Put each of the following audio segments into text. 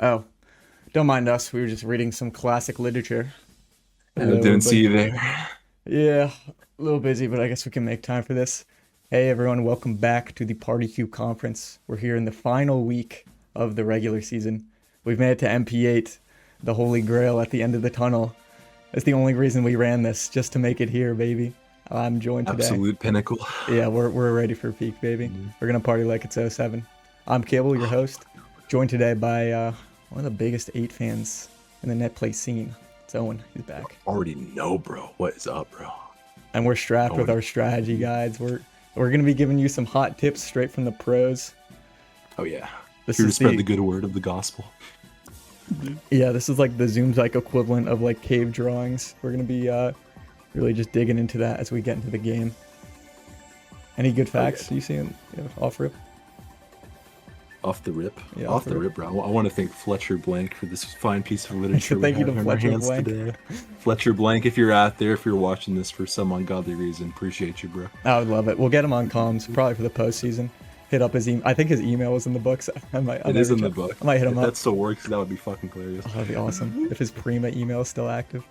Oh, don't mind us. We were just reading some classic literature. I Hello, didn't see everybody. you there. Yeah, a little busy, but I guess we can make time for this. Hey, everyone, welcome back to the Party Cube Conference. We're here in the final week of the regular season. We've made it to MP8, the holy grail at the end of the tunnel. That's the only reason we ran this, just to make it here, baby. I'm joined today. Absolute pinnacle. Yeah, we're ready for peak, baby. Mhm. We're gonna party like it's '07. I'm Cable, your host, joined today by one of the biggest 8 fans in the net play scene. It's Owen. He's back, Already know, bro. What is up, bro? and we're strapped with Going. our strategy guides. We're gonna be giving you some hot tips straight from the pros. Oh yeah. This Here to is spread the the good word of the gospel. yeah, this is like the Zoom Zyke equivalent of like cave drawings. We're gonna be really just digging into that as we get into the game. Any good facts you see off rip? Off the rip. Yeah, Off the rip, bro. I want to thank Fletcher Blank for this fine piece of literature we Thank you have to in our Fletcher hands Blank. today. Fletcher Blank, if you're out there, if you're watching this for some ungodly reason, appreciate you, bro. I would love it. We'll get him on comms probably for the postseason. Hit up his email. I think his email is in the books. I might It is in reach the out. book. I might hit him If up. that still works, that would be fucking hilarious. Oh, that'd be awesome if his Prima email is still active.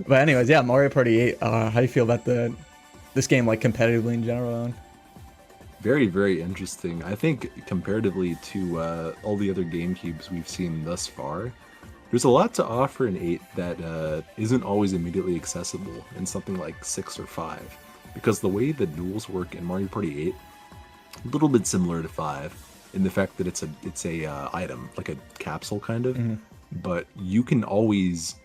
But anyways, yeah, Mario Party 8. How do you feel about this game, like competitively in general? Owen? Very, very interesting. I think comparatively to all the other GameCubes we've seen thus far, there's a lot to offer in 8 that isn't always immediately accessible in something like 6 or 5. Because the way the duels work in Mario Party 8, a little bit similar to 5, in the fact that it's a item, like a capsule kind of, but you can always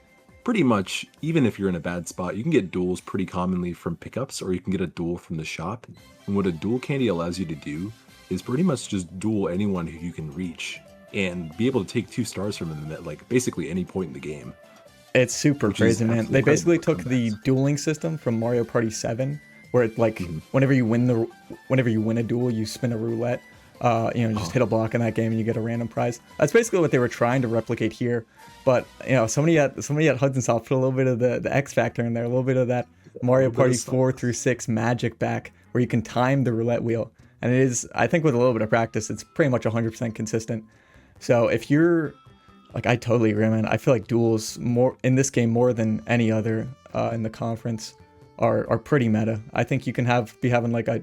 pretty much, even if you're in a bad spot, you can get duels pretty commonly from pickups, or you can get a duel from the shop. And what a duel candy allows you to do is pretty much just duel anyone who you can reach and be able to take 2 stars from them at like basically any point in the game. It's super Which is crazy, man. absolutely They basically incredible took the comebacks. dueling system from Mario Party 7, where it like whenever you win a duel, you spin a roulette. Just hit a block in that game and you get a random prize. That's basically what they were trying to replicate here. But somebody at Hudson Soft put a little bit of the X factor in there, a little bit of that Mario little bit Party of 4 through 6 magic back, where you can time the roulette wheel. And it is, I think, with a little bit of practice, it's pretty much 100% consistent. So if you're like, I totally agree, man. I feel like duels more in this game more than any other in the conference are pretty meta. I think you can be having like a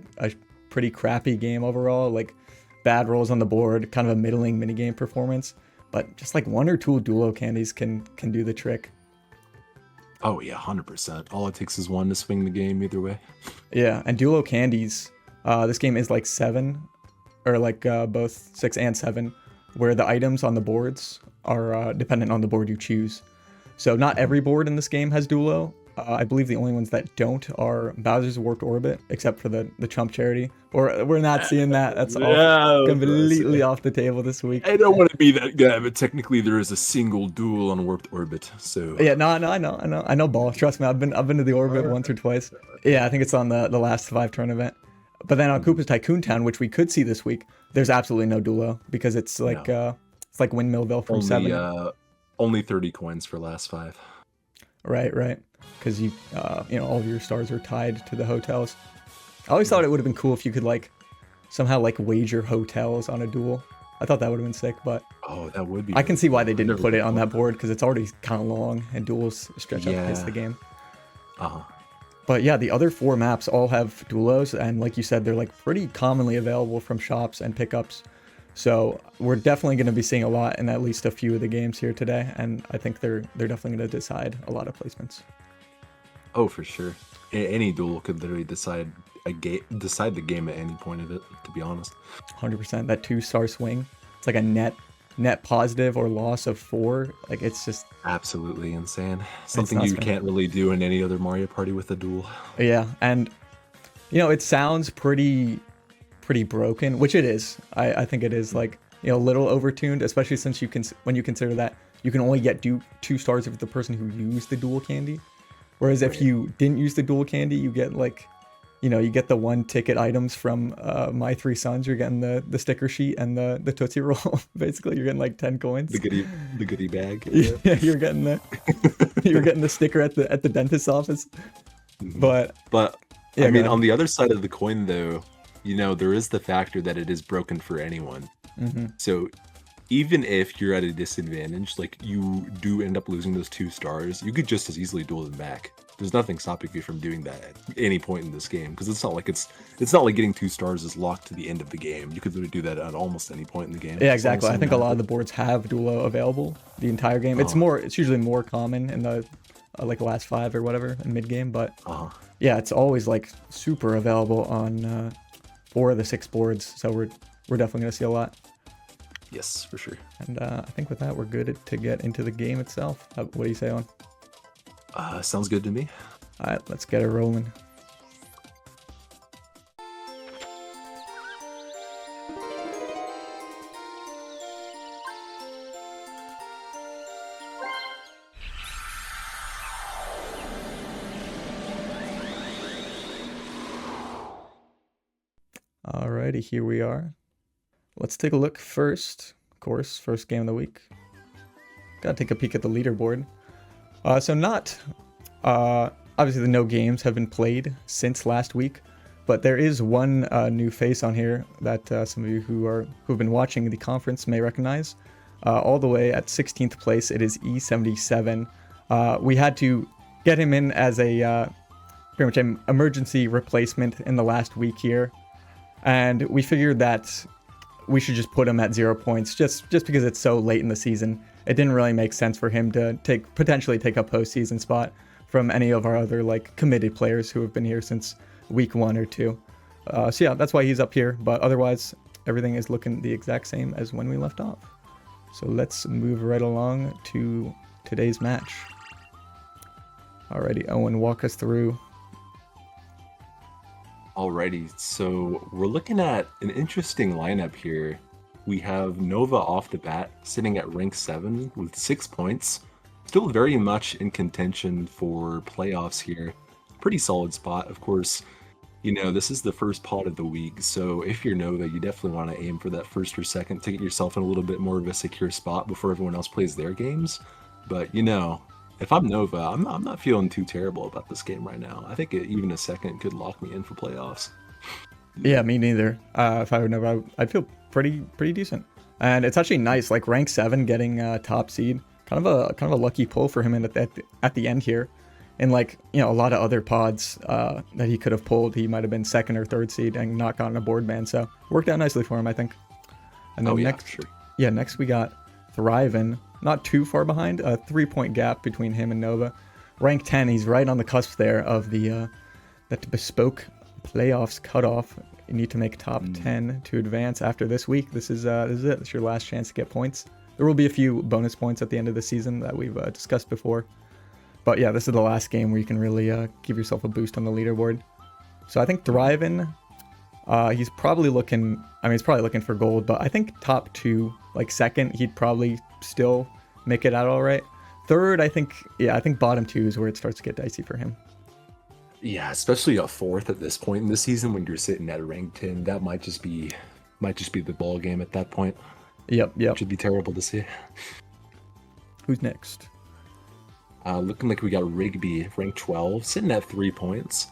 pretty crappy game overall, like bad rolls on the board, kind of a middling minigame performance, but just like 1 or 2 duo candies can do the trick. Oh yeah, 100%. All it takes is 1 to swing the game either way. Yeah, and duo candies. This game is like 7, or like both 6 and 7, where the items on the boards are dependent on the board you choose. So not every board in this game has Duelo. I believe the only ones that don't are Bowser's Warped Orbit, except for the Chump Charity. Or we're not seeing that. That's completely off the table this week. I don't want to be that guy, but technically there is a single duel on Warped Orbit, so Yeah, no, I know ball. Trust me, I've been to the orbit once or twice. Yeah, I think it's on the last 5 turn event. But then on Koopa's Tycoon Town, which we could see this week, there's absolutely no Duelo because it's like it's like Windmillville from 7. Only 30 coins for last 5. Right. Because all of your stars are tied to the hotels. I always thought it would have been cool if you could like somehow like wager hotels on a duel. I thought that would have been sick, but Oh, that would be. I can see why they I've didn't never put it thought on that about board because it's already kind of long and duels stretch out the pace of the Yeah. game. Uh-huh. But yeah, the other 4 maps all have duelos, and like you said, they're like pretty commonly available from shops and pickups. So we're definitely going to be seeing a lot in at least a few of the games here today, and I think they're definitely going to decide a lot of placements. Oh, for sure. Any duel could literally decide the game at any point of it, to be honest. 100%. That 2-star swing, it's like a net positive or loss of 4. Like it's just Absolutely insane. Something nuts, you man. can't really do in any other Mario Party with a duel. yeah, and it sounds pretty broken, which it is. I think it is like a little overtuned, especially since when you consider that you can only get 2 stars if the person who used the dual candy. Whereas if you didn't use the dual candy, you get like, you get the 1 ticket items from My 3 Sons. You're getting the sticker sheet and the Tootsie Roll. Basically, you're getting like 10 coins. The goodie bag. Yeah, you're getting the sticker at the dentist's office. But But Yeah, I go mean, ahead. on the other side of the coin, though, there is the factor that it is broken for anyone. Mhm. So even if you're at a disadvantage, like you do end up losing those 2 stars, you could just as easily duel them back. There's nothing stopping you from doing that at any point in this game, because it's not like getting 2 stars is locked to the end of the game. You could literally do that at almost any point in the game. Yeah, as long as exactly. I think a someone lot of has the boards have Duelo available the entire game. It's usually more common in the like last 5 or whatever in mid game, but yeah, it's always like super available on 4 of the 6 boards. So we're definitely gonna see a lot. Yes, for sure. And I think with that, we're good to get into the game itself. What do you say, on? Sounds good to me. All right, let's get it rolling. Alrighty, here we are. Let's take a look first. Of course, first game of the week. Gotta take a peek at the leaderboard. Obviously the no games have been played since last week, but there is one new face on here that some of you who've been watching the conference may recognize. All the way at 16th place, it is E77. We had to get him in as a pretty much an emergency replacement in the last week here, and we figured that we should just put him at 0 points just because it's so late in the season. It didn't really make sense for him to potentially take a postseason spot from any of our other like committed players who have been here since week 1 or 2. So yeah, that's why he's up here. But otherwise, everything is looking the exact same as when we left off. So let's move right along to today's match. Alrighty, Owen, walk us through. Alrighty, so we're looking at an interesting lineup here. We have Nova off the bat, sitting at rank 7 with 6 points. Still very much in contention for playoffs here. Pretty solid spot, of course. You know, this is the first pod of the week, so if you're Nova, you definitely want to aim for that first or second to get yourself in a little bit more of a secure spot before everyone else plays their games. But, you know, if I'm Nova, I'm not feeling too terrible about this game right now. I think even a second could lock me in for playoffs. Yeah, me neither. If I were Nova, I'd feel pretty decent. And it's actually nice, like rank 7 getting top seed. Kind of a lucky pull for him at the end here. And like, you know, a lot of other pods that he could have pulled, he might have been 2nd or 3rd seed and not gotten a board ban. So worked out nicely for him, I think. And then next we got Thriven, not too far behind, a 3-point gap between him and Nova. Rank 10, he's right on the cusp there of the that bespoke playoffs cutoff. You need to make top 10 to advance after this week. This is it. It's your last chance to get points. There will be a few bonus points at the end of the season that we've discussed before. But yeah, this is the last game where you can really give yourself a boost on the leaderboard. So I think Thriven, he's probably looking for gold, but I think top 2, like 2nd, he'd probably still make it out all right. 3rd, I think bottom 2 is where it starts to get dicey for him. Yeah, especially a 4th at this point in the season when you're sitting at rank 10, that might just be the ball game at that point. Yep. Which would be terrible to see. Who's next? Looking like we got Rigby, rank 12, sitting at 3 points.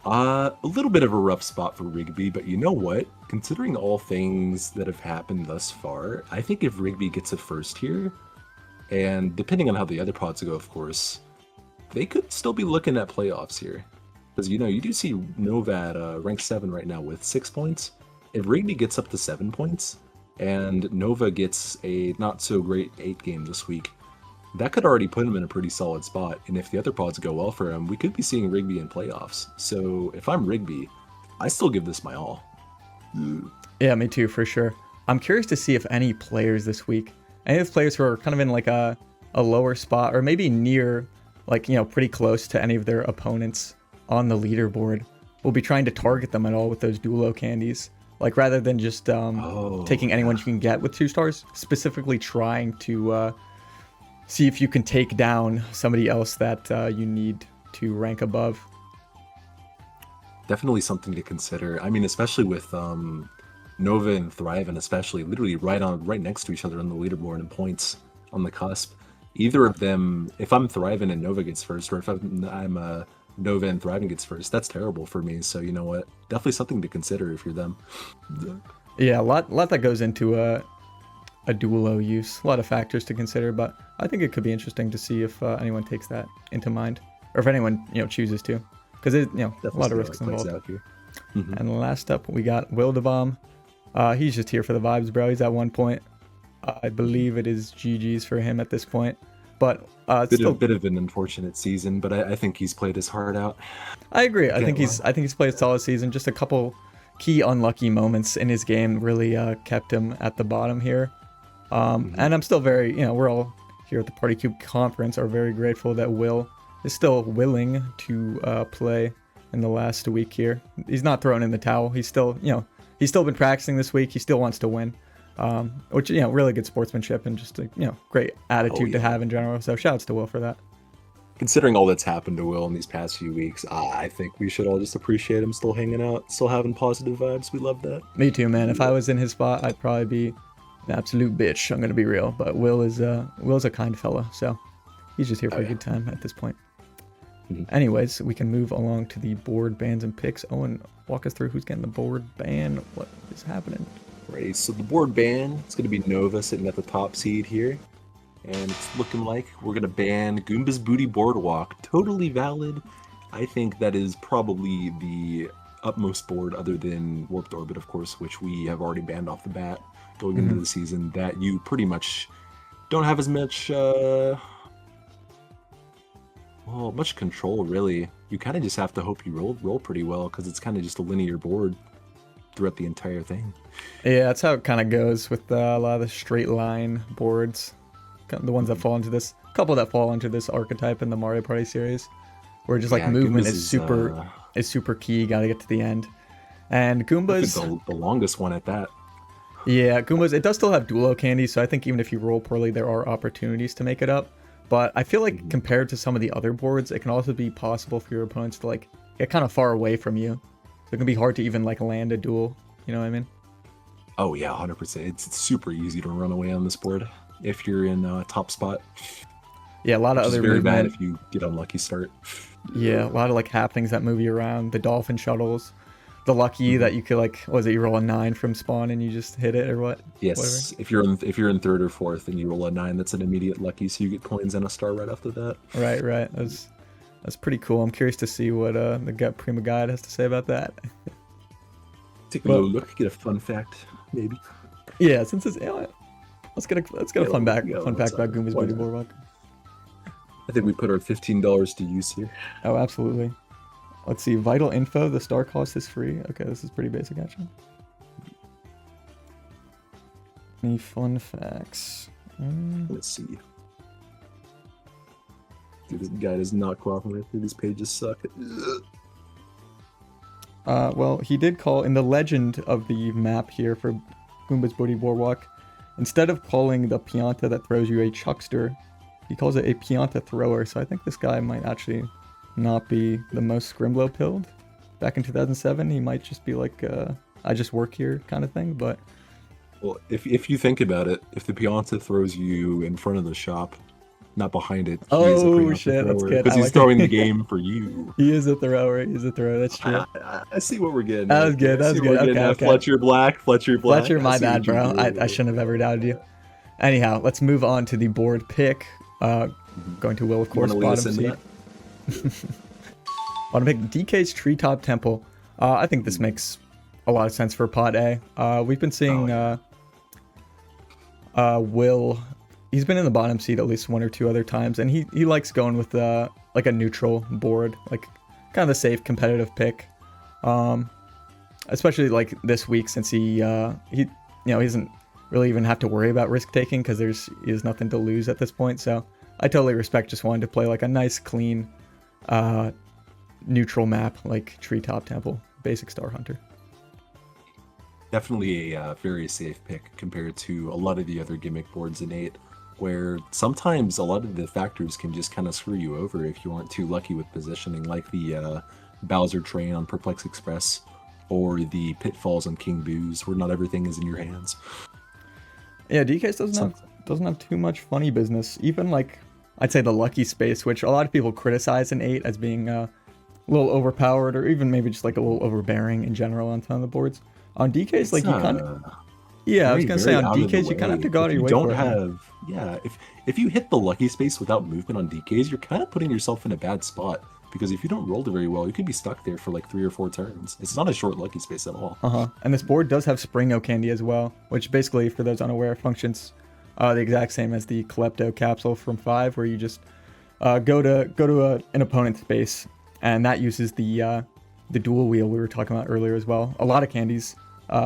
A little bit of a rough spot for Rigby, but you know what? Considering all things that have happened thus far, I think if Rigby gets a first here, and depending on how the other pods go, of course, they could still be looking at playoffs here. Because, you know, you do see Nova at rank 7 right now with 6 points. If Rigby gets up to 7 points, and Nova gets a not-so-great 8 game this week, that could already put him in a pretty solid spot. And if the other pods go well for him, we could be seeing Rigby in playoffs. So if I'm Rigby, I still give this my all. Yeah, me too, for sure. I'm curious to see if any players this week, any of the players who are kind of in like a lower spot, or maybe near, like, you know, pretty close to any of their opponents on the leaderboard, will be trying to target them at all with those Duelo candies. Like, rather than just taking anyone you can get with 2 stars, specifically trying to see if you can take down somebody else that you need to rank above. Definitely something to consider. I mean, especially with Nova and Thriven, especially literally right next to each other on the leaderboard and points on the cusp. Either of them, if I'm Thriven and Nova gets first, or if I'm Nova and Thriven gets first, that's terrible for me. So you know what? Definitely something to consider if you're them. Yeah, a lot that goes into a a duelo use. A lot of factors to consider, but I think it could be interesting to see if anyone takes that into mind, or if anyone chooses to, because it a Definitely lot of see how risks it plays involved. out here. Mhm. And last up, we got Wildebomb. He's just here for the vibes, bro. He's at 1 point. I believe it is GG's for him at this point, but it's Bit, still. a bit of an unfortunate season, but I think he's played his heart out. I agree. I Can't think he's played a solid season. Just a couple key unlucky moments in his game really kept him at the bottom here. And I'm still very, we're all here at the Party Cube Conference are very grateful that Will is still willing to play in the last week here. He's not throwing in the towel. He's still, he's still been practicing this week. He still wants to win, which, really good sportsmanship and just a, great attitude to have in general. So shouts to Will for that. Considering all that's happened to Will in these past few weeks, I think we should all just appreciate him still hanging out, still having positive vibes. We love that. Me too, man. If I was in his spot, I'd probably be an absolute bitch. I'm gonna be real, but Will's a kind fella, so he's just here for a good time at this point. Anyways, we can move along to the board bans and picks. Owen, walk us through who's getting the board ban. What is happening? Right, so the board ban, it's going to be Nova sitting at the top seed here. And it's looking like we're going to ban Goomba's Booty Boardwalk. Totally valid. I think that is probably the utmost board, other than Warped Orbit, of course, which we have already banned off the bat going into the season, that you pretty much don't have as much, much control, really. You kind of just have to hope you roll pretty well, because it's kind of just a linear board throughout the entire thing. Yeah, that's how it kind of goes with a lot of the straight line boards. The ones that fall into this, couple that fall into this archetype in the Mario Party series, where just like movement Goombas is super key. Got to get to the end, and Goombas, the longest one at that. Yeah, Goombas. It does still have duelo candy, so I think even if you roll poorly, there are opportunities to make it up. But I feel like compared to some of the other boards, it can also be possible for your opponents to like get kind of far away from you, so it can be hard to even like land a duel. You know what I mean? Oh yeah, 100%. It's super easy to run away on this board if you're in top spot. Yeah, a lot of other very movement. bad if you get unlucky start. Yeah, a lot of like happenings that move you around. The dolphin shuttles, the lucky that you could like, what was it? You roll a 9 from spawn and you just hit it, or what? Yes, Whatever. if you're in third or fourth and you roll a 9, that's an immediate lucky, so you get coins and a star right after that. Right. That's pretty cool. I'm curious to see what the Gut Prima Guide has to say about that. Take a little look, get a fun fact, maybe. Yeah, since it's let's get a fun fact about Goomba's Booty not? Boardwalk. I think we put our $15 to use here. Oh, absolutely. Let's see. Vital info. The star cost is free. Okay, this is pretty basic actually. Any fun facts? Let's see. Dude, this guy does not cooperate. These pages suck. Well, he did call in the legend of the map here for Goomba's Booty Boardwalk. Instead of calling the Pianta that throws you a chuckster, he calls it a Pianta thrower. So I think this guy might actually not be the most Scrimblow pilled. Back in 2007, he might just be like, I just work here kind of thing. But well, if you think about it, if the Pianta throws you in front of the shop, not behind it, oh shit, that's good. Because he's throwing the game for you. He is a thrower. That's true. I see what we're getting. That was good. Okay. Fletcher Black. Fletcher, my bad, bro. I shouldn't have ever doubted you. Anyhow, let's move on to the board pick. Going to Will, of course, bottom seed. Bottom pick, DK's Treetop Temple. I think this makes a lot of sense for pot A. We've been seeing Will. He's been in the bottom seed at least 1 or 2 other times, and he likes going with like a neutral board, like kind of the safe competitive pick. Especially like this week, since he doesn't really even have to worry about risk taking because he has nothing to lose at this point. So I totally respect just wanting to play like a nice clean neutral map like Treetop Temple, basic Star Hunter. Definitely a very safe pick compared to a lot of the other gimmick boards in 8, where sometimes a lot of the factors can just kind of screw you over if you aren't too lucky with positioning, like the Bowser train on Perplex Express, or the pitfalls on King Boo's, where not everything is in your hands. Yeah, DK's doesn't have too much funny business. Even like I'd say the lucky space, which a lot of people criticize in 8 as being a little overpowered, or even maybe just like a little overbearing in general on some of the boards. On DK's, like Yeah, I was very, gonna say very on out of the DKs you kind of have to way. go out If of you your way don't for it. Man. have, yeah, if you hit the lucky space without movement on DKs, you're kind of putting yourself in a bad spot. Because if you don't roll it very well, you could be stuck there for like 3 or 4 turns. It's not a short lucky space at all. And this board does have Springo candy as well, which basically, for those unaware, functions the exact same as the Klepto capsule from 5, where you just go to an opponent's base, and that uses the dual wheel we were talking about earlier as well. A lot of candies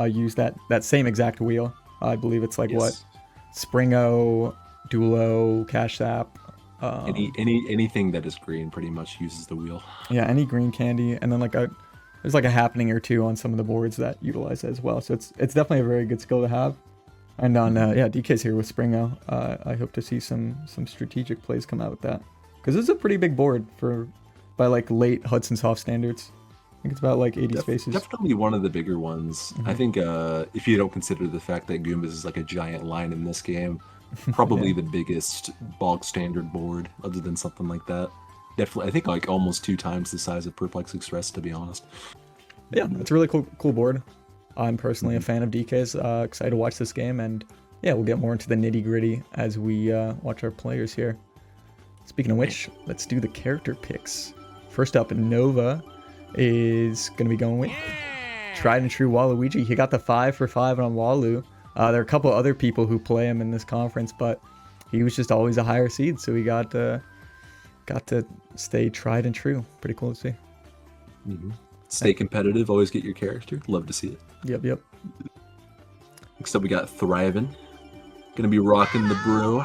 use that same exact wheel. I believe it's like what Yes. Springo, Duo, Cash App. Anything that is green pretty much uses the wheel. Yeah, any green candy, and then there's like a happening or two on some of the boards that utilize it as well. So it's definitely a very good skill to have. And on DK's here with Springo, I hope to see some strategic plays come out with that, because this is a pretty big board by like late Hudson Soft standards. I think it's about like 80 spaces. Definitely one of the bigger ones. I think if you don't consider the fact that Goombas is like a giant line in this game, probably the biggest bog standard board other than something like that. Definitely, I think like almost 2 times the size of Perplex Express, to be honest. Yeah, it's a really cool board. I'm personally a fan of DK's. Excited to watch this game, and yeah, we'll get more into the nitty gritty as we watch our players here. Speaking of which, let's do the character picks. First up, Nova is going to be going with tried and true Waluigi. He got the 5 for 5 on Walu. There are a couple other people who play him in this conference, but he was just always a higher seed, so he got to stay tried and true. Pretty cool to see. Stay competitive, always get your character. Love to see it. Yep. Next up, we got Thrivin. Gonna be rocking the Brew.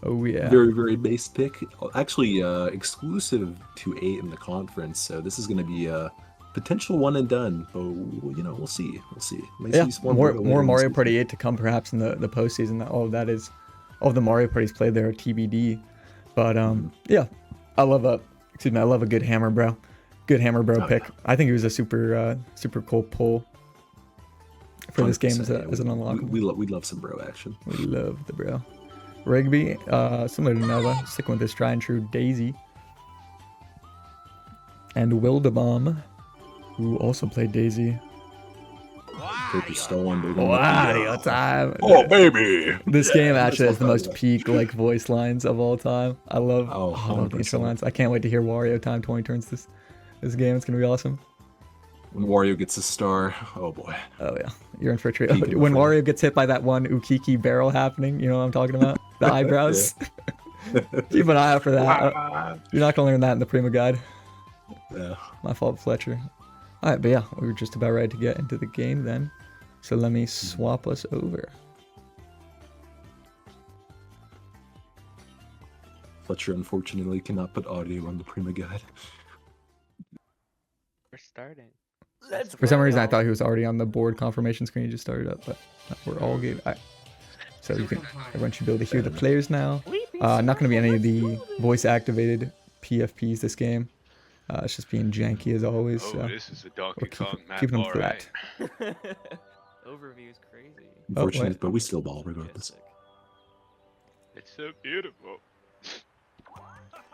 Oh yeah. Very, very base pick. Actually, exclusive to 8 in the conference, so this is gonna be a potential one and done. But we'll see. Might Yeah, see some more later in the Mario season. Party 8 to come perhaps in the postseason. All of the Mario Parties played there are TBD. But yeah, I love a good Hammer Bro. Good Hammer Bro pick. Yeah. I think he was a super cool pull for this game as 100%, an unlockable. We love some bro action. We love the bro. Rigby, similar to Nova, sticking with this tried and true Daisy. And Wildebomb, who also played Daisy. Paper stolen. They're gonna Wario time. Oh baby! This game actually has the That's most what peak like voice lines of all time. I love the intro 100%. lines. I can't wait to hear Wario time 20 turns this game. It's gonna be awesome. When Wario gets a star, oh boy. Oh yeah, you're in for a treat. Peak When info. Wario gets hit by that one Ukiki barrel happening, you know what I'm talking about? The eyebrows. Keep an eye out for that. You're not gonna learn that in the Prima Guide. Yeah. My fault, Fletcher. All right, but yeah, we were just about ready to get into the game then. So let me swap us over. Fletcher unfortunately cannot put audio on the Prima Guide. We're starting. For some reason, I thought he was already on the board confirmation screen. He just started up, but we're all good. All right. So everyone should be able to hear the players now. Not going to be any of the voice-activated PFPs this game. It's just being janky as always. Oh, So this is a Donkey we'll Kong map, keeping them all flat. right. Overview is crazy. Unfortunately, wait. but we still ball regardless. It's so beautiful.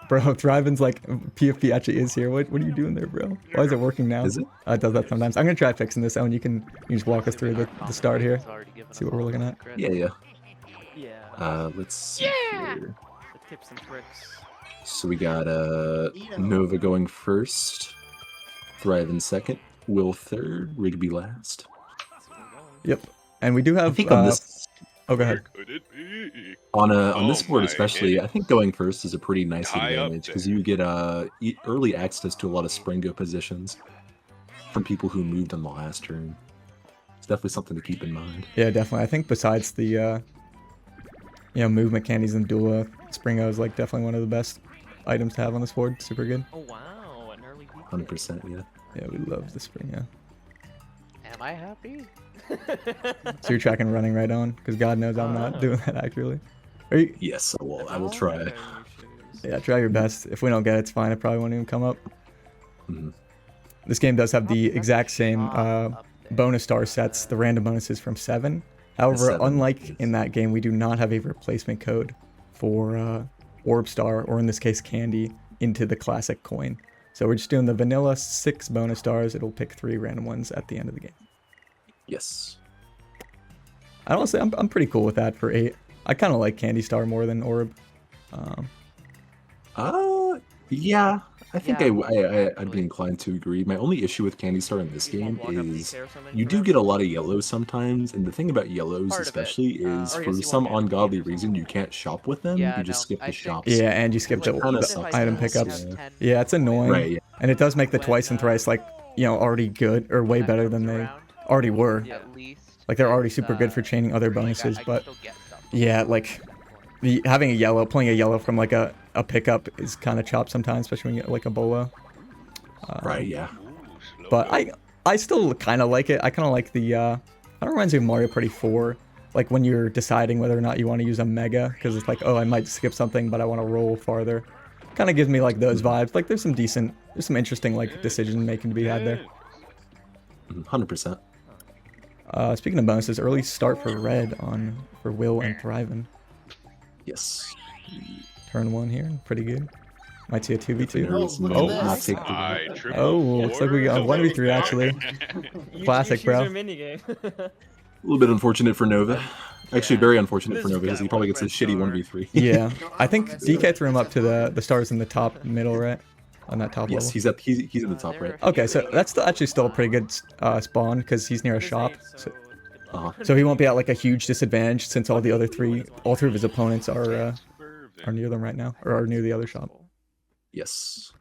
Bro, Thriven's like, PFP actually is here. What are you doing there, bro? Why is it working now? Is it? It does that sometimes. I'm going to try fixing this, Owen. You can just walk us through the start here. See what we're looking at. Yeah. Yeah. Let's see here. The tips and tricks. So we got Nova going first, Thrive in second, Will third, Rigby last. That's where we're going. Yep. And we do have... I think on this Oh, go ahead. Where could it be? on this Oh board my especially, head. I think going first is a pretty nice High up advantage because there. you get early access to a lot of Springo positions from people who moved on the last turn. It's definitely something to keep in mind. Yeah, definitely. I think besides the, movement candies and Dula, Springo is like definitely one of the best items to have on this board. Super good. Oh wow, an early week. 100%, yeah. Yeah, we love the Springo. Am I happy? So you're tracking running right on? Because God knows I'm not doing that accurately. Are you? Yes, I will try. Yeah, try your best. If we don't get it, it's fine. It probably won't even come up. Mhm. This game does have the exact same bonus star sets, the random bonuses from 7. However, 7, unlike yes. in that game, we do not have a replacement code for Orb Star, or in this case, Candy, into the classic coin. So we're just doing the vanilla 6 bonus stars. It'll pick 3 random ones at the end of the game. Yes. I honestly, I'm pretty cool with that for 8. I kind of like Candy Star more than Orb. Yeah. I think Yeah, I'd actually. be inclined to agree. My only issue with Candy Star in this You won't game walk up is DK or something you for do them? get a lot of yellows sometimes, and the thing about yellows Part of it. especially is Or I for guess you some want me to ungodly leave or reason something. you can't shop with them. Yeah, You just no, skip I the think- shops. Yeah, and you skip Like, the kinda even if I item still sucks, pickups. have yeah. 10 Yeah, it's annoying. Right, yeah. And it does make the When, twice and thrice like, already good or way that better comes than they around, already were. at least. Like they're already it's, super good for chaining other like, I bonuses, can but still get stuff. yeah, like having a yellow, pulling a yellow from like a pickup is kind of chopped sometimes, especially when you get like a bolo. Right, yeah. But I still kind of like it. I kind of like the that reminds me of Mario Party 4, like when you're deciding whether or not you want to use a mega, because it's like, oh, I might skip something, but I want to roll farther. Kind of gives me like those vibes. Like there's some interesting like decision making to be had there. 100%. Speaking of bonuses, early start for red for Will and Thriven. Yes. Turn 1 here, pretty good. Might see a 2v2. Nervous look and at not this. take the I triple Oh, looks like we got a 1v3 actually. Classic, bro. Use your minigame. A little bit unfortunate for Nova. Actually, Yeah. very unfortunate What for is Nova because that he probably one gets a red shitty star? 1v3. Yeah, I think DK threw him up to the stars in the top middle, right? On that top Yes, level. he's in the top right. Okay, so that's actually still a pretty good spawn because he's near a shop. Uh-huh. So he won't be at like a huge disadvantage since all three of his opponents are near them right now, or are near the other shop. Yes.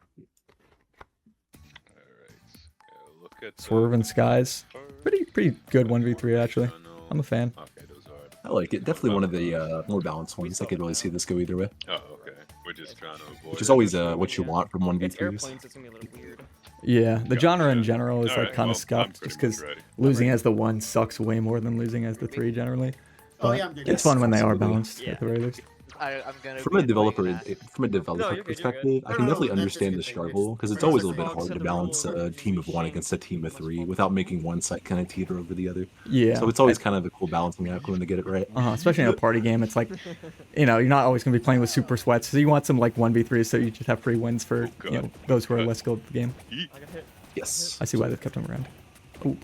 Look at Swerve and Skies, pretty good 1v3 actually. I'm a fan. Okay, those are. I like it. Definitely one of the more balanced ones. I could really see this go either way. Oh, okay. We're just trying to avoid. Which is always what you want from It's 1v3s. airplanes, it's gonna be a little weird. Yeah, the genre in general is like Alright, kind well, of scuffed I'm just pretty because much ready. losing as the 1 sucks way more than losing as the 3 generally. Oh, But yeah, I'm good. it's fun when they are absolutely. balanced at the very least. I'm gonna From be a annoying developer that. No, you're good, you're good. perspective, I No, can no, definitely that's understand the just good. struggle because it's We're always a just little bit like, hard to "Oh, balance set the a rule, team of 1 against a team of 3 without making one side kind of teeter over the other. Yeah. So it's always kind of a cool balancing act when they get it right. Especially in a party game, it's like, you're not always going to be playing with super sweats, so you want some like 1v3s so you just have free wins for those who are less skilled at the game. I got hit. Yes. I see why they've kept him around. Oh,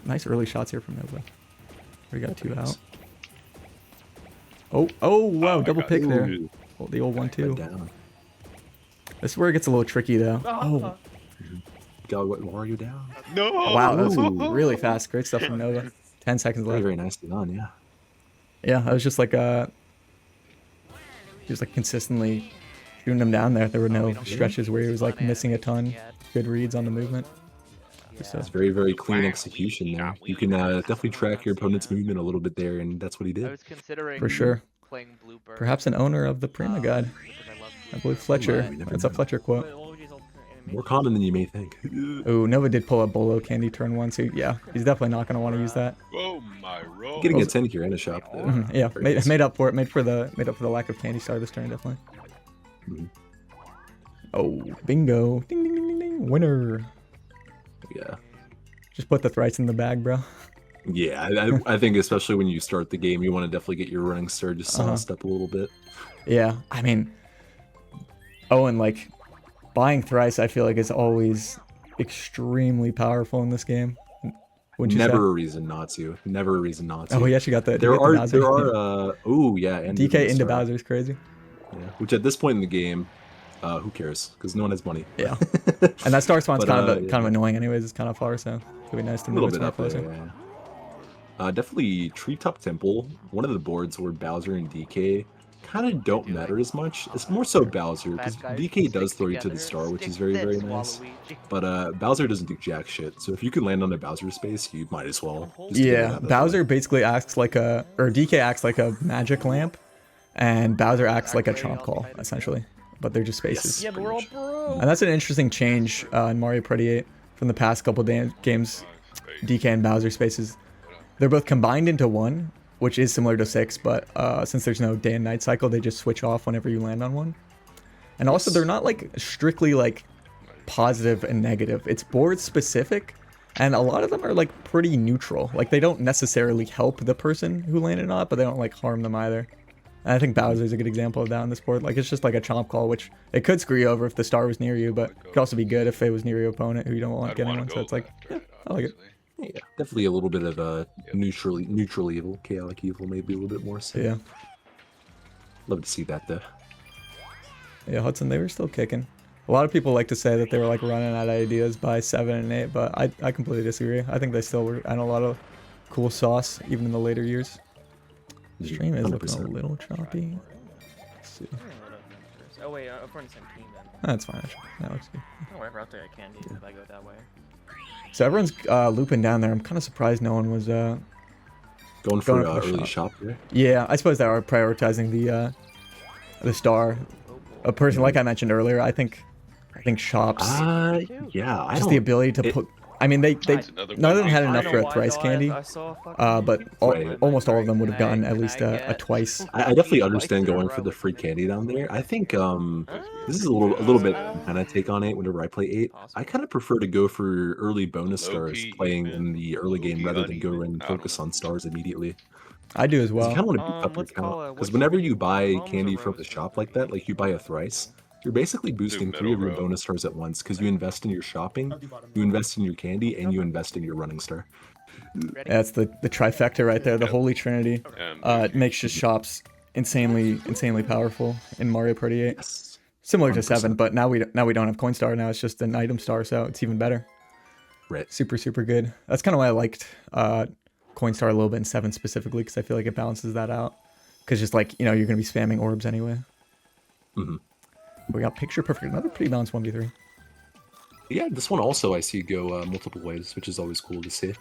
nice early shots here from Nova. We got 2 out. Oh, wow, I double got pick there. Ooh, Oh, the old 1-2. down. This is where it gets a little tricky though. Oh, God, what Wario down? No. wow, that was Ooh. really fast. Great stuff from Nova. 10 seconds Very, left. very nicely done, yeah. Yeah, I was just like he was like consistently shooting him down there. There were no stretches where he was like missing a ton. Good reads on the movement. So It's very, very clean execution there. You can definitely track your opponent's movement a little bit there, and that's what he I did. was considering for sure. playing Blooper. Perhaps an owner of the Prima Guide. because I love I believe Blooper, Fletcher. you never That's a know. Fletcher quote. What would you tell animation? More common than you may think. Oh, Nova did pull a Bolo Candy turn 1, so yeah, he's definitely not going to want to use that. Oh my roll. Getting a 10 here in a shop. Yeah, Very nice. made up for it. Made up for the lack of Candy Star this turn, definitely. Mhm. Oh, bingo! Ding ding ding ding ding! Winner! Yeah. Just put the thrice in the bag, bro. Yeah, I think especially when you start the game, you want to definitely get your running star just sauced up a little bit. Yeah, I mean, and like buying thrice, I feel like is always extremely powerful in this game. Wouldn't you Never say? a reason not to. Never a reason not to. Oh, he actually got the. he There got the are Bowser. oh yeah, and DK into Star. Bowser is crazy. Yeah. Which at this point in the game, who cares? Because no one has money. Yeah, and that star spawn's But, kind of yeah. kind of annoying, anyways. It's kind of far, so it'd be nice to A move little it bit more up there. closer. Yeah. Definitely Treetop Temple. One of the boards where Bowser and DK kind of don't matter as much. It's more so Bowser because Bad guys DK does stick throw you to the together, star, which stick is very this, very nice. Waluigi. But Bowser doesn't do jack shit. So if you can land on a Bowser space, you might as well. just get it Yeah, out of the Bowser way. basically acts like DK acts like a magic lamp, and Bowser acts like a chomp call, essentially. But they're just spaces. Yeah, but we're all bro. And that's an interesting change in Mario Party 8 from the past couple games. DK and Bowser spaces, they're both combined into one, which is similar to 6, but since there's no day and night cycle, they just switch off whenever you land on one. And also, they're not like strictly like positive and negative. It's board specific, and a lot of them are like pretty neutral. Like they don't necessarily help the person who landed on it, but they don't like harm them either. And I think Bowser's a good example of that on this board. Like it's just like a chomp call, which it could screw you over if the star was near you, but it could also be good if it was near your opponent who you don't want I'd getting wanna one. So go it's like, that yeah, I like it. honestly. Yeah, definitely a little bit of a neutral evil, chaotic evil, maybe a little bit more. So Yeah. love to see that though. Yeah, Hudson, they were still kicking. A lot of people like to say that they were like running out of ideas by 7 and 8, but I completely disagree. I think they still were and a lot of cool sauce even in the later years. The stream is looking a 100%. little choppy. Let's see. Oh wait, if we're in the same team then. That's fine. Actually. That looks good. Oh, whatever, I'll take a candy if I go that way. So everyone's looping down there. I'm kind of surprised no one was. Going Going for for the early shop. shop there. Yeah, I suppose they are prioritizing the star. A person like I mentioned earlier. I think shops. Yeah, I just don't. the ability to put. I mean, they That's another none of them one. had I enough don't for know a why, thrice though, candy. I saw a fucking But Right. almost all of them would have gotten Can at I least get a twice. I definitely Like understand the going row for the with free the candy down there. I think Huh? this is a little bit kind of take on 8 whenever I play 8. I Possible. kind of prefer to go for early bonus stars Low-key playing even, in the early game low-key rather than go uneven. and I don't focus know. on stars immediately. I do as 'Cause you kind well. of want to beef up your Let's call count. it- Because which whenever would you be buy mums or candy from rose the for shop free? like that, like you buy a thrice, you're basically boosting 3 of middle your row. bonus stars at once because you invest in your shopping, you invest in your candy, and you invest in your running star. Ready? That's the trifecta right there, the Yep. holy trinity. And It makes just shops insanely powerful in Mario Party 8. Yes. Similar to 7, 100%. but now we don't have coin star. Now it's just an item star, so it's even better. Right. Super good. That's kind of why I liked coin star a little bit in 7 specifically, because I feel like it balances that out. Because just like you're gonna be spamming orbs anyway. Mhm. We got picture perfect. Another pretty balanced 1v3. Yeah, this one also I see go multiple ways, which is always cool to see.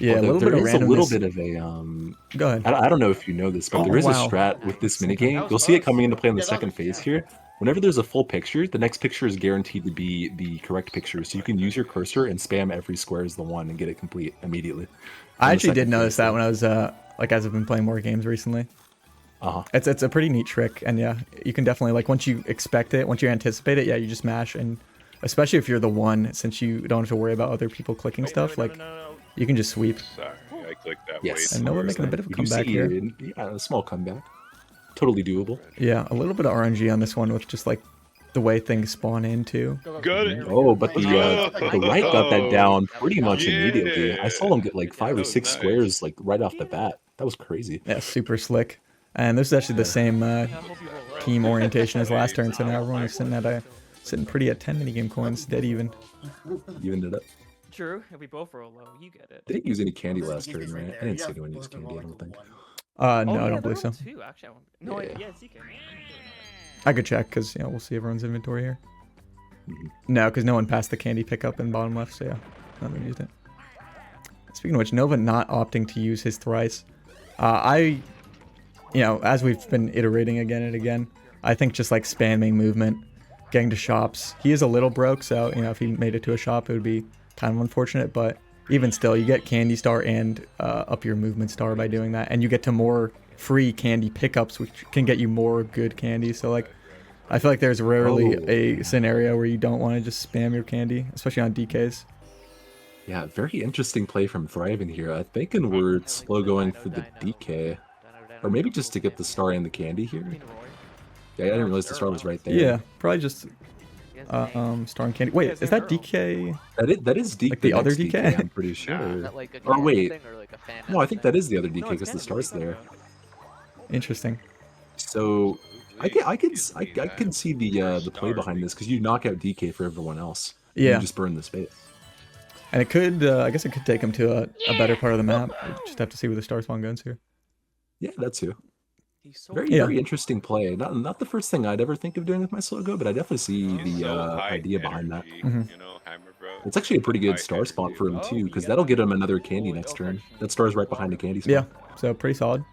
Yeah, a Although little bit of there is a little randomness. bit of a Go ahead. I don't know if you know this, but Oh, there is wow. a strat with this minigame. That was You'll see it close. coming into play in the Yeah, that second was- phase here. Whenever there's a full picture, the next picture is guaranteed to be the correct picture. So you can use your cursor and spam every square as the one and get it complete immediately. I in the actually did second notice phase, that so- when I was as I've been playing more games recently. Uh-huh. It's a pretty neat trick, and yeah, you can definitely like once you expect it, once you anticipate it, yeah, you just mash, and especially if you're the one, since you don't have to worry about other people clicking stuff, like you can just sweep. sorry, I clicked that Yes. way. And Nova too making a early. bit of a You do comeback see here. a small comeback. Totally doable. Yeah, a little bit of RNG on this one with just like the way things spawn in too. Got it. Oh, but the right got that down pretty much Yeah. immediately. I saw him get like 5 That or was 6 nice. squares like right off the bat. That was crazy. Yeah, super slick. And this is actually the same team orientation as last turn, so now everyone is sitting pretty at 10 minigame coins, dead even. You ended up. True, if we both roll low, you get it. Didn't use any candy last turn, right? I didn't see anyone use candy, I don't think. No, I yeah, don't they're believe so. on two, actually. No, Yeah. yeah, CK. I could check because we'll see everyone's inventory here. Mhm. No, because no one passed the candy pickup in bottom left, so yeah, no one used it. Speaking of which, Nova not opting to use his thrice. As we've been iterating again and again, I think just like spamming movement, getting to shops. He is a little broke, so if he made it to a shop, it would be kind of unfortunate. But even still, you get candy star and up your movement star by doing that, and you get to more free candy pickups, which can get you more good candy. So like, I feel like there's rarely a scenario where you don't want to just spam your candy, especially on DKs. Yeah, very interesting play from Thriven here. I think we're slow going for the DK. Or maybe just to get the star and the candy here. Yeah, I didn't realize the star was right there. Yeah, probably just star and candy. Wait, is that DK? That is DK. Like the other next DK? I'm pretty Is sure. that like a Or canon wait. thing or like a fan No, I think thing? that is the other DK No, because it's the star's canon, there. Interesting. So I can see the play behind this because you knock out DK for everyone else. Yeah. You just burn the space. And it could, I guess it could take him to a better part of the map. We just have to see where the star spawn goes here. Yeah, that too. He's so Very Yeah. very interesting play. Not the first thing I'd ever think of doing with my slow go, but I definitely see He's the so high idea behind that. energy, Mhm. You know, Hammer Bro. It's actually a pretty good High star spawn energy. for him Oh, too, because yeah. that'll get him another candy next turn. That star's right behind the candy spawn. Yeah, so pretty solid.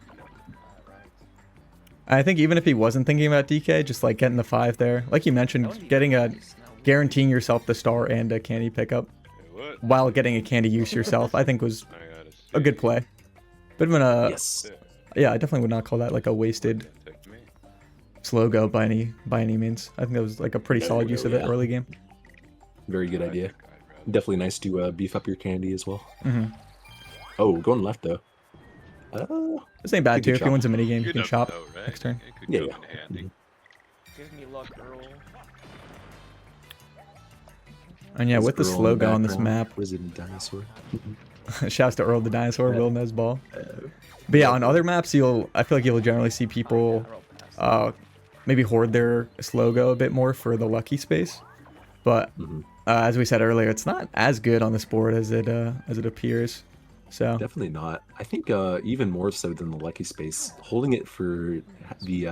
I think even if he wasn't thinking about DK, just like getting the 5 there, like you mentioned, guaranteeing yourself the star and a candy pickup Hey, what? while getting a candy use yourself, I think was I gotta a see. good play. Bit of an Yes. yeah, I definitely would not call that like a wasted Take me. slow go by any means. I think that was like a pretty solid use of it Yeah. early game. Very good idea. I'd rather- Definitely nice to beef up your candy as well. hmm Oh, going left though. This ain't bad Could too. be If he chop. wins a minigame, he You can never chop know, right? next turn. It could Yeah, come yeah. in handy. Give me luck, Earl. And yeah, This with the girl in slow go on this background, map, Resident Dinosaur. shouts to Earl the Dinosaur, Yeah. wielding his ball. But yeah, on other maps, I feel like you'll generally see people maybe hoard their slow go a bit more for the lucky space. But Mhm. as we said earlier, it's not as good on this board as it appears. So Definitely not. I think even more so than the lucky space, holding it for the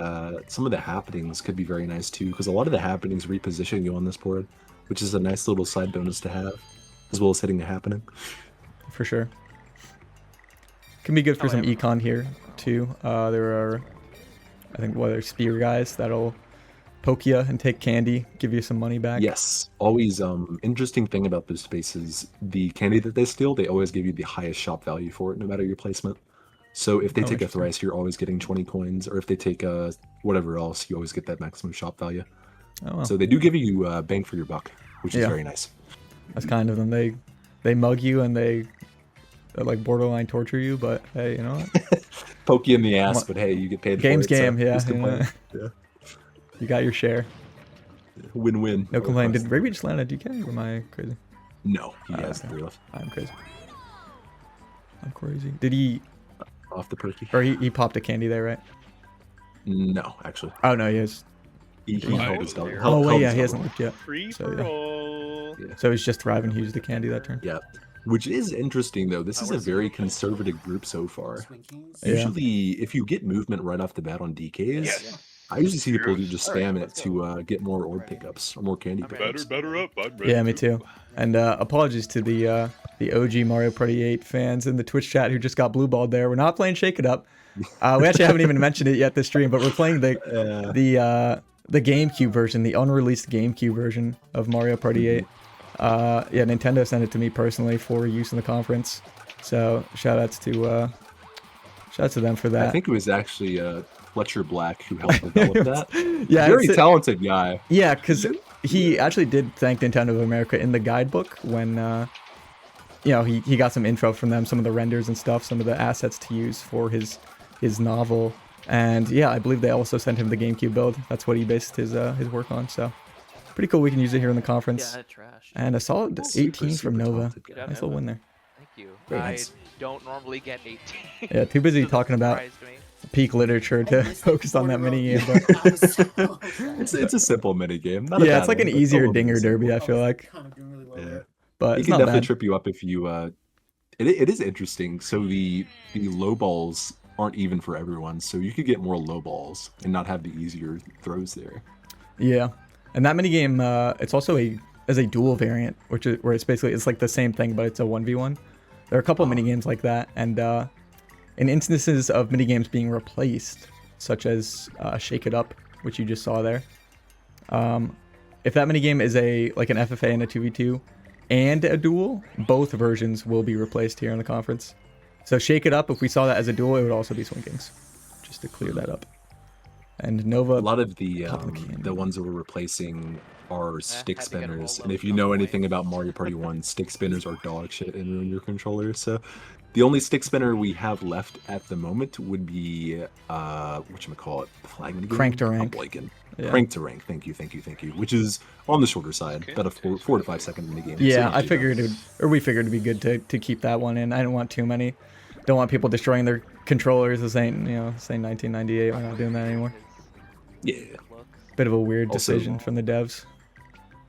some of the happenings could be very nice too, because a lot of the happenings reposition you on this board, which is a nice little side bonus to have, as well as hitting a happening. for sure, can be good for some However- econ here too. There are, I think, what are spear guys that'll poke you and take candy, give you some money back. Yes, always interesting thing about those spaces, the candy that they steal, they always give you the highest shop value for it, no matter your placement. So if they Oh, take a interesting. thrice, you're always getting 20 coins, or if they take whatever else, you always get that maximum shop value. Oh, well. So they do give you bang for your buck, which is Yeah. very nice. That's kind of them. They mug you and they like borderline torture you, but hey, you know what? Poke you in the ass, Well, but hey, you get paid Game's for it. game, so yeah, who's you know. complaining? Yeah. You got your share. Win-win. No complaint. Did request. Rigby just land a DK or am I crazy? No, he Oh, has okay. 3 left. I'm crazy. I'm crazy. Did he, Off the perky. or he popped a candy there, right? No, actually. Oh no, he is. He Oh, held his double. oh, Oh wait, held yeah, his he hasn't double. looked yet. Free So, for yeah. all. So he's just thriving. He used the candy that turn. Yeah. Which is interesting, though. This is a where's the- very conservative group so far. Yeah. Usually, if you get movement right off the bat on DKs, Yes. I usually see people who Yes. just Alright, spam it let's to get more orb pickups or more candy I'm ready. pickups. Better up. I'm ready. Yeah, me too. And apologies to the OG Mario Party 8 fans in the Twitch chat who just got blue balled there. We're not playing Shake It Up. We actually haven't even mentioned it yet this stream, but we're playing the GameCube version, the unreleased GameCube version of Mario Party 8. Yeah, Nintendo sent it to me personally for use in the conference. So shout outs to them for that. I think it was actually Fletcher Black who helped develop that. yeah, Very it's- talented guy. Yeah, because he actually did thank Nintendo of America in the guidebook when, he got some info from them, some of the renders and stuff, some of the assets to use for his novel. And yeah, I believe they also sent him the GameCube build. That's what he based his work on. So pretty cool. We can use it here in the conference. Yeah, trash. And a solid Super, 18 super from Nova. talented guy. Yeah, Nice little win there. Thank you. Very I nice. don't normally get 18. Yeah, too busy So that talking about surprised me. peak literature to focus on that mini game. But It's a simple mini game. Not a yeah, bad it's like one, an but easier still dinger simple. derby, I feel like. Yeah. But It it's can not definitely bad. trip you up if you it is interesting. So the low balls aren't even for everyone, so you could get more low balls and not have the easier throws there. Yeah, and that mini game, it's also a dual variant, where it's basically like the same thing, but it's a 1v1. There are a couple of mini games like that, and in instances of mini games being replaced, such as Shake It Up, which you just saw there, if that mini game is like an FFA and a 2v2 and a duel, both versions will be replaced here in the conference. So Shake It Up, if we saw that as a duel, it would also be Swing Kings, just to clear that up. And Nova, A lot of the Popping the candy. the ones that we're replacing are stick had to get 'em spinners, all and if loaded you up know quick. anything about Mario Party 1, stick spinners are dog shit and ruin your controller. So the only stick spinner we have left at the moment would be whatchamacallit, flag mini game? Crank to I'm Rank. blanking. Yeah. Crank to rank. Thank you. Which is on the shorter side, Okay, about a okay, 4 to 5 second mini game. Yeah, I figured we figured it'd be good to keep that one in. I didn't want too many. Don't want people destroying their controllers. This ain't 1998. We're not doing that anymore. Yeah. Looks. Bit of a weird Also- decision from the devs.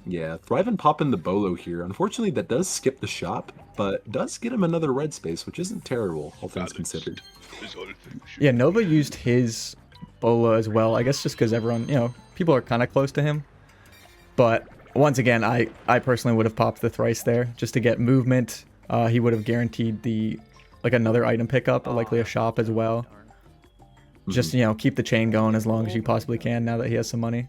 Yeah, Thrive and pop in the Bolo here. Unfortunately, that does skip the shop, but does get him another red space, which isn't terrible, all things considered. There's other things. Yeah, Nova used his Bola as well. I guess just because everyone, people are kind of close to him. But once again, I personally would have popped the thrice there just to get movement. He would have guaranteed another item pickup, or likely a shop as well. Mm-hmm. Just keep the chain going as long as you possibly can now that he has some money.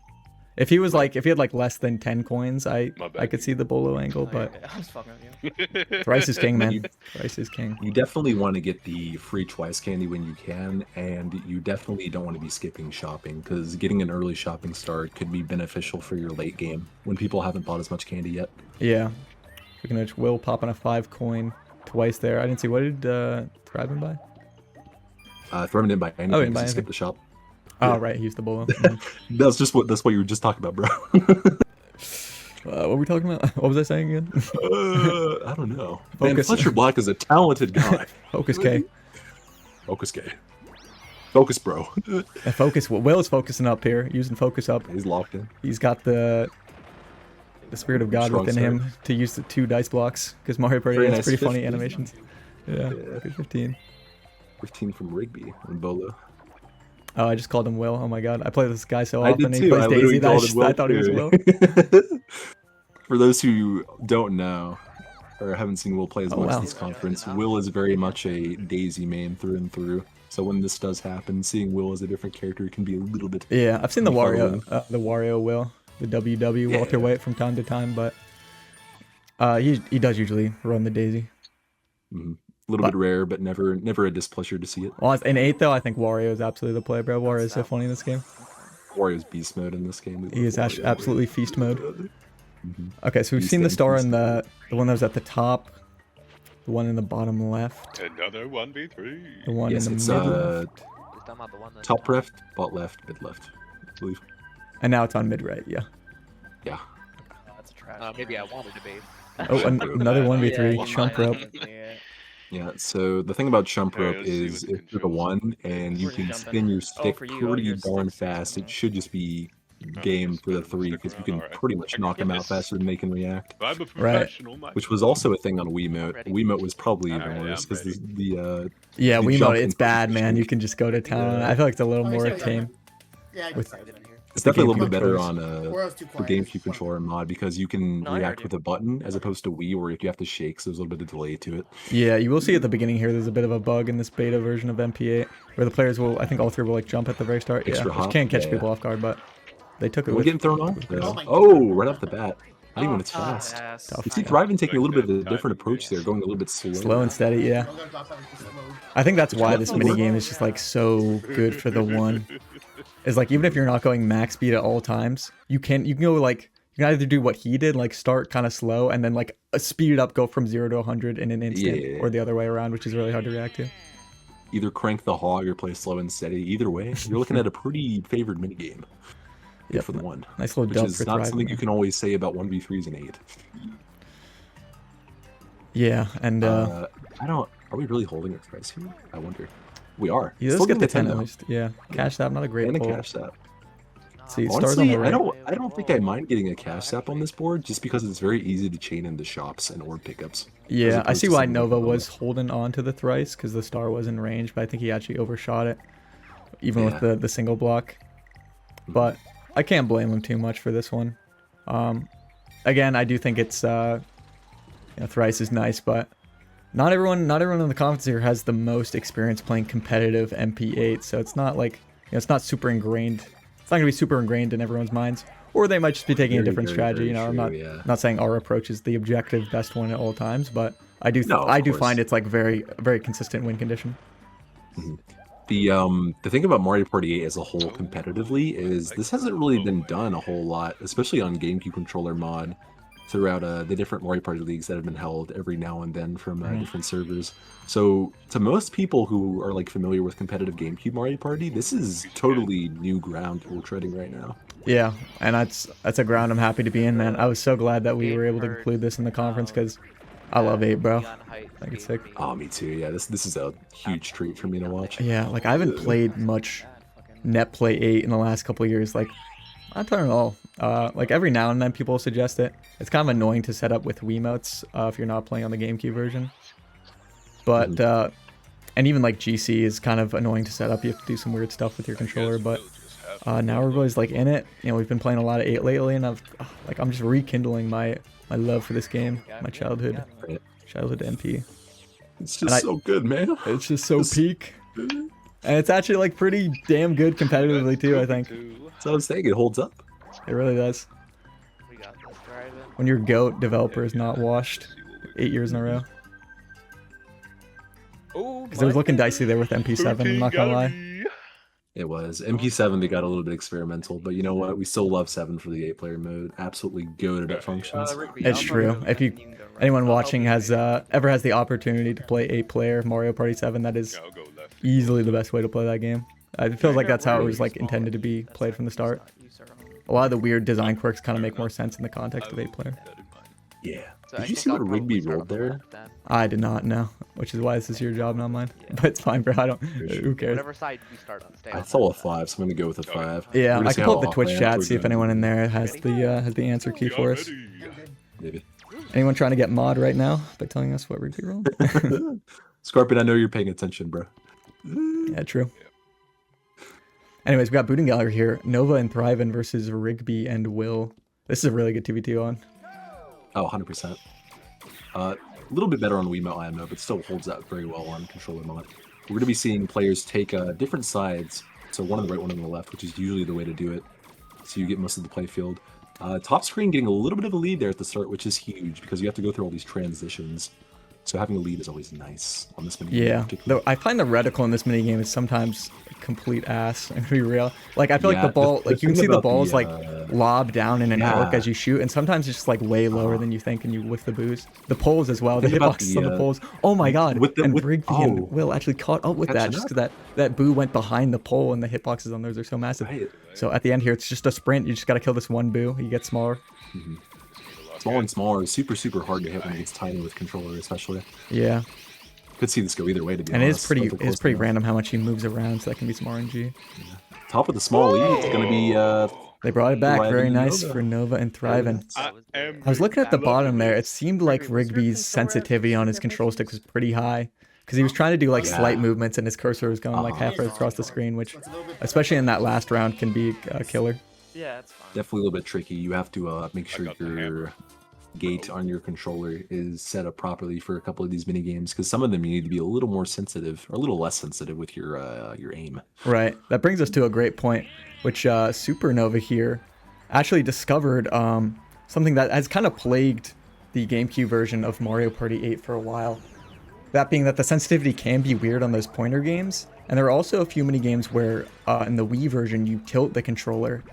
If he had less than 10 coins, I My bad. could see the Bolo angle, but I was fucking with you. thrice is king, man. You- Thrice is king. You definitely want to get the free twice candy when you can, and you definitely don't want to be skipping shopping, because getting an early shopping start could be beneficial for your late game when people haven't bought as much candy yet. Yeah. Looking at Will popping a 5 coin twice there. I didn't see, what did Thrive him by? Throw them in by anything, Oh, oh, in by skip anything. the shop. Oh, Yeah. right, he used the Bolo. Mhm. That's what you were just talking about, bro. What were we talking about? What was I saying again? I don't know. Man, Focus. Fletcher Black is a talented guy. Focus K. Focus K. Focus, bro. Focus. Will is focusing up here, using focus up. He's locked in. He's got the spirit of God Strong within start. him to use the 2 dice blocks because Mario Party Very has nice. pretty funny 15. animations. Yeah, Yeah. good 15. 15 from Rigby and Bolo. Oh, I just called him Will. Oh my god, I play with this guy so I often. did He too. plays I Daisy. literally That called just, him Will I thought he was too. Will. For those who don't know, or haven't seen Will play as Oh, much wow. this conference, Will is very much a Daisy main through and through. So when this does happen, seeing Will as a different character can be a little bit. Yeah, I've seen the Following. Wario Will, the WW Yeah. Walter White from time to time, but he does usually run the Daisy. A little bit rare, but never a displeasure to see it. Well, in 8 though, I think Wario is absolutely the play, bro. Wario is so funny in this game. Wario's beast mode in this game. We He love is Wario. absolutely feast mode. Okay, so we've Beast seen the and star feast. in the one that was at the top, the one in the bottom left, Another 1v3. the one Yes, in the it's middle, Just talking about the one that's top left, bot left, mid left. I believe. and now it's on mid right. Yeah. Yeah. That's a trash. maybe I wanted to be. Oh, another 1v3 Yeah, chump yeah. rope. Yeah. Yeah, so the thing about chump Alright, rope let's see is what the if you're the controls one and you Where's can he spin jumping? your stick for you, pretty your darn stick's fast, spinning. it should just be Oh, game just for the spin- 3 stick because you around, can alright. pretty much I can knock them get out this. faster than they can react. I'm a Right. professional, my Which was also a thing on Wiimote. Ready. Wiimote was probably even Alright, worse I'm because ready. Yeah, You Wiimote, jump it's and bad, push man. the You can just go to town on it. Yeah. I feel like it's a little Oh, more yeah, tame. Yeah, I can With- start it in here. it's definitely a little GameCube bit better controllers. on Or else too the quiet. GameCube controller mod because you can No, I heard react you. with a button as opposed to Wii where you have to shake, so there's a little bit of delay to it. Yeah, you will see at the beginning here. There's a bit of a bug in this beta version of MP8 where the players will, I think all 3 will like jump at the very start. Yeah, Extra which hop? can catch Yeah, people yeah. off guard, but they took it We're with. getting thrown off. Oh my Oh, right off the bat. Not even when it's Oh, fast. yes. Tough. You see Thriven taking a little bit of a different approach there, going a little bit Slow and steady, yeah. Oh, God, God, God, just load. I think that's why What this the mini word? game is just like so good for the one. Is like even if you're not going max speed at all times, you can go like you can either do what he did, like start kind of slow and then like speed it up, go from 0 to 100 in an instant, Yeah. or the other way around, which is really hard to react to. Either crank the hog or play slow and steady. Either way, you're looking at a pretty favored minigame. Good Yep. for the one. Nice little Which dub is for not Thrive. something you can always say about 1v3s and 8. Yeah, and I don't. Are we really holding a price here? I wonder. We are. yeah, let's Still get the getting 10 at though. least. Yeah, cash app, not a great And a pull. cash app. See, it starts on Honestly, the right. I don't think I mind getting a cash app on this board just because it's very easy to chain into shops and orb pickups. Yeah, I opposed see to why something like Nova that. was holding on to the thrice because the star was in range, but I think he actually overshot it, even with Yeah. the single block. But I can't blame him too much for this one. Again, I do think it's thrice is nice, but not everyone in the conference here has the most experience playing competitive MP8, so it's not like it's not super ingrained. It's not gonna be super ingrained in everyone's minds, or they might just be taking a Very, different very, strategy. very I'm true, not yeah. not saying our approach is the objective best one at all times, but I do No, of I do course. find it's like very consistent win condition. The thing about Mario Party 8 as a whole competitively is this hasn't really been done a whole lot, especially on GameCube controller mod throughout the different Mario Party leagues that have been held every now and then from different servers. So to most people who are like familiar with competitive GameCube Mario Party, this is totally new ground we're treading right now. Yeah, and that's a ground I'm happy to be in, man. I was so glad that we were able to conclude this in the conference because I love 8, bro. I think it's sick. Oh, me too. Yeah, this is a huge treat for me to watch. Yeah, like I haven't played much net play 8 in the last couple of years. Like I don't know. Like every now and then people suggest it. It's kind of annoying to set up with Wiimotes if you're not playing on the GameCube version. But and even like GC is kind of annoying to set up. You have to do some weird stuff with your controller. But now everybody's like in it. You know, we've been playing a lot of 8 lately, and I'm just rekindling my love for this game. My childhood MP. It's And just so good, man. It's just so peak. And it's actually like pretty damn good competitively too, I think. That's what I'm saying. It holds up. It really does. We got this driving. When your GOAT developer is not washed 8 years in a row. Oh, Because it was looking dicey there with MP7, I'm not gonna lie. It was. MP7, they got a little bit experimental, but you know what? We still love 7 for the 8-player mode. Absolutely goated at functions. It's true. If anyone watching has ever has the opportunity to play 8-player Mario Party 7, that is I'll go left. easily the best way to play that game. It feels like that's how it was like intended to be played from the start. a lot of the weird design quirks kind of make more sense in the context of 8-player. Yeah. So Did I you think see what I'll probably Rigby start rolled on the there? left then. I did not know, which is why this is your job, not mine. But it's fine, bro. I don't. Who cares? Whatever side we start on, stay I on saw a that. 5, so I'm gonna go with a 5. Yeah, We're gonna I see can pull how up the off Twitch I am chat, towards see if the end. anyone in there has the answer key for us. Maybe. Anyone trying to get mod right now by telling us what Rigby rolled? Scorpion, I know you're paying attention, bro. Yeah, true. Anyways, we got Booting Gallery here. Nova and Thriven versus Rigby and Will. This is a really good 2v2 on. Oh, 100%. A little bit better on Wiimote IMO, but still holds out very well on controller mod. We're going to be seeing players take different sides, so one on the right, one on the left, which is usually the way to do it, so you get most of the play field. Top screen getting a little bit of a lead there at the start, which is huge, because you have to go through all these transitions. So having a lead is always nice on this minigame. Yeah, though I find the reticle in this minigame is sometimes complete ass. I'm gonna be real. Like I feel like the ball, like you can see the balls like lob down in an arc as you shoot, and sometimes it's just like way lower than you think, and you whiff the boost. The poles as well, the hitboxes on the poles. Oh my god! And Rigby and Will actually caught up with that, just because that boo went behind the pole, and the hitboxes on those are so massive. Right. So at the end here, it's just a sprint. You just gotta kill this one boo. You get smaller. Smaller and smaller is super, super hard to hit when it gets tiny with controller, especially. Yeah. Could see this go either way, to be And honest. it's pretty random how much he moves around, so that can be some RNG. Top of the small lead, it's going to be... They brought it back. Thriven Very and nice Nova. for Nova and Thriven. I am I was looking at the Love bottom there. it. It seemed like Rigby's sensitivity on his control stick was pretty high. Because he was trying to do like slight movements and his cursor was going like halfway across the screen, which, especially in that last round, can be a killer. Yeah, that's fine. Definitely a little bit tricky. You have to make sure got the your hammer. gate on your controller is set up properly for a couple of these mini games, because some of them you need to be a little more sensitive or a little less sensitive with your aim. Right. That brings us to a great point, which Supernova here actually discovered something that has kind of plagued the GameCube version of Mario Party 8 for a while. That being that the sensitivity can be weird on those pointer games, and there are also a few mini games where in the Wii version you tilt the controller,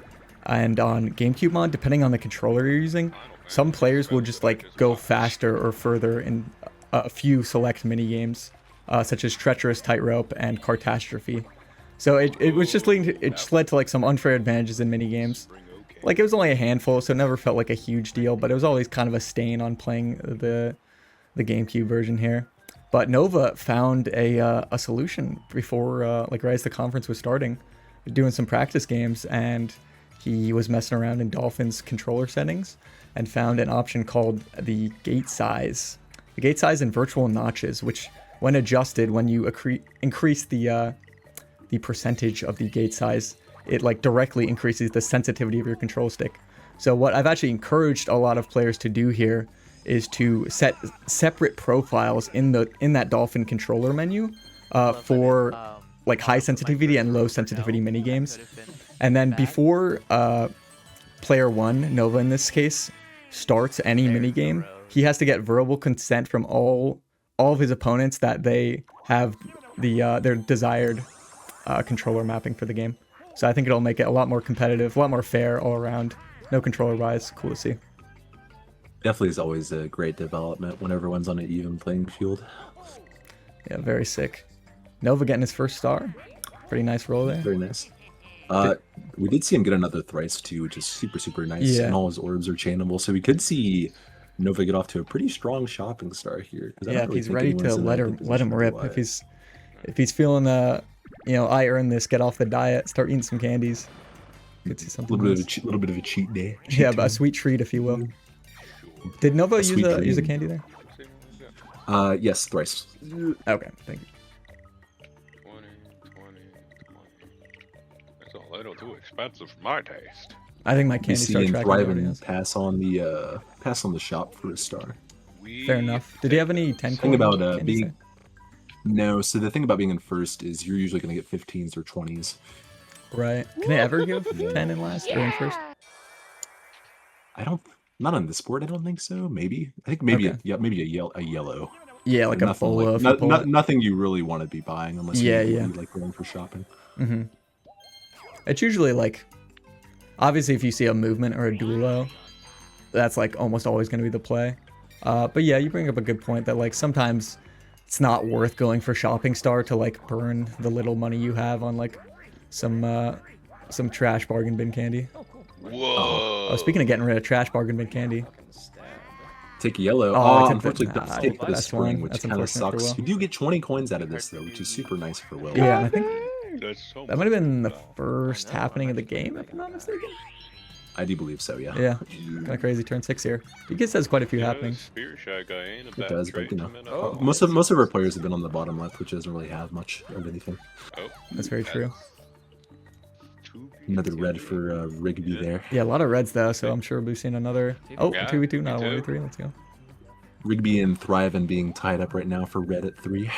and on GameCube mod, depending on the controller you're using, some players will just like go faster or further in a few select mini games, such as Treacherous Tightrope and Cartastrophe. So it was just leading to, it just led to like some unfair advantages in mini games. Like it was only a handful, so it never felt like a huge deal, but it was always kind of a stain on playing the GameCube version here. But Nova found a solution before, like right as the conference was starting, doing some practice games, and he was messing around in Dolphin's controller settings and found an option called the gate size. The gate size in virtual notches, which when adjusted, when you increase the percentage of the gate size, it like directly increases the sensitivity of your control stick. So what I've actually encouraged a lot of players to do here is to set separate profiles in that Dolphin controller menu for like high sensitivity and low sensitivity mini games. And then before player one, Nova in this case, starts any mini game, he has to get verbal consent from all of his opponents that they have their desired controller mapping for the game. So I think it'll make it a lot more competitive, a lot more fair all around. No controller wise, cool to see. Definitely is always a great development when everyone's on an even playing field. Yeah, very sick. Nova getting his first star. Pretty nice roll there. Very nice. We did see him get another thrice too, which is super, super nice. Yeah. And all his orbs are chainable, so we could see Nova get off to a pretty strong shopping start here. 'Cause I Yeah, don't if really he's think ready anyone's to in let a him good position rip. otherwise. If he's feeling I earned this, get off the diet, start eating some candies. You could see a something. little bit, Nice. little bit of a cheat day. Yeah, but a sweet treat, if you will. Did Nova use sweet a dream. candy there? Yes, thrice. Okay, thank you. 20, 20, 20. That's a little too expensive for my taste. I think my We candy see star him tracking thrive already and has. pass on the shop for a star. Fair enough. Did he have any 10 Thing about candies being there? no, so the thing about being in first is you're usually going to get 15s or 20s. Right. Can it ever give 10 in last or in first? Not on this board. I don't think so. Maybe I think maybe Okay. maybe a yellow. Yeah, like a Nothing bolo like, if you pull it. nothing you really want to be buying unless Yeah, you yeah. really like going for shopping. Mm-hmm. It's usually like, obviously if you see a movement or a duelo, that's like almost always going to be the play. But yeah, you bring up a good point that like sometimes it's not worth going for shopping star to like burn the little money you have on like some trash bargain bin candy. Whoa. Oh, speaking of getting rid of trash, bargain bin candy. Fucking stab. Take yellow. Oh, Oh, I took unfortunately, the- the nah, skip for the that's spring, one. which That's kind of unfortunate for sucks. Will. You do get 20 coins out of this though, which is super nice for Will. Yeah, and I think That's so that might have been the much fun. first I know, happening of the actually game, really if I'm not good. mistaken. I do believe so. Yeah. Yeah, kind of crazy. Turn 6 here. He gets has quite a few Yeah, happenings. Spear Shot guy ain't a It bad does, but trade you know, from Oh. most of our players have been on the bottom left, which doesn't really have much of anything. Oh, That's very true. Another red for Rigby Yeah. there. Yeah, a lot of reds though, so I'm sure we'll be seeing another. Oh, Yeah, 2v2, me not a too. 1v3. Let's go. Rigby and Thriven being tied up right now for red at 3.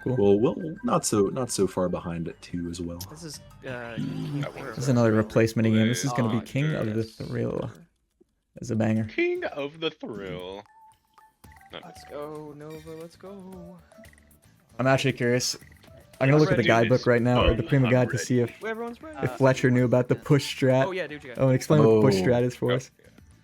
Cool. Well, Will not so far behind at 2 as well. This is This is another replacement game. This is going to be King of the Thrill. As a banger. King of the Thrill. No, Let's go, Nova. Let's go. I'm actually curious. I'm going to look at the guidebook right now, or the Prima guide, to see if Everyone's ready. Fletcher knew about the push strat. Oh yeah, dude, you got. Oh, and explain what the push Oh. strat is for us.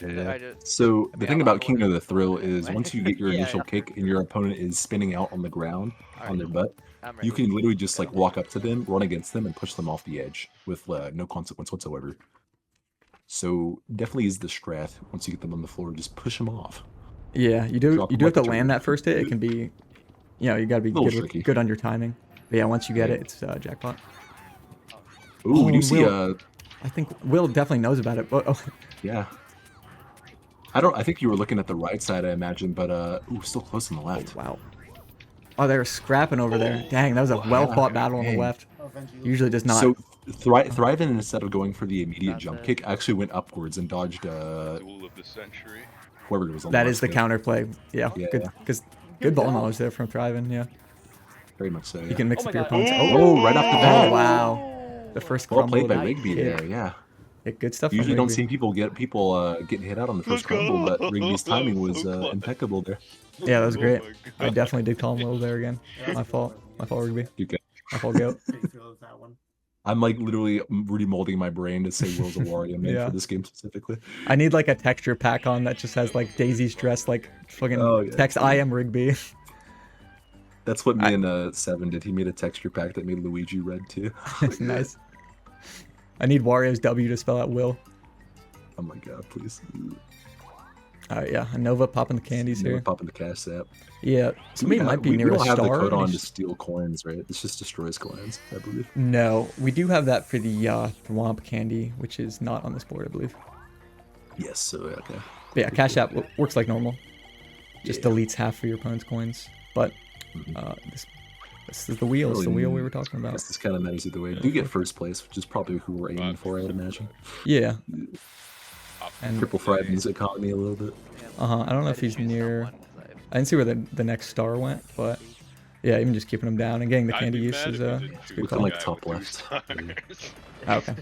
Yeah. I just, So the Yeah, thing I'm about not King of worried. the Thrill is once you get your Yeah, initial yeah. kick and your opponent is spinning out on the ground on their butt, I'm ready. you can literally just like walk up to them, run against them, and push them off the edge with no consequence whatsoever. So definitely is the strat. Once you get them on the floor, just push them off. Yeah, you do Drop you them do have like to a land turtle. that first hit. It can be, you got to be Little good, tricky. good on your timing. But yeah, once you get Yeah. it, it's jackpot. Ooh, we Oh, do see Will. I think Will definitely knows about it. But, oh, yeah. I think you were looking at the right side, I imagine, but ooh, still close on the left. wow. Oh, they were scrapping over there. Dang, that was a well-fought battle on the Dang. left. Usually does not. So Thriven, instead of going for the immediate That's jump it. kick, actually went upwards and dodged Duel of the century. whoever was on That the is the left there. counterplay. Yeah, Yeah. good. Because good ball knowledge there from Thriven. Yeah, Very much so. Yeah. you can mix Oh up my your God. opponents. Oh, right off the Oh, bat. wow. The first Well crumble played by of the Rigby kid. there, yeah. Yeah, good stuff. from Usually don't Rigby. see people getting hit out on the first crumble, but Rigby's timing was impeccable there. Yeah, that was Oh great. my I God. definitely did call him Will there again. My fault. My fault, Rigby. You can- My fault, Goat. I'm like literally remolding my brain to say Will's a Wario man Yeah. for this game specifically. I need like a texture pack on that just has like Daisy's dress, like fucking Oh, yeah. text I am Rigby. That's what me and Seven did. He made a texture pack that made Luigi red too. Nice. I need Wario's W to spell out Will. Oh my god, please. Alright, yeah. Nova popping the candies Never here. popping the cash app. Yeah, somebody might be near we a don't have the star. code Let me on to just- steal coins, right? This just destroys coins, I believe. No, we do have that for the Thwomp candy, which is not on this board, I believe. Yes, so okay. But yeah, Cash App works like normal. Just Yeah. deletes half of your opponent's coins. But this is the wheel. It's the wheel we were talking about. This kind of matters either way. Do get first place, which is probably who we're aiming for, I'd imagine. Yeah. And Triple Thriven's economy a little bit. I don't know if he's near. I didn't see where the next star went, but yeah, even just keeping him down and getting the I'd candy be use mad is if a it didn't it's a shoot good Looking call. like guy top with left. two stars. Ah, okay.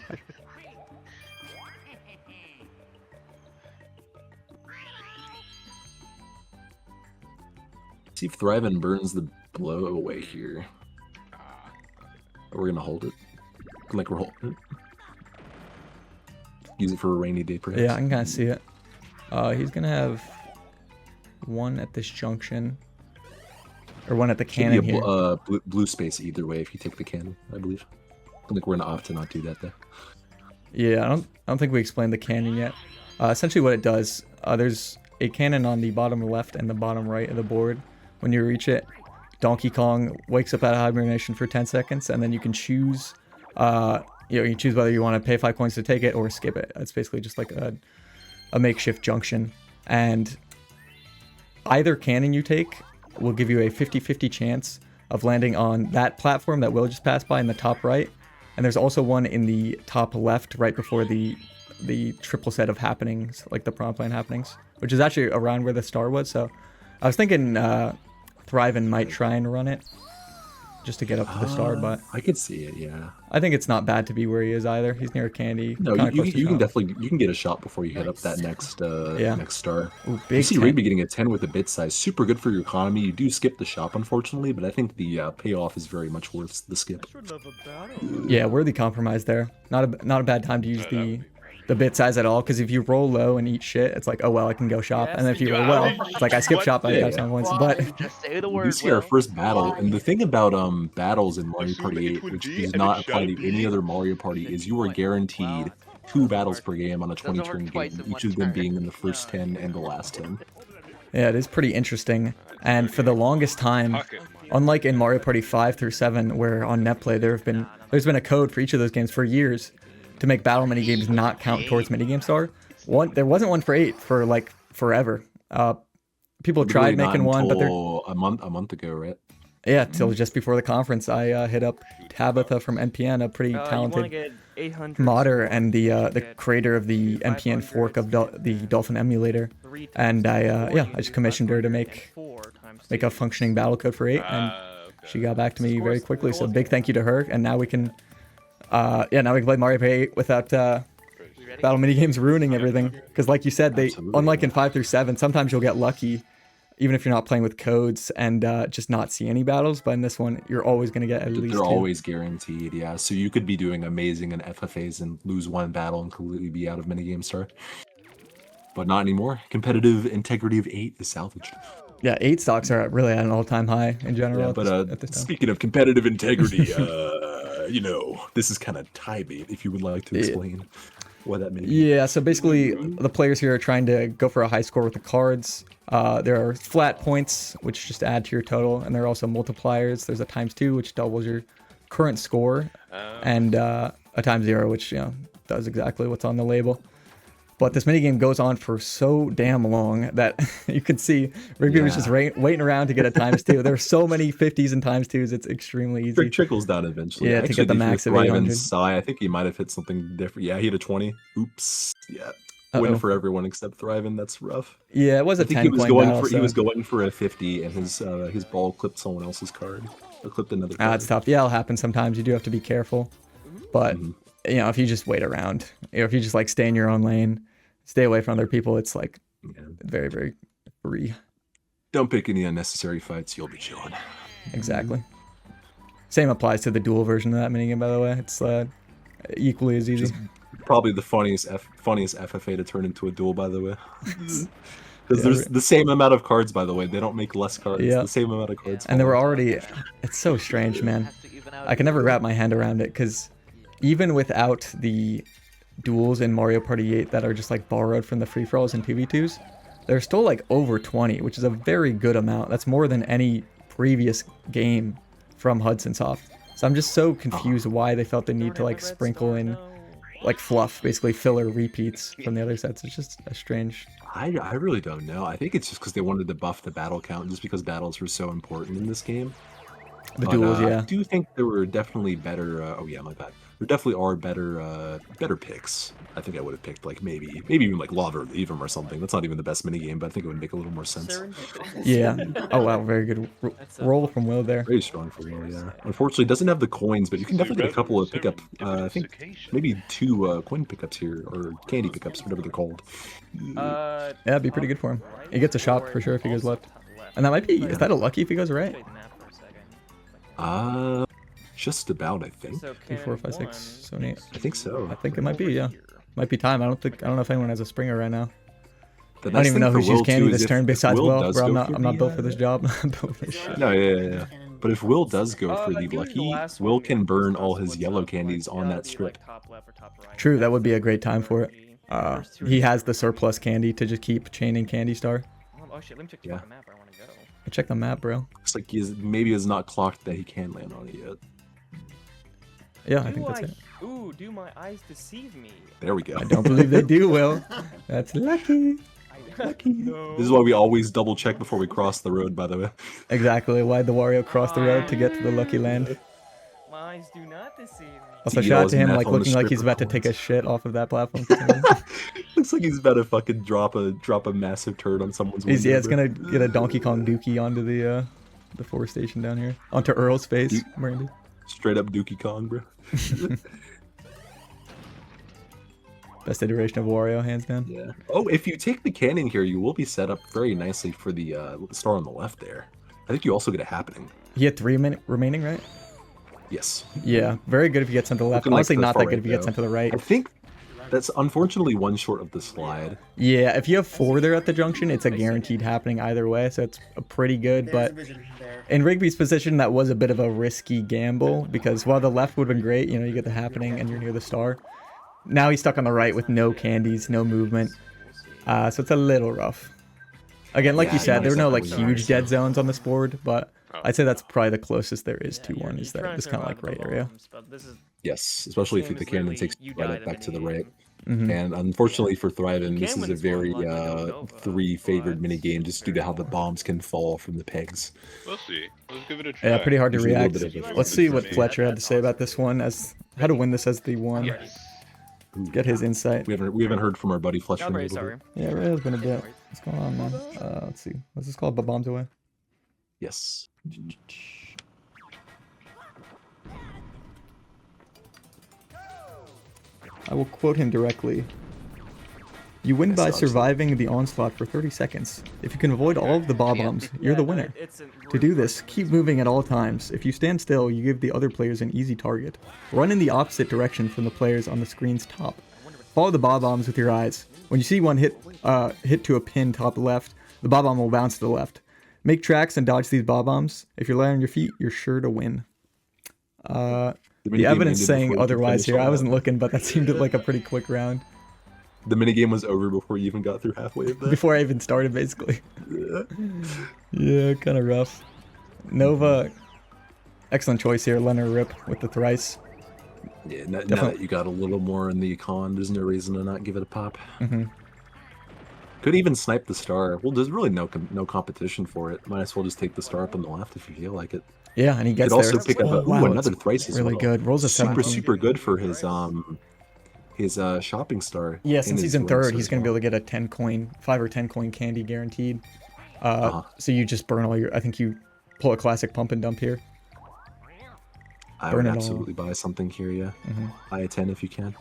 See if Thriven burns the blow away here. Or we're gonna hold it. Like we're holding it. Use it for a rainy day, perhaps. Yeah, I can kind of see it. He's gonna have one at this junction, or one at the Should cannon be a here. blue space either way if you take the cannon, I believe. I think we're gonna opt to not do that though. Yeah, I don't think we explained the cannon yet. Essentially, what it does, there's a cannon on the bottom left and the bottom right of the board. When you reach it, Donkey Kong wakes up out of hibernation for 10 seconds, and then you can choose. You can choose whether you want to pay 5 coins to take it or skip it. It's basically just like a makeshift junction, and either cannon you take will give you a 50-50 chance of landing on that platform that Will just passed by in the top right. And there's also one in the top left right before the triple set of happenings, like the prom plan happenings, which is actually around where the star was. So I was thinking Thriven might try and run it just to get up to the star, but I could see it, yeah. I think it's not bad to be where he is either. He's near a candy. No, kinda you close to can top. definitely get a shot before you hit up that next Yeah. next star. Ooh, You big see 10. Rigby getting a 10 with a bit size, super good for your economy. You do skip the shop, unfortunately, but I think the payoff is very much worth the skip. Yeah, worthy compromise there. Not a bad time to use the bit size at all, because if you roll low and eat shit, it's like, oh well, I can go shop. And then if you roll well, it's like I skip shop, I Yeah, got yeah. some points. But Just say the We word. see our Will. first battle, and the thing about battles in Mario Assume Party it 8, would which be does and not it apply shall to any be. other Mario Party, is you are guaranteed 2 battles per game on a Doesn't 20 work turn twice game, in each one of them turn. being in the first 10 and the last 10. Yeah, it is pretty interesting. And for the longest time, Pocket money. unlike in Mario Party 5 through 7, where on NetPlay there's been a code for each of those games for years to make battle minigames not count towards minigame star. There wasn't one for 8 for like forever. People tried Really not making one, but they're until a month ago, right? yeah, till just before the conference, I hit up Tabitha from NPN, a pretty You want to talented get 800 modder and the get creator of the NPN fork of the Dolphin emulator. 3 And I times yeah, 40 I just commissioned her to make 4 times a 2. functioning battle code for 8, and Okay. she got back to me very Scores- quickly. So goals big thank you to her. And now we can now we can play Mario Party 8 without We ready? battle minigames ruining everything. Because like you said, Absolutely. unlike in 5 through 7, sometimes you'll get lucky, even if you're not playing with codes, and just not see any battles. But in this one, you're always going to get at least They're 2. always guaranteed, yeah. So you could be doing amazing in FFAs and lose one battle and completely be out of minigame star. But not anymore. Competitive integrity of 8 is salvaged. Yeah, 8 stocks are really at an all-time high in general Yeah, at, but this, at this time. speaking of competitive integrity, this is kind of tie bait. If you would like to Yeah. explain what that means. Yeah, so basically, the players here are trying to go for a high score with the cards. There are flat points, which just add to your total, and there are also multipliers. There's a ×2, which doubles your current score, and a ×0, which does exactly what's on the label. But this minigame goes on for so damn long that you can see Rigby was just Yeah. waiting around to get a ×2. There are so many 50s and ×2s, it's extremely easy. Trickles down eventually. Yeah, to Actually, get the if you max of thrive 800. in Psy, I think he might have hit something different. Yeah, he hit a 20. Oops. Yeah. Win Uh-oh. for everyone except Thriven. That's rough. Yeah, it was a I think 10 he was coin going battle, for so. he was going for a 50, and his ball clipped someone else's card. Or clipped another card. It's tough. Yeah, it'll happen sometimes. You do have to be careful. But, Mhm. if you just wait around, if you just like stay in your own lane, stay away from other people, it's like Yeah. very, very free. Don't pick any unnecessary fights. You'll be chilling. Exactly. Same applies to the dual version of that minigame, by the way. It's equally as easy. Just probably the funniest FFA to turn into a duel, by the way. Because Yeah, there's the same amount of cards, by the way. They don't make less cards. Yeah. The same amount of cards. And they were fall. already. It's so strange, man. Has to even out I can never wrap my hand around it because even without the duels in Mario Party 8 that are just like borrowed from the free for alls and 2v2s, they're still like over 20, which is a very good amount. That's more than any previous game from Hudson Soft. So I'm just so confused why they felt the need to like sprinkle in like fluff, basically filler repeats from the other sets. It's just a strange. I really don't know. I think it's just because they wanted to buff the battle count, just because battles were so important in this game. The But, duels, I yeah. do think there were definitely better. Oh yeah, my bad. There definitely are better picks. I think I would have picked like maybe even like Lava or Leave 'em or something. That's not even the best minigame, but I think it would make a little more sense. Yeah. Oh wow, very good roll from Will there. Very strong for Will, yeah. Unfortunately, it doesn't have the coins, but you can definitely get a couple of pickup. I think maybe 2 coin pickups here, or candy pickups, whatever they're called. Yeah, it'd be pretty good for him. He gets a shot for sure if he goes left. And that might be. Is that a lucky if he goes right? Just about, I think. 3, 4, 5, 6, 7, 8. I think so. I think it might be. Yeah, might be time. I don't know if anyone has a springer right now. The I don't nice even thing know for who's Will, used candy too, is this if- turn if besides Will. does Bro, go I'm for not the, built for this job. I'm built for this shit. No, yeah. But if Will does go for like, the usually the lucky, last Will one can is burn supposed all to his win yellow top candies left. on Yeah, that it'd be, like, strip. top left or top right. True, that would be a great time for it. First two He are- has the surplus candy to just keep chaining Candy Star. Oh shit, let me check the Yeah. fucking map. I want to go. Check the map, bro. Looks like maybe has not clocked that he can land on it yet. Yeah, I think that's it. Ooh, do my eyes deceive me? There we go. I don't believe they do, Will. That's lucky. No. This is why we always double check before we cross the road, by the way. Exactly. Why'd the Wario cross the road to get to the lucky land? My eyes do not deceive me. Also, See, shout out those to him math like on the looking like strip he's about to take a records. shit off of that platform. Looks like he's about to fucking drop a massive turd on someone's window. It's bro. gonna get a Donkey Kong Dookie onto the forestation down here. Onto Earl's face, Brandy. Straight up Dookie Kong, bro. Best iteration of Wario, hands down. Yeah. Oh, if you take the cannon here, you will be set up very nicely for the star on the left there. I think you also get a happening. He had 3 minutes remaining, right? Yes. Yeah, very good if you get sent to the left. Looking like Honestly, the not far that good right, if you get though. sent to the right. I think that's unfortunately one short of the slide. Yeah, if you have 4 there at the junction, it's a guaranteed happening either way, so it's a pretty good. But in Rigby's position, that was a bit of a risky gamble because while the left would have been great, you get the happening and you're near the star. Now he's stuck on the right with no candies, no movement. We'll see. So it's a little rough. Again, like Yeah, you said, there are no like exactly. huge dead zones on this board, but Oh. I'd say that's probably the closest there is Yeah, to you're- one. you're Is that trying this to kind of like survive right the area? bombs, but this is Yes, especially if game the is cannon literally takes you right die up to back to the minigame. right. Hmm. And unfortunately for Thriven, You this can is win a this one, very like, no Nova, three favored but minigame just due to how the very bombs can fall from the pegs. We'll see. Let's give it a try. Yeah, pretty hard to Usually a little react. bit of a Let's see what focus. Fletcher had to say about this one as how to win this as the one. Yes. Ooh, Get his insight. We haven't heard from our buddy Fletcher in a I'm very little sorry. bit. Yeah, it really has been a bit. What's going on, man? Let's see. What's this called? Bombs away. Yes. I will quote him directly. You win Yes, by obviously. surviving the onslaught for 30 seconds. If you can avoid all of the bombs, you're Yeah, the no, winner. it's a To do this, keep moving at all times. If you stand still, you give the other players an easy target. Run in the opposite direction from the players on the screen's top. Follow the bombs with your eyes. When you see one hit to a pin top left, the bomb will bounce to the left. Make tracks and dodge these bombs. If you're light on your feet, you're sure to win. The minigame evidence ended saying before you could otherwise finish here. all I that. wasn't looking, but that seemed like a pretty quick round. The minigame was over before you even got through halfway of that. Before I even started, basically. Yeah. Yeah, kind of rough. Nova, excellent choice here. Leonard Rip with the thrice. Yeah, now Definitely. that you got a little more in the econ, there's no reason to not give it a pop. Hmm. Could even snipe the star. Well, there's really no competition for it. Might as well just take the star up on the left if you feel like it. Yeah, and he gets Could there. also pick up Oh, ooh, wow, another it's thrice as really well. good. Rolls a Super 17. super good for his shopping star. Yeah, and since his he's in wins third, as he's going to be well. able to get a 10 coin, 5 or 10 coin candy guaranteed. Uh-huh. So you just burn all your, I think you pull a classic pump and dump here. I burn would it all. absolutely buy something here, yeah. Hmm. Buy a 10 if you can.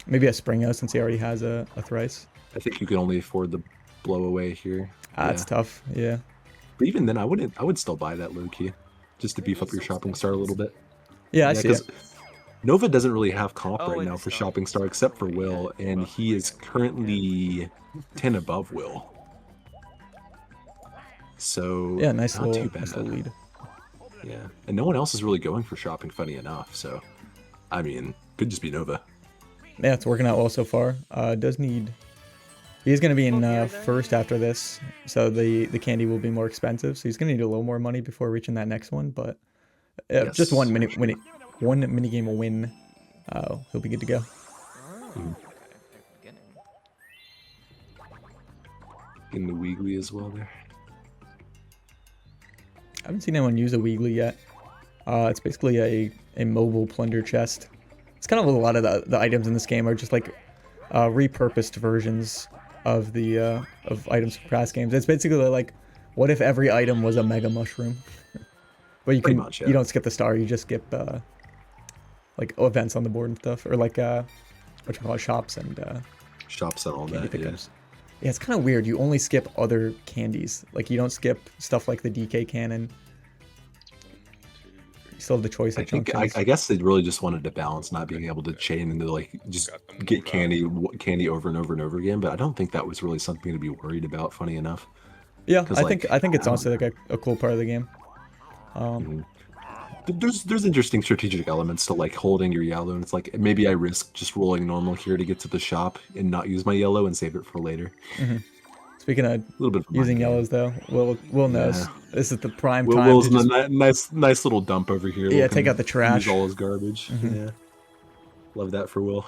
Maybe a Springo since he already has a thrice. I think you can only afford the blow away here. That's tough, yeah. But even then, I would still buy that low key, just to beef up your shopping star a little bit. Yeah, I see it. 'cause Nova doesn't really have comp Oh, right and now for Star. shopping star except for Will, and he is currently 10 above Will. So Yeah, nice not little, too bad. nice little lead. Yeah, and no one else is really going for shopping. Funny enough, so I mean, could just be Nova. Yeah, it's working out well so far. Does need. He's going to be in first after this, so the candy will be more expensive. So he's going to need a little more money before reaching that next one. But just Yes. one mini game will win. He'll be good to go. Oh, Mm. okay. Beginning. In the Weegly as well there. I haven't seen anyone use a Weegly yet. It's basically a mobile plunder chest. It's kind of a lot of the items in this game are just like repurposed versions of the of items from past games. It's basically like, what if every item was a mega mushroom? But you Pretty can much, yeah. you don't skip the star. You just skip like events on the board and stuff, or like what you call it, shops and Shops and all candy that. Yeah. pickups. Yeah, it's kind of weird. You only skip other candies. Like you don't skip stuff like the DK cannon. You still have the choice I at think junctions. I guess they really just wanted to balance not being able to chain and to like just Got them get moved out. candy over and over and over again. But I don't think that was really something to be worried about. Funny enough. Yeah, 'Cause, I like, think it's I honestly like a cool part of the game. There's interesting strategic elements to like holding your yellow, and it's like maybe I risk just rolling normal here to get to the shop and not use my yellow and save it for later. Speaking of A little bit of a mind using game. yellows though, Will knows. Yeah. This is the prime Will, time Will's to in just, a nice little dump over here. Yeah, Will take can out the trash. Use all his garbage. Mhm. Yeah, love that for Will.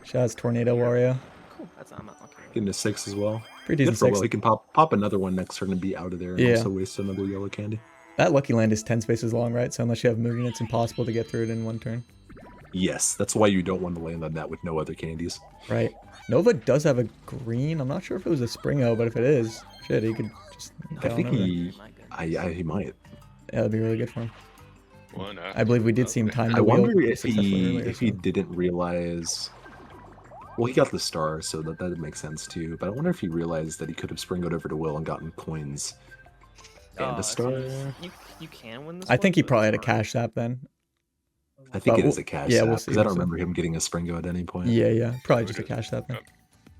shout out to Tornado Wario. Cool. That's I'm okay. Getting a 6 as well. Pretty Good decent for six. Will. He can pop another one next turn and be out of there, and Yeah. also waste another yellow candy. That Lucky Land is 10 spaces long, right? So unless you have moving, it's impossible to get through it in one turn. Yes, that's why you don't want to land on that with no other candies. Right. Nova does have a green. I'm not sure if it was a Springo, but if it is, shit, he could just I get on think over. he, My goodness. he might. Yeah, that'd be really good for him. One I believe we did see him time I the wheel wonder if successfully he earlier, if he so- didn't realize. Well, he got the star, so that makes sense too. But I wonder if he realized that he could have springoed over to Will and gotten coins and a So star. you can win this. I think he one, but probably had a it's hard. cash app then. I think But it is we'll- a cash yeah, yeah, we'll because see, I we'll don't see. remember him getting a springo at any point. Yeah, probably So just a it is. cash app then.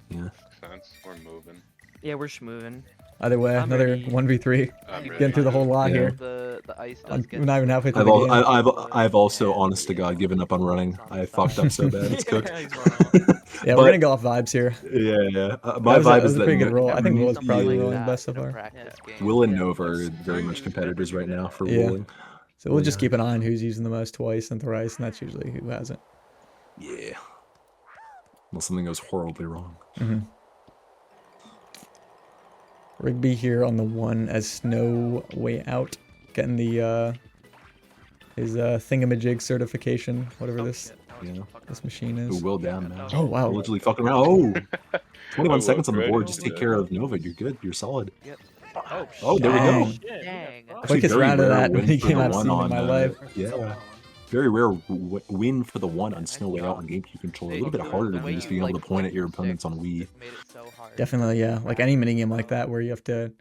Yeah. Sense. We're moving. Yeah, we're schmoving. Either way, I'm another ready. 1v3. I'm ready. Getting through the whole lot Yeah. here. The ice I'm does get not even halfway through I've the al- game. I- I've also, honest to God, given up on running. I fucked up so bad. It's cooked. Yeah, he's run off. Yeah, But- we're gonna go off vibes here. Yeah. My That was vibe a is that pretty good roll. I think no- Will's probably yeah. rolling the best so far. Will and Nova are very much competitors right now for Yeah. rolling. So we'll just keep an eye on who's using the most twice and thrice, and that's usually who hasn't. Yeah. Unless something goes horribly wrong. Rigby here on the 1 as Snow way out, getting the his thingamajig certification, whatever this Yeah. this machine Ooh, is. Will down now. Oh wow. Literally fucking around. Oh! 21 Will seconds on the ready. board. Just take care of Nova. You're good. You're solid. Oh, Oh, there we go. Dang. Dang. Actually, Quickest very round of rare that win mini for game the I've one seen in on, my life. Yeah. Very rare win for the 1 on Snow Way Out on GameCube controller. A little bit harder than just being able to point at your opponents on Wii. Just made it so hard. Definitely, yeah. Like any minigame like that where you have to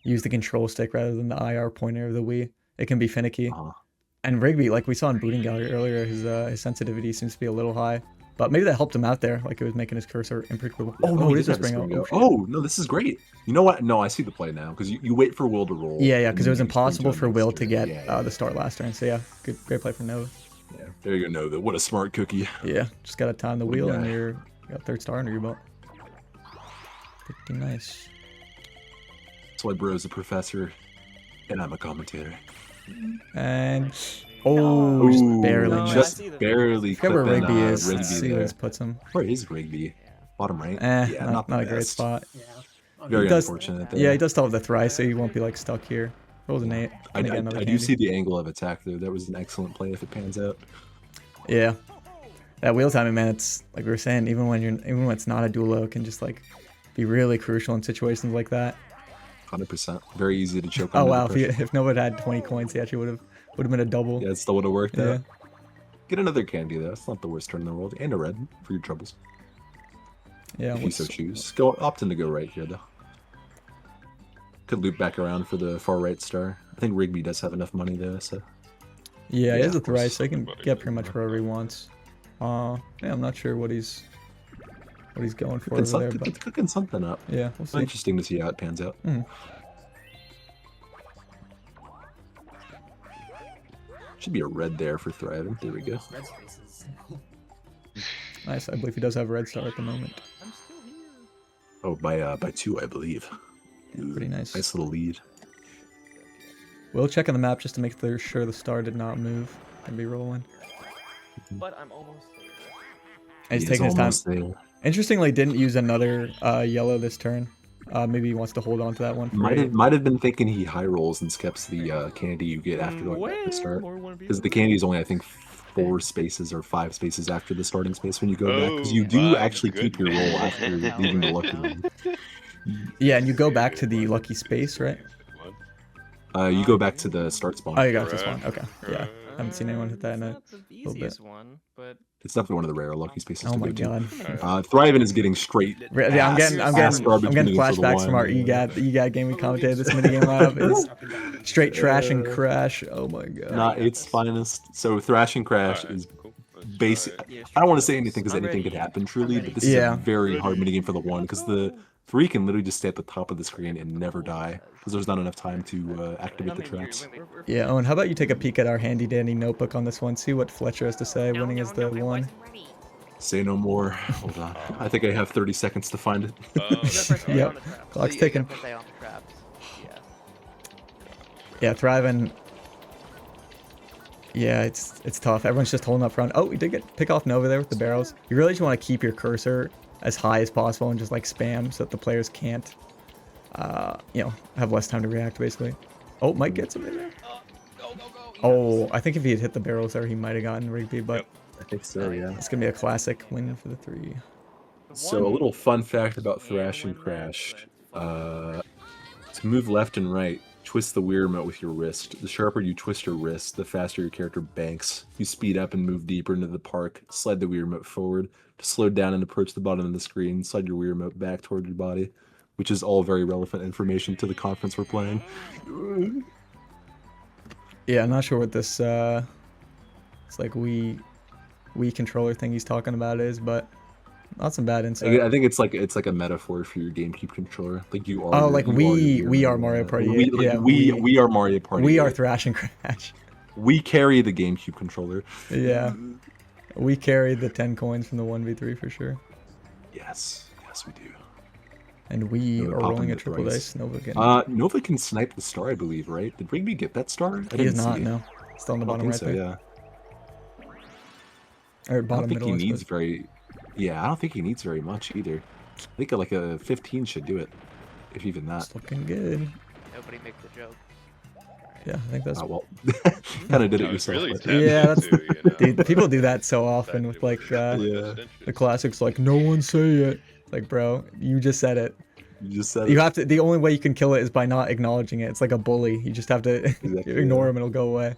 use the control stick rather than the IR pointer of the Wii, it can be finicky. Uh-huh. And Rigby, like we saw in Booting Gallery earlier, his sensitivity seems to be a little high. But maybe that helped him out there, like it was making his cursor imperceptible. Oh no, it is a spring out. Oh, shit. Oh, no, this is great. You know what? No, I see the play now, because you wait for Will to roll. Yeah, and because it then was you spring impossible to for him Will next to turn. get Yeah, the start last turn. So yeah, great play from Nova. yeah. There you go, Nova. What a smart cookie. Yeah, just gotta time the wheel and guy. you got third star under your belt. Pretty nice. That's why bro's a professor, and I'm a commentator. And oh, just Ooh, barely No, I missed. just see the- barely Forget where clipping, Rigby is. Rigby Let's see there. where this puts him. Where is Rigby? Bottom right? Yeah, not the a great best. spot. Very He does- unfortunate there. Yeah, he does still have the thrice, so he won't be like stuck here. Rolls an 8. I Gonna get another do candy. see the angle of attack there. That was an excellent play if it pans out. Yeah, that wheel timing, man. It's like we were saying, even when it's not a duelo, it can just like be really crucial in situations like that. 100%. Very easy to choke Oh under the wow, pressure. if Nova had 20 coins, he actually would have been a double. Yeah, it still would have worked Yeah. out. Get another candy though. It's not the worst turn in the world. And a red for your troubles. Yeah, If you so choose. Opt in to go right here though. Could loop back around for the far right star. I think Rigby does have enough money though, so yeah, he Yeah, has a of course. thrice, so he can Somebody get can pretty much work wherever he with wants. Yeah, I'm not sure what he's going for cooking, over there, but cooking something up. yeah, we'll see. Interesting to see how it pans out. Mhm. Should be a red there for thriving. There we go. Red spaces. Nice. I believe he does have a red star at the moment. I'm still here. Oh, by 2, I believe. Ooh, Pretty nice. Nice little lead. We'll check on the map just to make sure the star did not move and be rolling. But I'm almost there. And he's He is taking his time. almost there. Interestingly, didn't use another yellow this turn. Maybe he wants to hold on to that one. For Might have been thinking he high rolls and skips the candy you get after going back to start. Because the candy is only, I think, 4 spaces or 5 spaces after the starting space when you go back. Because you Oh do my actually keep your roll goodness. after leaving the lucky room. Yeah, and you go back to the lucky space, right? You go back to the start spawn. Oh, you got this Correct. one. Okay. Yeah. I haven't seen anyone hit that in a That's the bit. easiest one, but It's definitely one of the rare lucky spaces Oh to my go to. god. Thriving is getting straight. Yeah, I'm getting ass garbage meaning for the flashbacks from our one. EGAT game we commentated. This minigame lineup is straight trash and crash. Oh my god. Not its finest. So Thrash and Crash is basic. I don't want to say anything because anything could happen truly, but this is Yeah. a very hard minigame for the 1 because the 3 can literally just stay at the top of the screen and never die because there's not enough time to activate the traps. Yeah, Owen, how about you take a peek at our handy dandy notebook on this one? See what Fletcher has to say. Winning is the one. Say no more. Hold on. I think I have 30 seconds to find it. Yep. Clock's ticking. Yeah. Yeah, thriving. Yeah, it's tough. Everyone's just holding up front. Oh, we did pick off Nova there with the barrels. You really just want to keep your cursor as high as possible and just like spam so that the players can't, have less time to react basically. Oh, Mike gets him in there. Oh, I think if he had hit the barrels there, he might have gotten Rigby, but I think so, yeah. it's gonna be a classic win for the 3. So a little fun fact about Thrash and Crash. To move left and right, twist the Wii remote with your wrist. The sharper you twist your wrist, the faster your character banks. You speed up and move deeper into the park. Slide the Wii remote forward. To slow down and approach the bottom of the screen, slide your Wii remote back toward your body. Which is all very relevant information to the conference we're playing. Yeah, I'm not sure what this it's like Wii controller thing he's talking about is, but Not some bad insight. I think it's like a metaphor for your GameCube controller. Like you are. Oh, like we are Mario Party. Yeah, we are Mario Party. We are Thrash and Crash. We carry the GameCube controller. Yeah. We carried the 10 coins from the 1v3 for sure. Yes, we do. And we Nova are rolling popping a the triple thrice. dice. Nova again. Nova can snipe the star, I believe, right? Did Rigby get that star? He is not, no. Still on the I don't bottom think right so, there. yeah. Or I bottom don't think middle, he I needs suppose. very. Yeah, I don't think he needs very much either. I think like a 15 should do it, if even that. It's looking good. Nobody make the joke. Yeah, I think that's... Oh, well, kind of did it I was yourself. really but- tempted Yeah, that's- to, you know, Dude, people do that so but often that with it like was Yeah. best the interest. classics like no one say it. Like bro, you just said it. You just said You it. have to, the only way you can kill it is by not acknowledging it. It's like a bully. You just have to Exactly, ignore yeah. him and it'll go away.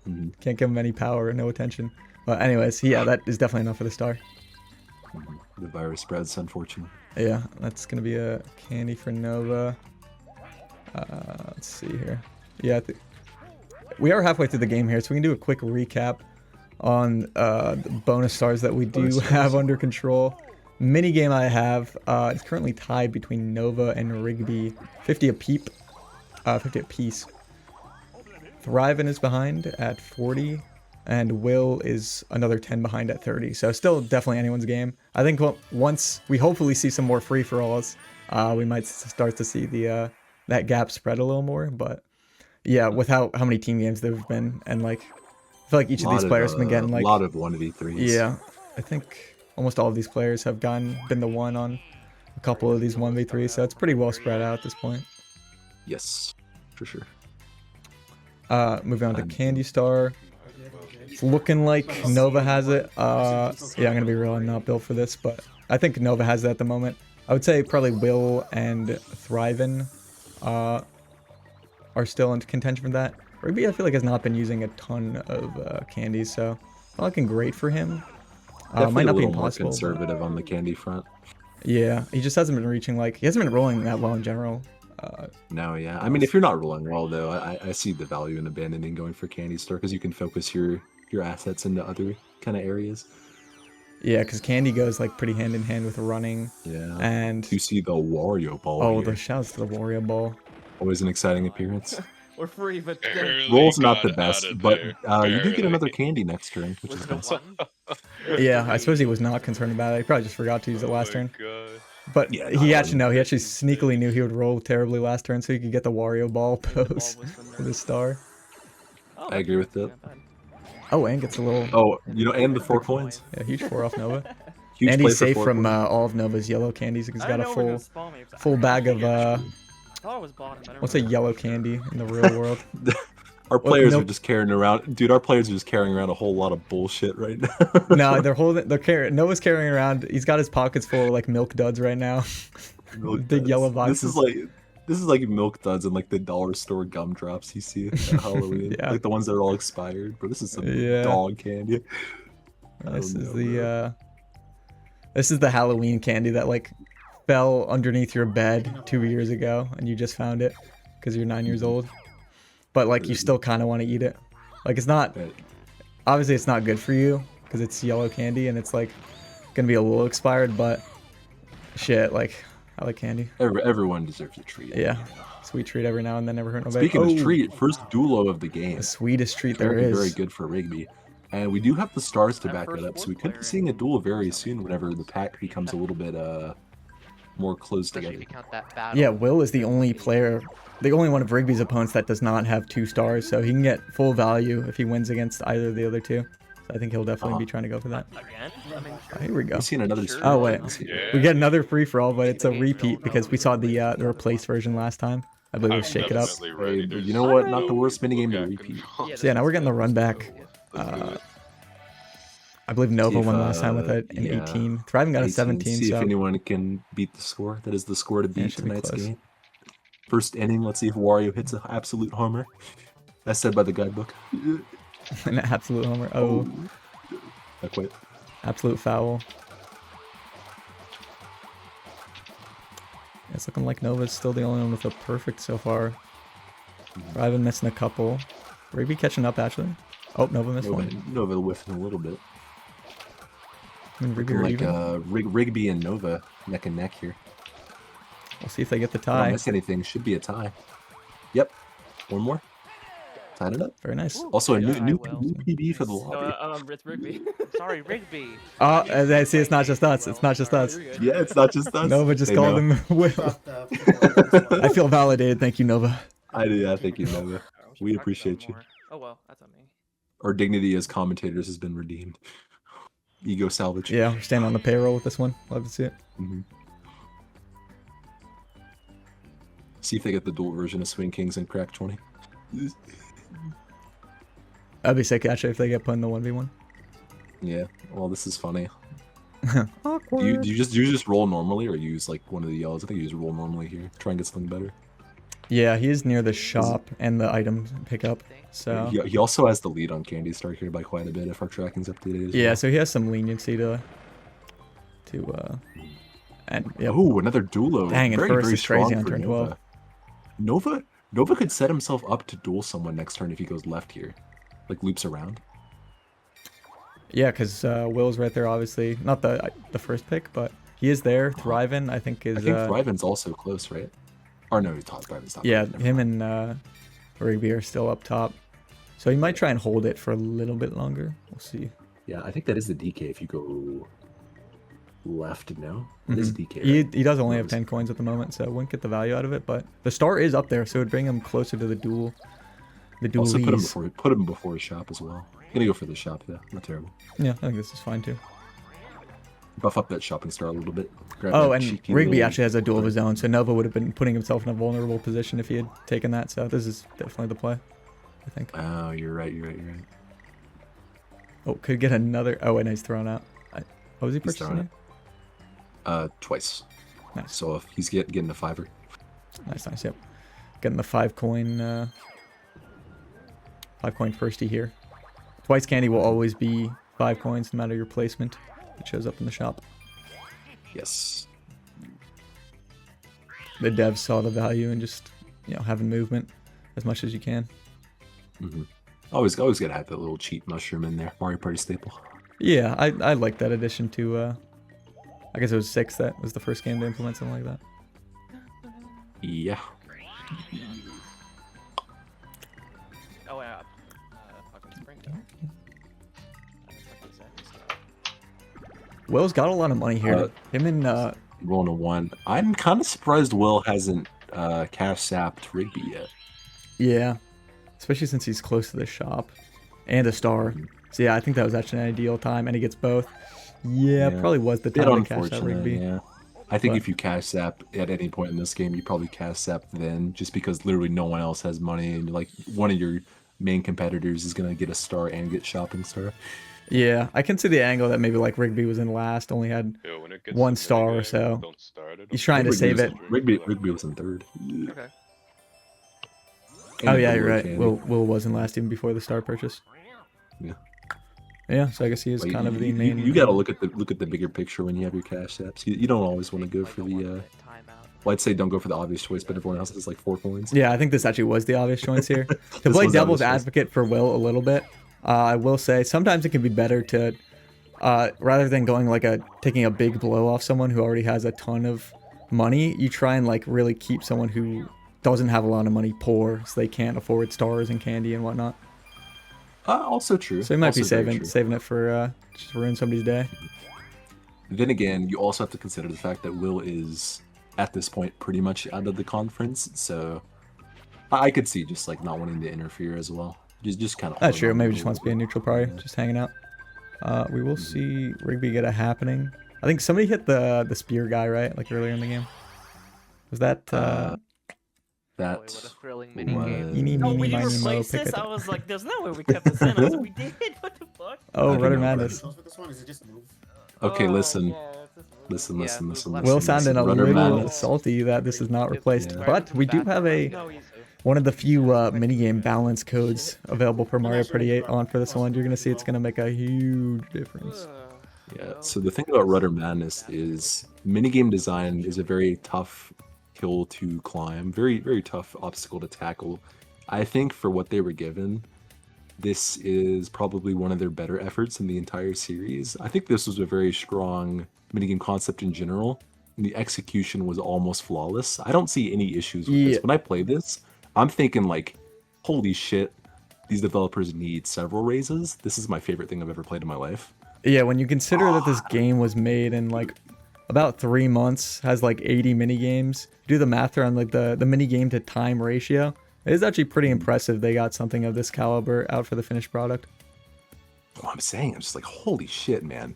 Mhm. Can't give him any power, no attention. But anyways, yeah, that is definitely enough for the star. The virus spreads, unfortunately. Yeah, that's gonna be a candy for Nova. Let's see here. Yeah, we are halfway through the game here, so we can do a quick recap on the bonus stars that we do Bonus stars. have under control. Mini game I have, it's currently tied between Nova and Rigby, 50 apiece. Thriving is behind at 40, and Will is another 10 behind at 30. So still definitely anyone's game. I think once we hopefully see some more free-for-alls, we might start to see the that gap spread a little more. But yeah, without how many team games there have been, and like I feel like each of these players have been getting like a lot of 1v3s. yeah, I think almost all of these players have been the one on a couple of these 1v3s, so it's pretty well spread out at this point. Yes, for sure. Moving on to Candy Star. It's looking like Nova has it. Yeah, I'm gonna be real, I'm not built for this, but I think Nova has it at the moment. I would say probably Will and Thrivin are still in contention for that. Rigby, I feel like, has not been using a ton of candies, so not looking great for him. Definitely Might a not be little more impossible. But conservative on the candy front. yeah, he just hasn't been reaching he hasn't been rolling that well in general. No, yeah. I mean, if you're not rolling well, though, I see the value in abandoning going for Candy Star because you can focus your assets into other kind of areas. Yeah, because Candy goes like pretty hand in hand with running, Yeah. and You see the Wario Ball. oh, here. the shouts to the Wario Ball. Always an exciting appearance. We're free, but then Barely Roll's not got the out best, of but there. you do get Barely. another candy next turn, which was is it a nice. one? Yeah, I suppose he was not concerned about it. He probably just forgot to use it last Oh turn. my God. But Yeah, he no, actually he actually sneakily knew he would roll terribly last turn, so he could get the Wario Ball The ball pose was from for the star. Oh, I agree with that. not bad. Oh, and gets a little Oh, and the 4 coins. yeah, huge 4 off Nova. Huge And play he's for safe 4 from coins. all of Nova's yellow candies. He's I got didn't a know we were gonna full spawn me, but full I bag of thought it was bottom. I don't what's a remember. yellow candy in the real world? Our players nope. are just carrying around, dude. Our players are just carrying around a whole lot of bullshit right now. No, they're carrying. Nova's carrying around. He's got his pockets full of like milk duds right now. Milk Big duds. yellow This boxes. is like milk duds and like the dollar store gumdrops you see at Halloween, Yeah. like the ones that are all expired. But this is some Yeah. dog candy. This Oh, is no, the this is the Halloween candy that like fell underneath your bed 2 years ago and you just found it because you're 9 years old. But like you still kind of want to eat it. Like it's not But obviously it's not good for you because it's yellow candy and it's like gonna be a little expired. But shit, like I like candy. everyone deserves a treat. Yeah, sweet treat every now and then, never hurt nobody. Speaking Oh, of treat, first duelo of the game. the sweetest treat there Very, is. very good for Rigby. And we do have the stars to That back first that up, so we fourth could be player seeing a in duel very soon whenever the pack becomes a little bit more close Especially if together. you count that battle. Yeah, Will is the only player, the only one of Rigby's opponents that does not have 2 stars, so he can get full value if he wins against either of the other two. So I think he'll definitely be trying to go for that. Again? I mean, Oh, here we go. We've seen another. Sure. Oh, wait. Let's see. Yeah. We get another free for all, but it's a repeat because we saw the replaced version last time. I believe it I'm was Shake It Up. definitely Hey, ready. but There's you know what? Not no the worst minigame to cat repeat. control. So yeah, now we're getting the run back. Let's do it. I believe Nova See if, won last time with an yeah, 18. Thriving got a 18. 17, See so if anyone can beat the score. That is the score to Yeah, it beat should be tonight's close. game. First inning. Let's see if Wario hits an absolute homer. As said by the guidebook. an absolute homer. Oh, I quit. absolute foul. It's looking like Nova's still the only one with a perfect so far. Thriving missing a couple. Rigby catching up actually. Oh, Nova missed one. Nova whiffing a little bit. And Rigby Looking are like even. Rigby and Nova neck and neck here. We'll see if they get the If I don't tie. miss anything, should be a tie. Yep. One more. Tied it up. Very nice. Ooh, Also a good new eye, Will. PB for the No, lobby. it's Rigby. Sorry, Rigby. Oh, You're see, it's not playing just games, us. It's Will. not just Sorry. us. You're good. Yeah, it's not just us. Nova just They called know. him Will. Drop the I feel validated. Thank you, Nova. I do. Yeah, thank you, Nova. I wish We I talked appreciate about you. more. Oh well, that's on me. Our dignity as commentators has been redeemed. Ego salvage. Yeah, we're staying on the payroll with this one. Love to see it. Mhm. See if they get the dual version of Swing Kings and Crack 20. That'd be sick, actually, if they get put in the 1v1. Yeah. Well, this is funny. Awkward. Do you just roll normally, or use like one of the yellows? I think you just roll normally here. Try and get something better. Yeah, he is near the shop and the item pickup. So He also has the lead on Candy Star here by quite a bit if our tracking's updated. As yeah, well. so he has some leniency to and yeah. Oh, another duelo. Dang, and very, first very is crazy strong on for turn Nova. 12. Nova could set himself up to duel someone next turn if he goes left here, like loops around. Yeah, because Will's right there, obviously. Not the first pick, but he is there. Thriven, I think, is... I think Thriven's also close, right? Or no, he's top. Thriven's top. yeah, Never him mind. and Rigby are still up top. So he might try and hold it for a little bit longer. We'll see. Yeah, I think that is the DK if you go left now. It is DK. He, right? he does only have Rose. 10 coins at the moment, so wouldn't get the value out of it. But the star is up there, so it would bring him closer to the duel. The duel Also leads. put him before his shop as well. Gonna go for the shop, yeah. Not terrible. Yeah, I think this is fine too. Buff up that shopping star a little bit. Grab Oh, that and cheeky Rigby little- actually has a duel of his own, so Nova would have been putting himself in a vulnerable position if he had taken that. So this is definitely the play, I think. Oh, you're right. Oh, could get another. Oh, and he's thrown out. What was he He's purchasing thrown here? Twice. Nice. So if he's getting a $5. Nice. Yep. Getting the 5 coin. 5 coin firstie here. Twice candy will always be 5 coins no matter your placement. It shows up in the shop. Yes. The devs saw the value in just having movement as much as you can. Mm-hmm. Always gotta have that little cheat mushroom in there. Mario Party staple. Yeah, I like that addition to. I guess it was 6 that was the first game to implement something like that. Yeah. Oh yeah. Fucking Springtime. Will's got a lot of money here. Him and Rolling a 1. I'm kind of surprised Will hasn't cash sapped Rigby yet. yeah, especially since he's close to the shop and a star. So yeah, I think that was actually an ideal time, and he gets both. Yeah, Yeah. probably was the Bit time to cash out unfortunate, Rigby. yeah. I think But- if you cash sap at any point in this game, you probably cash sap then, just because literally no one else has money, and like one of your main competitors is gonna get a star and get shopping star. Yeah, I can see the angle that maybe like Rigby was in last, only had Yo, when it gets one to star or minigame, so. don't start it. He's trying to Rigby save was- it. Rigby was in third. Okay. Oh And yeah, Will you're right. Candy. Will wasn't last even before the star purchase. Yeah. Yeah, so I guess he is Like, kind of the you, main. You gotta look at the bigger picture when you have your cash apps. You don't always want to go for the. Timeout. Well, I'd say don't go for the obvious choice, but everyone else has like 4 coins. Yeah, I think this actually was the obvious choice here. To This play was the devil's obvious choice. advocate for Will a little bit, I will say sometimes it can be better to, rather than going like taking a big blow off someone who already has a ton of money, you try and like really keep someone who doesn't have a lot of money poor, so they can't afford stars and candy and whatnot. Also true. So he might be Also very true. saving it for just ruin somebody's day. Then again, you also have to consider the fact that Will is at this point pretty much out of the conference, so I could see just like not wanting to interfere as well. Just kind of. That's true. Maybe just wants to be a neutral party, just hanging out. We will see Rigby get a happening. I think somebody hit the spear guy, right? Like earlier in the game. Was that Boy, That what a thrilling was- minigame. Eeny, No, meeny, we miny, mo, replaced pick this. it I up. was like, there's no way we kept this in. I was like, we did. What the fuck? Oh, I don't Rudder know, Madness. With this one, is it just move? Okay, Oh, listen. yeah, it's just- Listen, Yeah, listen, move listen, left. listen. Will sounded a Rudder little Madness. salty that this is not replaced, Yeah. but we do have a No, he's one of the few minigame balance codes available for Mario Party 8 on for this one. You're gonna see it's gonna make a huge difference. Yeah, so the thing about Rudder Madness is minigame design is a very tough hill to climb, very, very tough obstacle to tackle. I think for what they were given, this is probably one of their better efforts in the entire series. I think this was a very strong minigame concept in general. And the execution was almost flawless. I don't see any issues with Yeah. this. When I play this, I'm thinking like, holy shit, these developers need several raises. This is my favorite thing I've ever played in my life. Yeah, when you consider that this game was made in like about 3 months, has like 80 mini games, do the math around like the mini game to time ratio. It is actually pretty impressive they got something of this caliber out for the finished product. Oh, I'm saying, I'm just like, holy shit, man.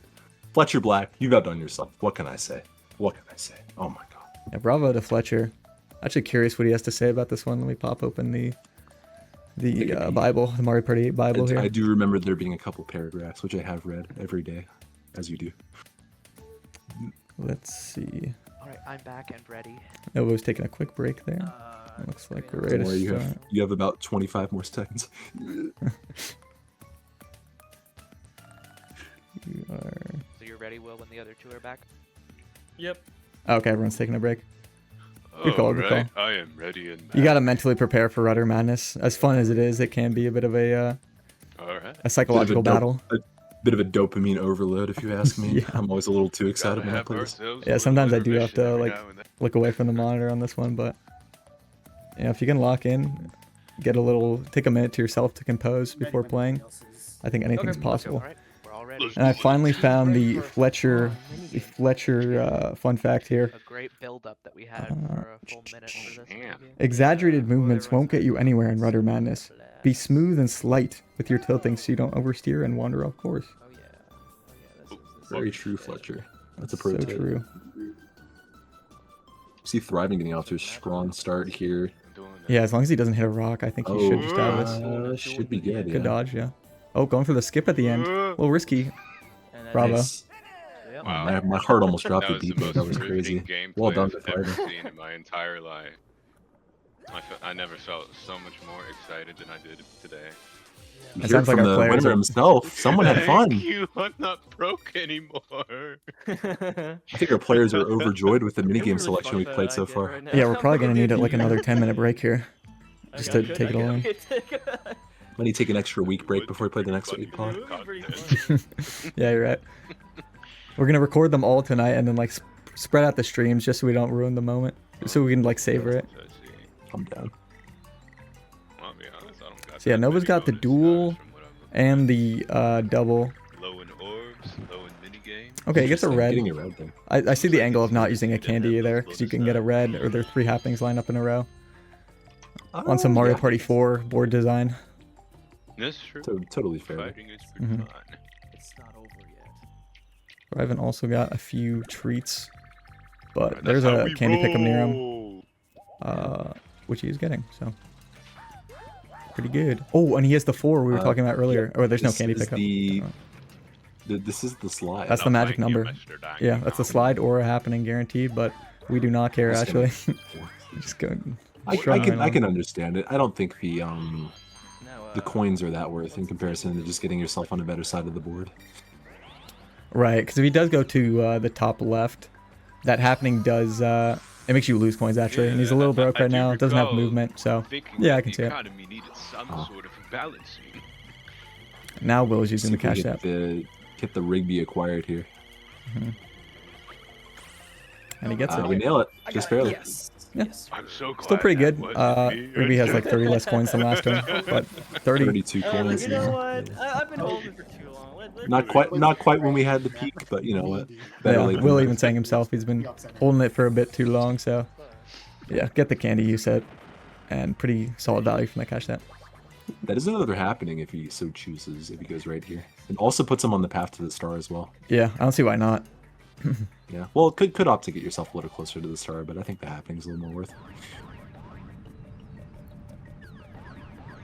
Fletcher Black, you've outdone yourself. What can I say? What can I say? Oh my god. Yeah, bravo to Fletcher. Actually curious what he has to say about this one. Let me pop open the Bible, the Mario Party 8 Bible here. I do remember there being a couple paragraphs, which I have read every day, as you do. Let's see. All right, I'm back and ready. Novo's taking a quick break there. Looks like we're ready Don't worry, to start. you have about 25 more seconds. You are... So you're ready, Will, when the other two are back? Yep. Okay, everyone's taking a break. Good call, good Alright, I am ready and You gotta mentally prepare for Rudder Madness. As fun as it is, it can be a bit of a Alright. psychological battle. A bit of a dopamine overload, if you ask me. Yeah. I'm always a little too excited when I play this. Yeah, sometimes I do have to like look away from the monitor on this one, but yeah, if you can lock in, take a minute to yourself to compose before playing. I think anything's possible. Alright, we're all ready. And I finally found the Fletcher fun fact here. A great build-up that we had for a full minute for this. Damn. minigame. Exaggerated movements won't get you anywhere in Rudder Madness. Be smooth and slight with your tilting so you don't oversteer and wander off course. Oh yeah. Oh yeah. This is Very true, Fletcher. That's a pro So tip. true. See Thriving getting off to a strong start here. I'm doing that. Yeah, as long as he doesn't hit a rock, I think he should just have this. Should be good. Good yeah. dodge, yeah. Oh, going for the skip at the end. A little risky. And then Bravo. Nice. Yep. Wow. My heart almost dropped That a was the beat. most That was riveting crazy. gameplay Well done, I've ever Thriving. seen in my entire life. I never felt so much more excited than I did today. You It hear sounds like from our the players winner are- himself. Someone had fun. Thank you. I'm not broke anymore. I think our players are overjoyed with the Really minigame fun selection we've that played I so did far. right now. Yeah, we're probably gonna need like another Okay. 10-minute break here. Just to take it all in. Might need to take an extra week break before we play the next week pod. Yeah, you're right. We're gonna record them all tonight and then like spread out the streams just so we don't ruin the moment, so we can like savor it. Let's see. I'm down. I'll be honest, I don't got So yeah, that Nova's many got the bonus dual stats from what I'm looking and the double. at. Low in orbs, low in minigame. Okay, he gets a Interesting, red. Getting a red there. I see the angle of not using a candy there because you can get a red or there are 3 happenings lined up in a row on some Mario Yeah. Party 4 board design. That's true. Totally fair. Fighting is pretty Mhm. fun. It's not over yet. Raven also got a few treats, but That's there's how a we candy pick'em near him, roll. which he is getting. So pretty good. Oh, and he has the 4 we were talking about earlier. Oh, there's no This candy is pickup. This is the slide. That's the Not magic like you, number. Mr. Donkey Yeah, that's the Kong. slide or a happening guaranteed, but we do not care Just gonna- actually. Just go. I can understand it. I don't think the No. the coins are that worth in comparison to just getting yourself on a better side of the board. Right, because if he does go to the top left, that happening does it makes you lose coins actually, and he's a little broke I right do now. Doesn't have recall movement, so Thinking yeah, I that can the see it. economy needed some sort of balancing. Now Will is using See the if we cash app, get the Rigby acquired here. and he gets We it. nail it. Just barely. Yes. Yeah. Yes. I'm so glad Still pretty that good. wasn't me. Ruby has like 30 less coins than last turn, but 30. 32 coins. You know yeah. what? I've been holding for too long. Not quite when we had the peak, but you know what? Better Yeah, late than Will never. even saying himself he's been holding it for a bit too long, so yeah, get the candy you said, and pretty solid value from that cash app. That is another happening if he so chooses, if he goes right here. And also puts him on the path to the star as well. Yeah, I don't see why not. Yeah. Well, could opt to get yourself a little closer to the star, but I think the happening's a little more worth it.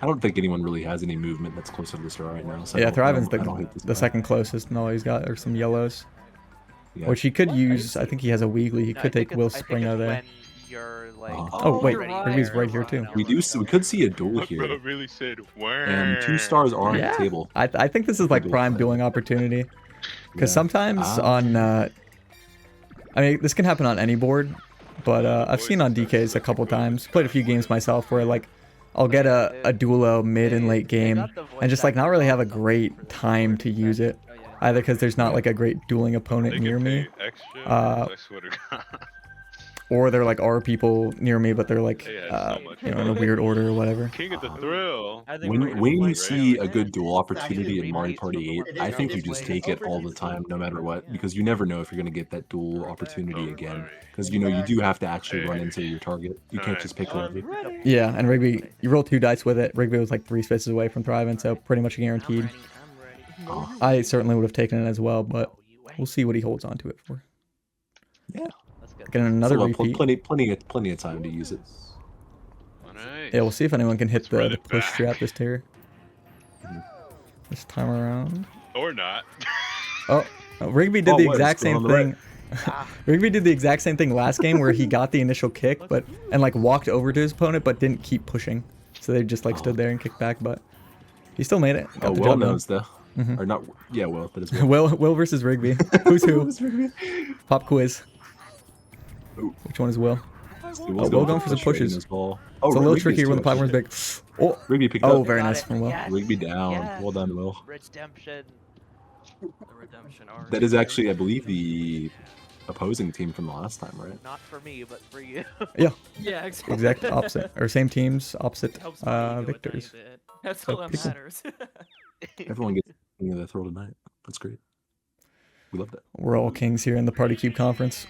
I don't think anyone really has any movement that's closer to the star right now. So I Yeah, don't- I Thriven's don't- I don't hate this the guy. second closest, and all he's got are some yellows, Yeah. which he could What? use. I think he has a Weegly. He No, could I think take Will it's- I think Springer it's there. when you're like. Oh, wait, you're Rigby's right here too. We could see a duel My here, bro really said, and 2 stars are on Yeah. the table. I think this is like Duel prime play. dueling opportunity, because Yeah. sometimes Ah. on, I mean, this can happen on any board, but I've seen on DKs a couple times. Played a few games myself where like I'll get a Dude, duelo mid and late they game, got the voice and just like not actors really have a on something great for the time to use it, Oh, yeah. either because there's not like a great dueling opponent They near get me, paid extra. uh, I swear to God. or there like are people near me, but they're like They had so much you know, in a fun. weird order or whatever. King of the Thrill. I think we're When gonna when you fight see right a now. good duel opportunity in Actually, Mario repeats from Party the 8, one I that think got you this just way. take it all the time, no matter what, because you never know if you're gonna get that duel opportunity Don't again. worry. Because you know you do have to actually run Hey. into your target. You can't just pick Alright. whoever. Yeah, and Rigby, you roll 2 dice with it. Rigby was like 3 spaces away from thriving, so pretty much guaranteed. I'm ready. Oh, I certainly would have taken it as well, but we'll see what he holds on to it for. yeah. Let's get Getting this. another Still repeat. plenty of time to use it. Nice. Yeah, we'll see if anyone can hit Let's run the it push back. trap this tier. This time around. Or not. Oh, Rigby did Oh, the what, exact it's going same on the right. thing. Rigby did the exact same thing last game where he got the initial kick, but and like walked over to his opponent, but didn't keep pushing. So they just like stood there and kicked back, but he still made it. Got Oh, the Will job done. knows though. Mhm. Or not? Yeah, Will. That is Will. Will versus Rigby. Who's who? Pop quiz. Ooh. Which one is Will? Will's Will going for some push right in pushes. his ball. Oh, It's a little Rigby's trickier too when the much. platform's big. Oh, Rigby picked oh, up. very Got nice it. from Will. Yes. Rigby down. Yes. Well done, Will. Redemption. The redemption arc. That is actually, I believe, the opposing team from the last time, right? Not for me, but for you. Yeah, Yeah, exactly. exact opposite. Or same teams, opposite Helps my ego a tiny victors. bit. That's So all that people- matters. Everyone gets King of the Thrill tonight. That's great. We love that. We're all kings here in the Party Cube Conference.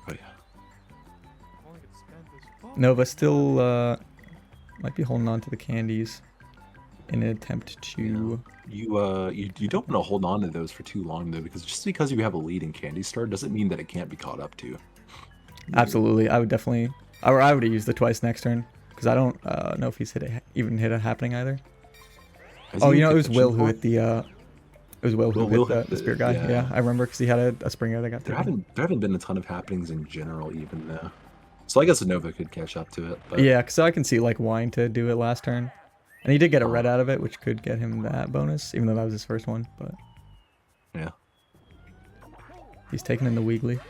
Oh yeah. Nova still might be holding on to the candies in an attempt to. You don't want to hold on to those for too long though, because just because you have a lead in Candy Star doesn't mean that it can't be caught up to. Absolutely, I would definitely. I would have used the twice next turn because I don't know if he's even hit a happening either. Has Oh, he you know, it hit was the Will chin who ball? hit the. It was Will who Will hit hit the the- spear guy. yeah. Yeah, I remember because he had a springer that got There taken. haven't been a ton of happenings in general even though. So I guess Nova could catch up to it. But Yeah, because I can see like wanting to do it last turn, and he did get a red out of it, which could get him that bonus, even though that was his first one. But yeah. he's taking in the Weegly.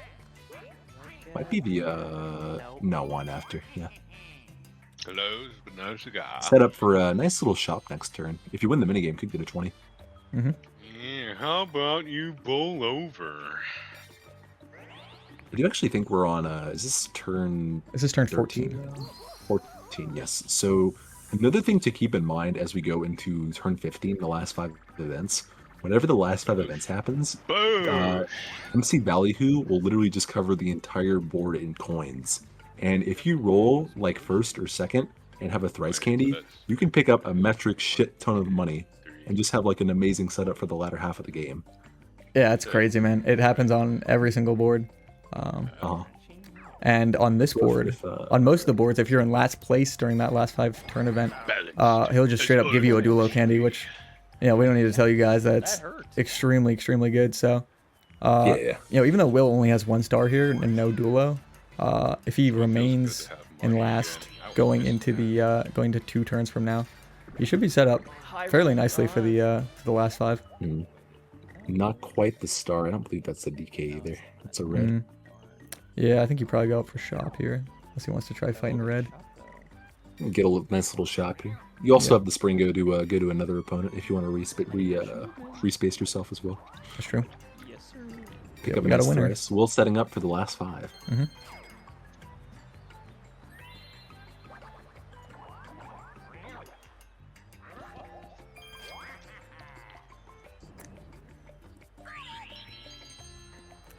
Might be the no one after. Yeah. Close but no cigar. Set up for a nice little shop next turn. If you win the minigame, could get a 20. Yeah, how about you bowl over? I do actually think we're on is this turn This is turn 13? 14. 14, yes. So another thing to keep in mind as we go into turn 15, the last 5 events, whenever the last 5 events happens, Boom! MC Ballyhoo will literally just cover the entire board in coins. And if you roll like first or second and have a thrice candy, you can pick up a metric shit ton of money and just have like an amazing setup for the latter half of the game. Yeah, it's crazy, man. It happens on every single board. Uh-huh. And on this board, If, on most of the boards, if you're in last place during that last 5 turn event, he'll just straight up give you a duelo candy, which, you know, we don't need to tell you guys that's That hurts. extremely, extremely good. So, yeah. you know, even though Will only has 1 star here and no duelo, if he remains in last going into the going to 2 turns from now, he should be set up fairly nicely for the last 5. Not quite the star. I don't believe that's the DK either. That's a red. Yeah, I think you probably go up for shop here, unless he wants to try fighting red. Get a nice little shop here. You also have the spring go to another opponent if you want to respace yourself as well. That's true. Yes, sir. Pick Yeah, up we got a nice winner. thrice. Will setting up for the last 5.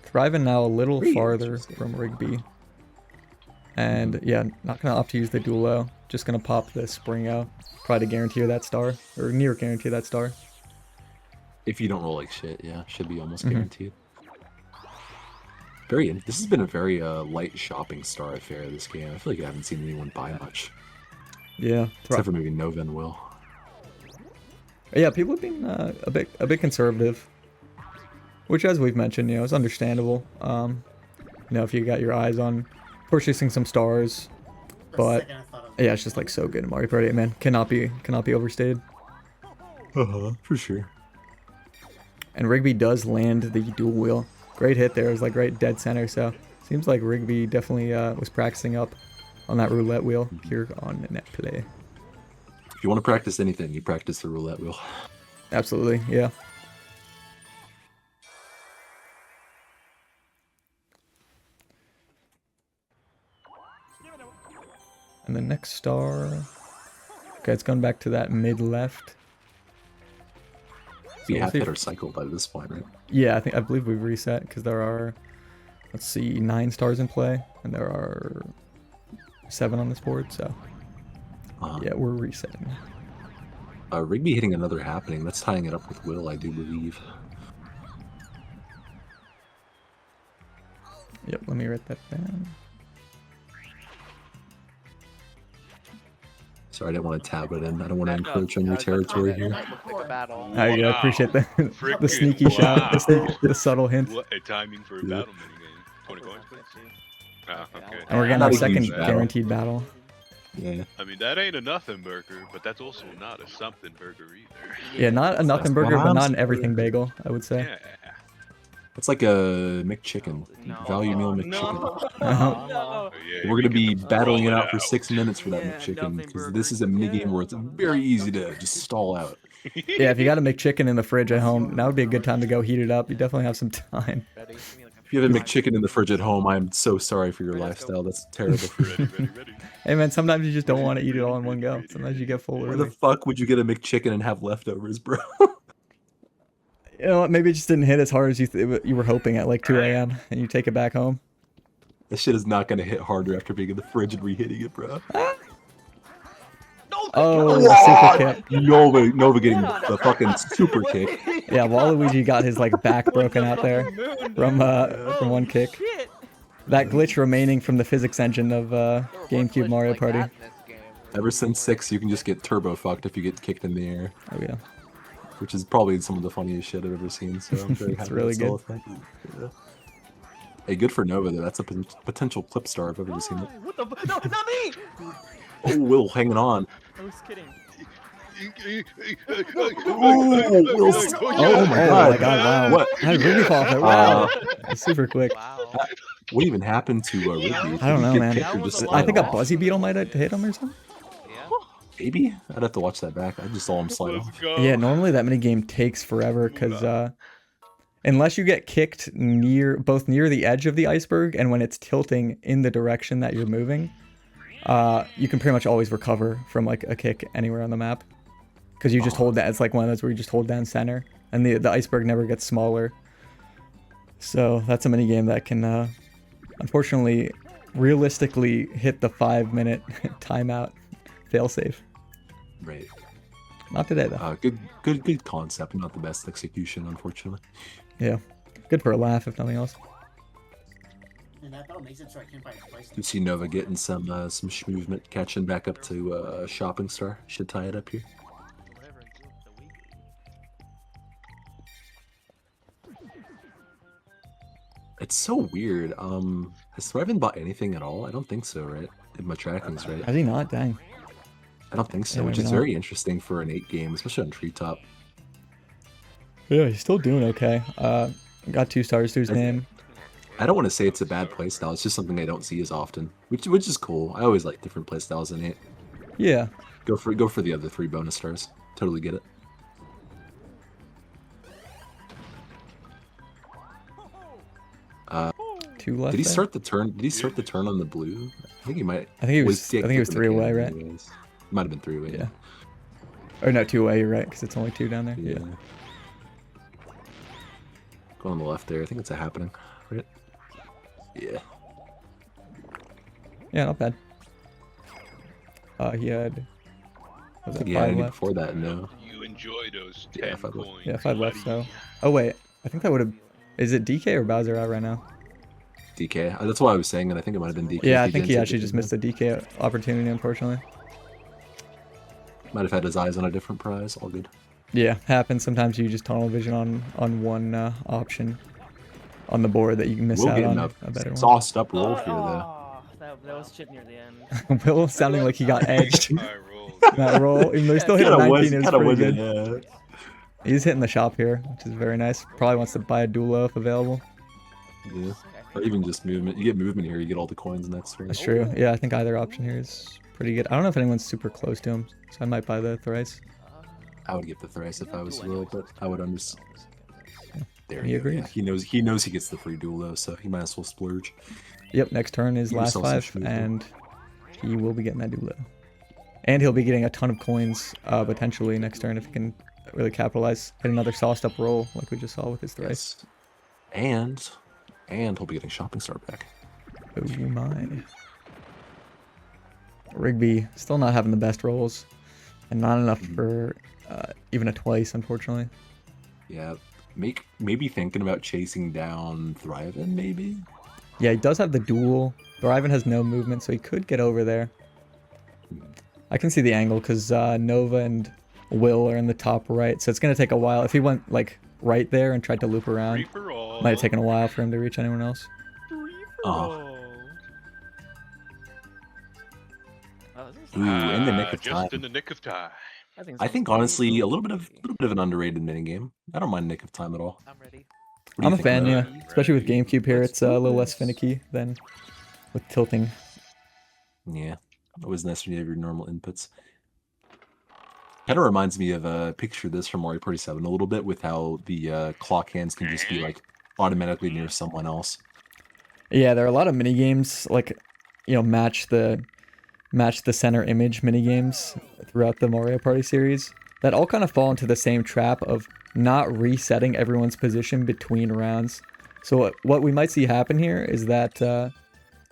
Thriving now a little Very farther interesting. from Rigby. And yeah, not going to opt to use the duelo. Just going to pop the spring out. Probably to guarantee her that star. Or near guarantee that star. If you don't roll like shit, yeah, should be Mm-hmm. almost guaranteed. This has been a very light shopping star affair this game. I feel like I haven't seen anyone buy much. Yeah. Except for maybe Nova and Will. Yeah, people have been a bit conservative. Which, as we've mentioned, you know, is understandable. You know, if you got your eyes on purchasing some stars. But yeah, it's just like so good in Mario Party 8, man. Cannot be overstated. For sure. And Rigby does land the dual wheel. Great hit there. It was like right dead center. So seems like Rigby definitely was practicing up on that roulette wheel here on net play. you want to practice anything, you practice the roulette wheel. Absolutely, yeah. And the next star. Okay, it's gone back to that mid left. We we'll have see hit if- our cycle by this point, right? Yeah, I believe we've reset because there are, let's see, 9 stars in play, and there are 7 on this board. So yeah, we're resetting. Rigby hitting another happening. That's tying it up with Will, I do believe. Yep, let me write that down. Sorry, I didn't want to tab it in. I don't want to Back up. encroach on your I was about to territory say, here. that looks like a battle. Oh, yeah, I appreciate the the Frickin' sneaky shot, the subtle hint. What a timing for a Yeah. battle minigame. 20 coins, please. Ah, okay. And we're getting Not our a second huge battle. guaranteed battle. Yeah. I mean, that ain't a nothing burger, but that's also not a something burger either. Yeah, not a nothing That's burger, what but I'm not an saying. everything bagel, I would say. Yeah. It's like a McChicken. No. Value meal No. McChicken. Uh-huh. No. Oh, yeah, We're we going to be can battling it roll out for 6 minutes for that Yeah, McChicken, nothing because burger. this is a minigame where it's very easy to just stall out. Yeah, if you got a McChicken in the fridge at home, now would be a good time to go heat it up. You definitely have some time. Ready? If you have a McChicken in the fridge at home, I'm so sorry for your lifestyle. That's terrible. Ready. Hey man, sometimes you just don't want to eat it all in one go. Sometimes you get full Where the early. fuck would you get a McChicken and have leftovers, bro? You know what? Maybe it just didn't hit as hard as you were hoping at like 2 a.m. and you take it back home. This shit is not going to hit harder after being in the fridge and re-hitting it, bro. Oh, the super kick. Nova getting the fucking super kick. Yeah, Waluigi got his like back broken out there from one kick. Shit. That glitch remaining from the physics engine of GameCube Mario Party. Ever since 6, you can just get turbo fucked if you get kicked in the air, Oh yeah. which is probably some of the funniest shit I've ever seen. So I'm very It's happy really that's still a thing. Yeah. Hey, good for Nova though. That's a potential clip star if I've ever seen it. What the? No, not me. Oh, Will hanging on. I was kidding. Will's- Oh my god! Wow. What? How did Ruby fall off there? Wow. That's super quick. Wow. What even happened to Rigby? I don't Did he know, get man. kicked or That was just a sit I lot think down? a Buzzy Beetle might have hit him or something. Yeah. Maybe? I'd have to watch that back. I just saw him slide Let's off. go. Yeah, normally that minigame takes forever because unless you get kicked both near the edge of the iceberg and when it's tilting in the direction that you're moving, you can pretty much always recover from like a kick anywhere on the map. Because you just hold that. It's like one of those where you just hold down center and the iceberg never gets smaller. So that's a minigame that can unfortunately realistically hit the 5-minute timeout failsafe. Right. Not today though. Good concept, not the best execution, unfortunately. Yeah. Good for a laugh if nothing else. And that battle makes it so I can't buy it twice. You see Nova getting some schmovement, catching back up to Shopping Star. Should tie it up here. Whatever improves the week. It's so weird. Has Thriven bought anything at all? I don't think so, right? In my trackings, right? Has he not? Dang. I don't think so, Yeah, which maybe is not. very interesting for an 8 game, especially on Treetop. Yeah, he's still doing okay. Got 2 stars to his I think- name. I don't want to say it's a bad playstyle. It's just something I don't see as often, which is cool. I always like different playstyles in 8. Yeah. Go for the other 3 bonus stars. Totally get it. 2 left. Did he there. start the turn? Did he start the turn on the blue? I think he might. I think he was. I think he was kicking 3 the away, can right? anyways. Might have been 3 away. Yeah. Or no, 2 away. You're right, because it's only 2 down there. Yeah. Yeah. Go on the left there. I think it's a happening, right? Yeah. Yeah, not bad. He had. Was that Yeah, 5 any left? before that, no. You enjoy those Yeah, 10 5 left. coins. Yeah, 5 left. So. buddy. Oh wait, I think that would have. Is it DK or Bowser out right now? DK. That's why I was saying that. I think it might have been DK. Yeah, if I think didn't he take actually it. just missed the DK opportunity, unfortunately. Might have had his eyes on a different prize. All good. Yeah, happens. Sometimes you just tunnel vision on one option on the board that you can miss Will out getting on up, a better one. sauced up roll here though. Oh, that was shit near the end. Will sounding like he got edged I rolled. in that roll, even though he still hit a 19. It was pretty good. Yeah. He's hitting the shop here, which is very nice. Probably wants to buy a Duelo if available. Yeah. Or even just movement. You get movement here, you get all the coins next turn. That's true. Yeah, I think either option here is pretty good. I don't know if anyone's super close to him, so I might buy the thrice. I would get the thrice if I was Will, but I would understand. There He you go. agrees. Yeah, he knows he gets the free duel though, so he might as well splurge. Yep, next turn is Give last yourself some 5, food. and he will be getting that duelo. And he'll be getting a ton of coins potentially next turn if he can really capitalize. Hit another sauced up roll like we just saw with his thrice. Yes. And he'll be getting shopping start back. Oh my. Rigby still not having the best rolls, and not enough for even a twice, unfortunately. Yeah. Maybe thinking about chasing down Thriven, maybe? Yeah, he does have the duel. Thriven has no movement, so he could get over there. I can see the angle because Nova and Will are in the top right, so it's going to take a while. If he went like right there and tried to loop around, Free for all. might have taken a while for him to reach anyone else. Oh. Ooh, Ah, in the nick of just time. in the nick of time. I think honestly, a little bit of an underrated minigame. I don't mind nick of time at all. I'm ready. What do I'm you a think fan, about yeah. it? Especially with GameCube here, Let's it's a do little less this. finicky than with tilting. Yeah, always nice when you have your normal inputs. Kind of reminds me of picture this from Mario Party 7 a little bit with how the clock hands can just be like automatically near someone else. Yeah, there are a lot of mini games like, match the center image mini games throughout the Mario Party series that all kind of fall into the same trap of not resetting everyone's position between rounds. So what we might see happen here is that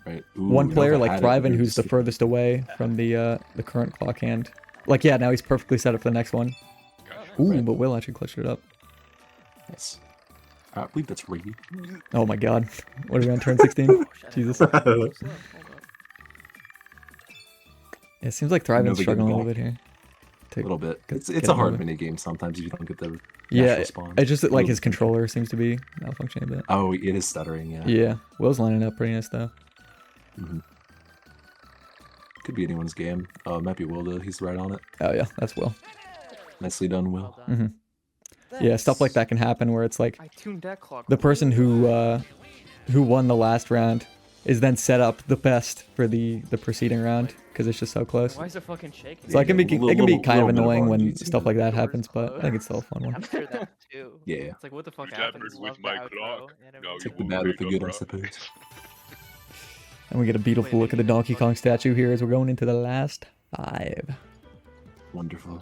Right. Ooh, one player Nova like had it, Thriven, but who's the just- furthest away from the current clock hand, like now he's perfectly set up for the next one. Ooh, but Will actually clutched it up. Yes. I believe that's Riggy. Oh my god, what are we on turn 16? Jesus. Yeah, it seems like Thriven's Nova struggling a getting little bit here. A little bit. It's get a hard moving. mini game sometimes if you don't get the Yeah, natural spawn. it's just that, like Ooh. his controller seems to be malfunctioning a bit. Oh, it is stuttering. Yeah. Yeah, Will's lining up pretty nice though. Could be anyone's game. Oh, it might be Will though. He's right on it. Oh yeah, that's Will. Nicely done, Will. Yeah, stuff like that can happen where it's like I tuned that clock. the person who won the last round is then set up the best for the preceding round because it's just so close. Why is it fucking shaking? So it can be Yeah, it can be little- kind of little bit of annoying when RNG. stuff like that Doors happens, but I think it's still a fun one. I'm sure that too. Yeah. It's like what the fuck You happened? tampered Just with love the my outro, clock. and Now everything. Take the you bad will with the wake good, I up, suppose. And we get a beautiful look at the Donkey Kong statue here as we're going into the last 5. Wonderful.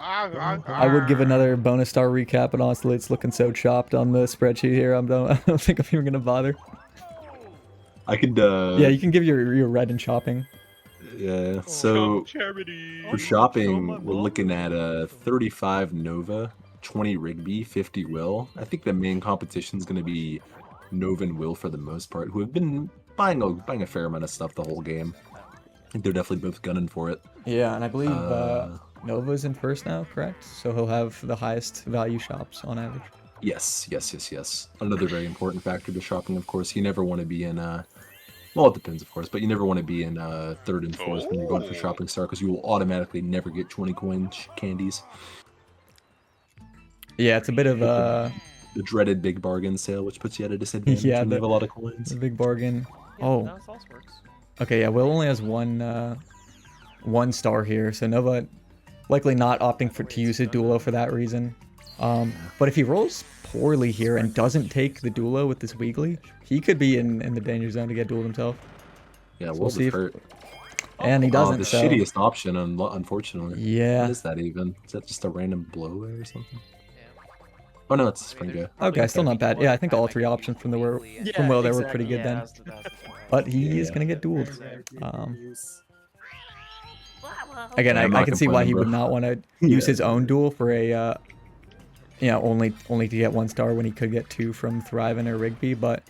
I would give another bonus star recap, but honestly, it's looking so chopped on the spreadsheet here. I don't think I'm even gonna bother. I could. Yeah, you can give your red and chopping. Yeah. So charity. for shopping, we're looking at 35 Nova, 20 Rigby, 50 Will. I think the main competition is going to be Nova and Will for the most part, who have been buying a fair amount of stuff the whole game. I think they're definitely both gunning for it. Yeah, and I believe Uh, Nova's in first now, correct? So he'll have the highest value shops on average. Yes. Another very important factor to shopping, of course. You never want to be in well, it depends, of course, but you never want to be in third and fourth when you're going for shopping star because you will automatically never get 20 coin candies. Yeah, it's a bit of The dreaded big bargain sale, which puts you at a disadvantage Yeah, when you have the- a lot of coins. a big bargain. Yeah, Oh. no, it also works. Okay, yeah, Will only has one star here, so Nova likely not opting to use his duelo for that reason. But if he rolls poorly here and doesn't take the duelo with this Weegly, he could be in the danger zone to get dueled himself. Yeah, So we'll we'll see if- hurt. And he Oh, doesn't, the so shittiest option, unfortunately. yeah. What is that even? Is that just a random blow or something? Yeah. Oh no, it's a I spring mean, guy. there's probably Okay, still gonna not be bad. more Yeah, I think than all that, three like, options from Will Yeah, they were exactly, pretty good yeah, then. that's the best. But he is Yeah. gonna get dueled. Exactly. Um, Wow. Again, Yeah, I'm I not can see why complaining, he would bro. not want to use Yeah. his own duel for a, only to get 1 star when he could get 2 from Thriven or Rigby. But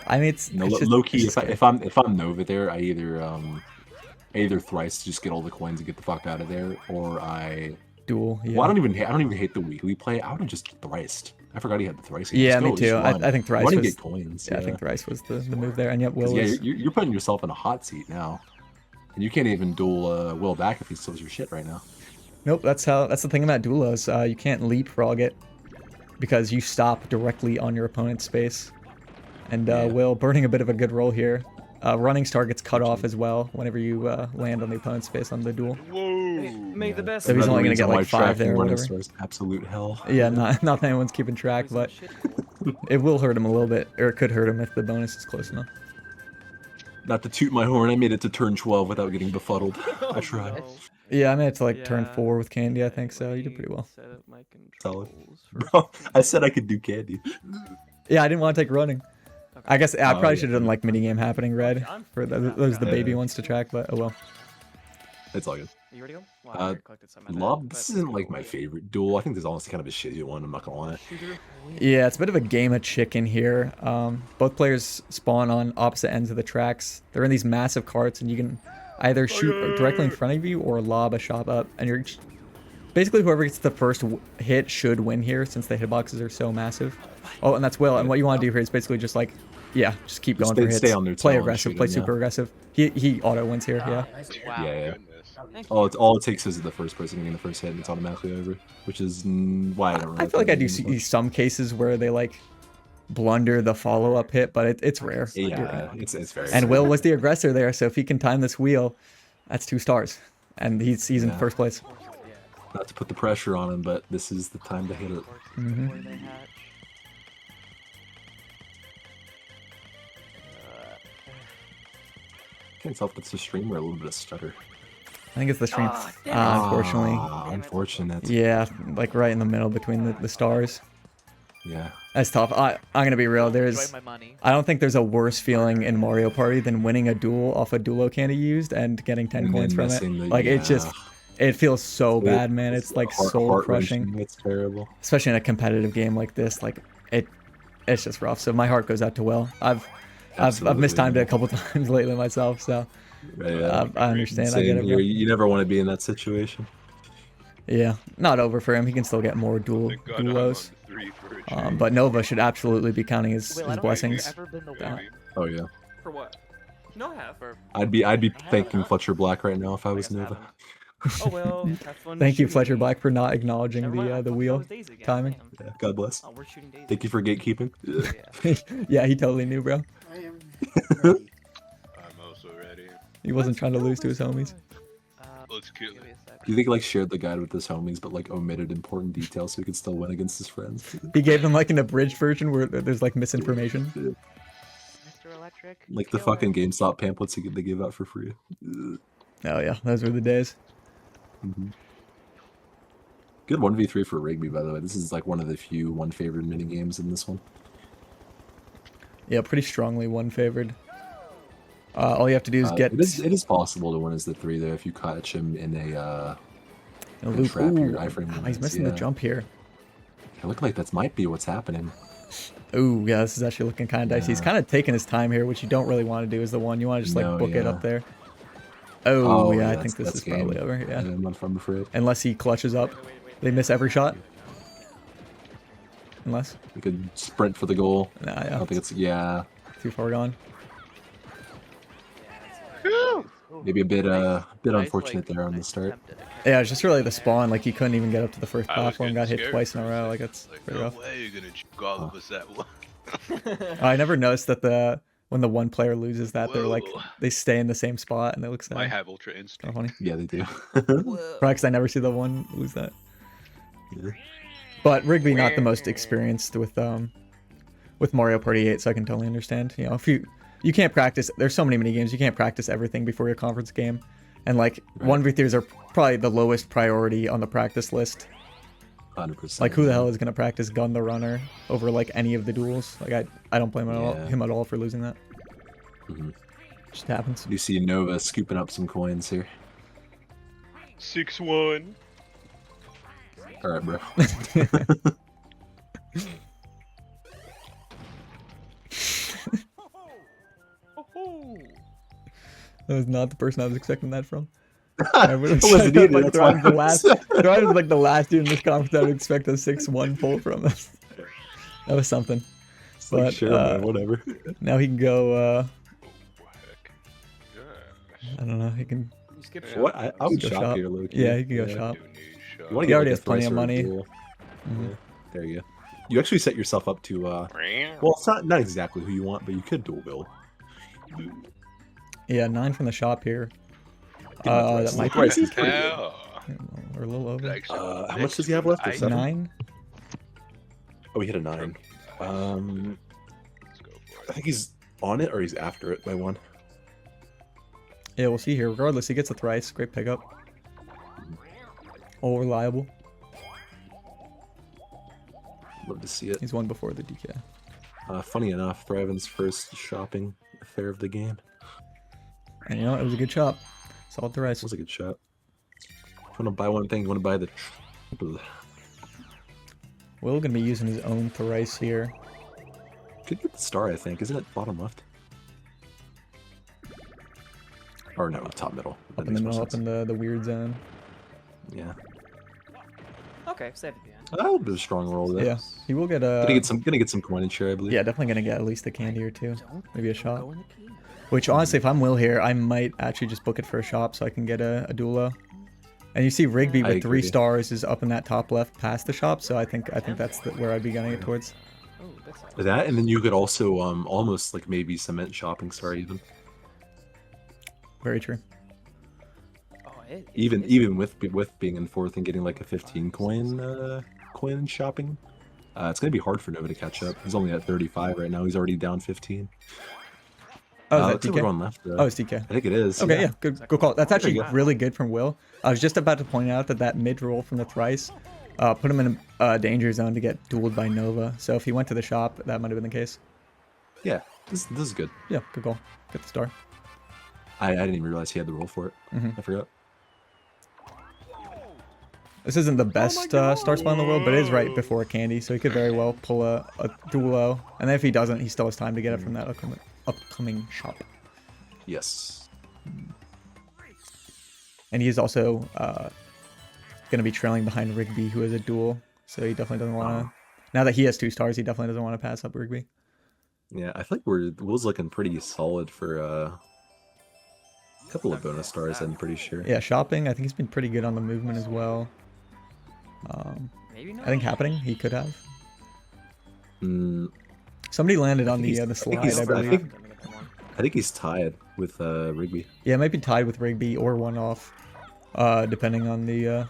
I mean, it's, No, it's just, low it's key. just If I'm Nova there, I either thrice to just get all the coins and get the fuck out of there, or I. duel. Yeah, Well, I don't even hate the weekly play. I would have just thriced. I forgot he had the thrice. Yeah, Just me go, too. just run. I think thrice Run and was. get coins. Yeah, I think thrice was the move there. And yet 'Cause, Will yeah, is. you're putting yourself in a hot seat now, and you can't even duel Will back if he steals your shit right now. Nope, that's the thing about duelos. You can't leapfrog it because you stop directly on your opponent's space. And Yeah. Will burning a bit of a good roll here. running star gets cut off as well whenever you land on the opponent's space on the duel. Whoa! Make the best. So he's of only it. gonna Reason get, like, why 5 tracking there or running whatever. stars absolute hell. Yeah, not that anyone's keeping track, Some but shit. it will hurt him a little bit, or it could hurt him if the bonus is close enough. Not to toot my horn, I made it to turn 12 without getting befuddled. Oh, I tried. no. Yeah, I made it to like turn Yeah, 4 with candy, I think, so you did pretty well. Set up my Solid. controls for- Bro, I said I could do candy. Yeah, I didn't want to take running. I guess I Oh, probably yeah. should have done like minigame happening red for those the baby Yeah. ones to track, but oh well. It's all good. You ready to go? Well, I Uh, already collected some of that, Lob, but this isn't like my wait. favorite duel. I think this is honestly kind of a shitty one, I'm not gonna lie. Shooter, win. Yeah, it's a bit of a game of chicken here. Both players spawn on opposite ends of the tracks. They're in these massive carts, and you can either shoot directly in front of you or lob a shot up. And you're basically whoever gets the first hit should win here, since the hitboxes are so massive. Oh, and that's Will. And what you want to do here is basically just like, yeah, just keep Just going for stay hits. on their Play toe and aggressive. shoot Play 'em, yeah. super aggressive. He auto wins here. Yeah. Nice. Wow. Yeah, yeah. Goodness. Thank All you. all it takes is the first person getting the first hit, and it's automatically over, which is why I don't. Really I feel like play I do the game see some cases where they like blunder the follow-up hit, but it's rare. much. Yeah, it's very. And rare. Will was the aggressor there, so if he can time this wheel, that's 2 stars, and he's in Yeah. first place. Not to put the pressure on him, but this is the time to hit it. Mhm. Before they hatch. Can't tell if it's a stream or a little bit of stutter. I think it's the stream. Ah, damn it. Unfortunately, Unfortunate. yeah, like right in the middle between the stars. Yeah. That's tough. I'm gonna be real. Enjoy There's, my money. I don't think there's a worse feeling in Mario Party than winning a duel off a duelo candy used and getting 10 And coins then from it. missing the- Like it's just, it feels so It- bad, man. It's like soul heart-wrenching. crushing, It's terrible. especially in a competitive game like this. Like it's just rough. So my heart goes out to Will. I've Absolutely, mistimed it a man. couple times lately myself. So Yeah. I understand. I get Same it. here. Bro. You never want to be in that situation. Yeah, not over for him. He can still get more Thank God I'm on duos. the 3 for a change. But Nova should absolutely be counting his, Will, I his don't blessings. think you've ever been the Yeah. winner Oh yeah. For what? No, I have. for I'd be I thanking haven't. Fletcher Black right now if I was guess I Nova. haven't. Oh well. Have fun Thank you, shooting Fletcher me. Black, for not acknowledging Never mind, I the thought that wheel was Daisy again. timing. Damn. Yeah, God bless. Oh, we're shooting Daisy. Thank you for gatekeeping. yeah. Yeah, he totally knew, bro. I am ready. I'm also ready. He wasn't trying to lose to his homies. Let's kill give it. me a sec. Do you think like shared the guide with his homies, but like omitted important details so he could still win against his friends? He gave them like an abridged version where there's like misinformation. Mr. Electric. Like the kill fucking it. GameStop pamphlets they give out for free. Oh yeah, those were the days. Mhm. Good 1v3 for Rigby, by the way. This is like one of the few one favored mini games in this one. Yeah, pretty strongly one favored. All you have to do is get It is possible to win as the 3 there if you catch him in a a can loop. trap your Ooh, iframe he's movements, missing the yeah. jump here. It looked like that might be what's happening. Ooh, yeah, this is actually looking kind of dicey. He's Yeah. kind of taking his time here, which you don't really want to do. Is the one you want to just like No, book it yeah. up there. Oh, yeah, I that's- think this that's is probably game. over. Yeah, I'm afraid. unless he clutches up, they miss every shot. Unless, We could sprint for the goal. nah, I yeah, don't think it's too far gone. maybe a bit Nice, unfortunate like, there on the nice start. attempt at a Yeah, it's just really the spawn. Like he couldn't even get up to the first I was platform. getting Got hit scared twice in a for a row. Like second. that's Like, pretty no rough. way you're gonna juke all of us at once. I never noticed that when the one player loses that they're like Whoa. they stay in the same spot and it looks I kind have Ultra of Instinct. funny. Yeah, they do. Whoa. Probably because I never see the one lose that. Yeah. But Rigby not the most experienced with Mario Party 8, so I can totally understand. You know, if you can't practice, there's so many mini games, you can't practice everything before your conference game, and like Right. 1v3s are probably the lowest priority on the practice list. 100%. Like who the hell is gonna practice Gun the Runner over like any of the duels? Like I don't blame Yeah. him at all for losing that. Mhm. Just happens. You see Nova scooping up some coins here. 6-1. All right, bro. That was not the person I was expecting that from. I wasn't either, Like, that's why Thrive's the I last. was- Thrive was like the last dude in this conference I would expect a 6-1 pull from us. That was something. It's like, But, sure, man, whatever. Now he can go. Oh, heck. Yes. I don't know. He can. You skip Yeah. shot. What? I would Go shop, shop. here, Loki. Yeah, he can go I shop. do need shot. You wanna He get, already like, has a plenty of thrice or a money. duel. Mhm. Yeah, there you go. You actually set yourself up to. Well, it's not exactly who you want, but you could dual bill. Yeah, 9 from the shop here. Thrice. That might be Thrice is pretty good. Hell. or a little over. Like, so How much does he have left? next 7? 9. Oh, he hit a 9. Let's go for I think he's on it or he's after it by 1. Yeah, we'll see here. Regardless, he gets a thrice. Great pickup. All reliable. Love to see it. He's won before the DK. Funny enough, Thriven's first shopping affair of the game. And you know, it was a good shop. Solid thrice. That was a good shot. If you want to buy one thing, you want to buy the... Will gonna be using his own thrice here. Could get the star, I think. Isn't it bottom left? Or no, top middle. That Up in the makes more middle, up sense. in the weird zone. Yeah. Okay, save it. Yeah. A little bit of a strong roll there. Yeah, he will get Gonna get some coinage here, I believe. Yeah, definitely gonna get at least a candy or two. Don't Maybe a go shot. in the key. Which honestly, if I'm Will here, I might actually just book it for a shop so I can get a duelo. And you see Rigby I with 3 agree. stars is up in that top left past the shop, so I think that's where I'd be gunning it towards. Oh, that's not That, and then you could also almost like maybe cement shopping star even. Very true. Oh, it Even with being in 4th and getting like a 15 coin shopping. It's gonna be hard for Nova to catch up. He's only at 35 right now. He's already down 15. Oh, is Looks that like we're DK? going left. Oh, it's DK. I think it is. Okay, yeah, good call. That's There actually you go. really good from Will. I was just about to point out that mid roll from the thrice put him in a danger zone to get dueled by Nova. So if he went to the shop, that might have been the case. Yeah, this is good. Yeah, good call. Get the star. I didn't even realize he had the roll for it. Mhm. I forgot. This isn't the best star spot in the world, but it is right before a candy, so he could very well pull a duelo. And then if he doesn't, he still has time to get it from that upcoming shop. Yes. And he is also going to be trailing behind Rigby, who has a duel. So he definitely doesn't want to... Now that he has 2 stars, he definitely doesn't want to pass up Rigby. Yeah, I think Will's looking pretty solid for a couple of bonus stars, I'm pretty sure. Yeah, shopping, I think he's been pretty good on the movement as well. maybe not. I think happening, he could have. Mm, Somebody landed on think the he's- slide, he's- I I believe. think- I think he's tied with Rigby. Yeah, it might be tied with Rigby or one off, depending on the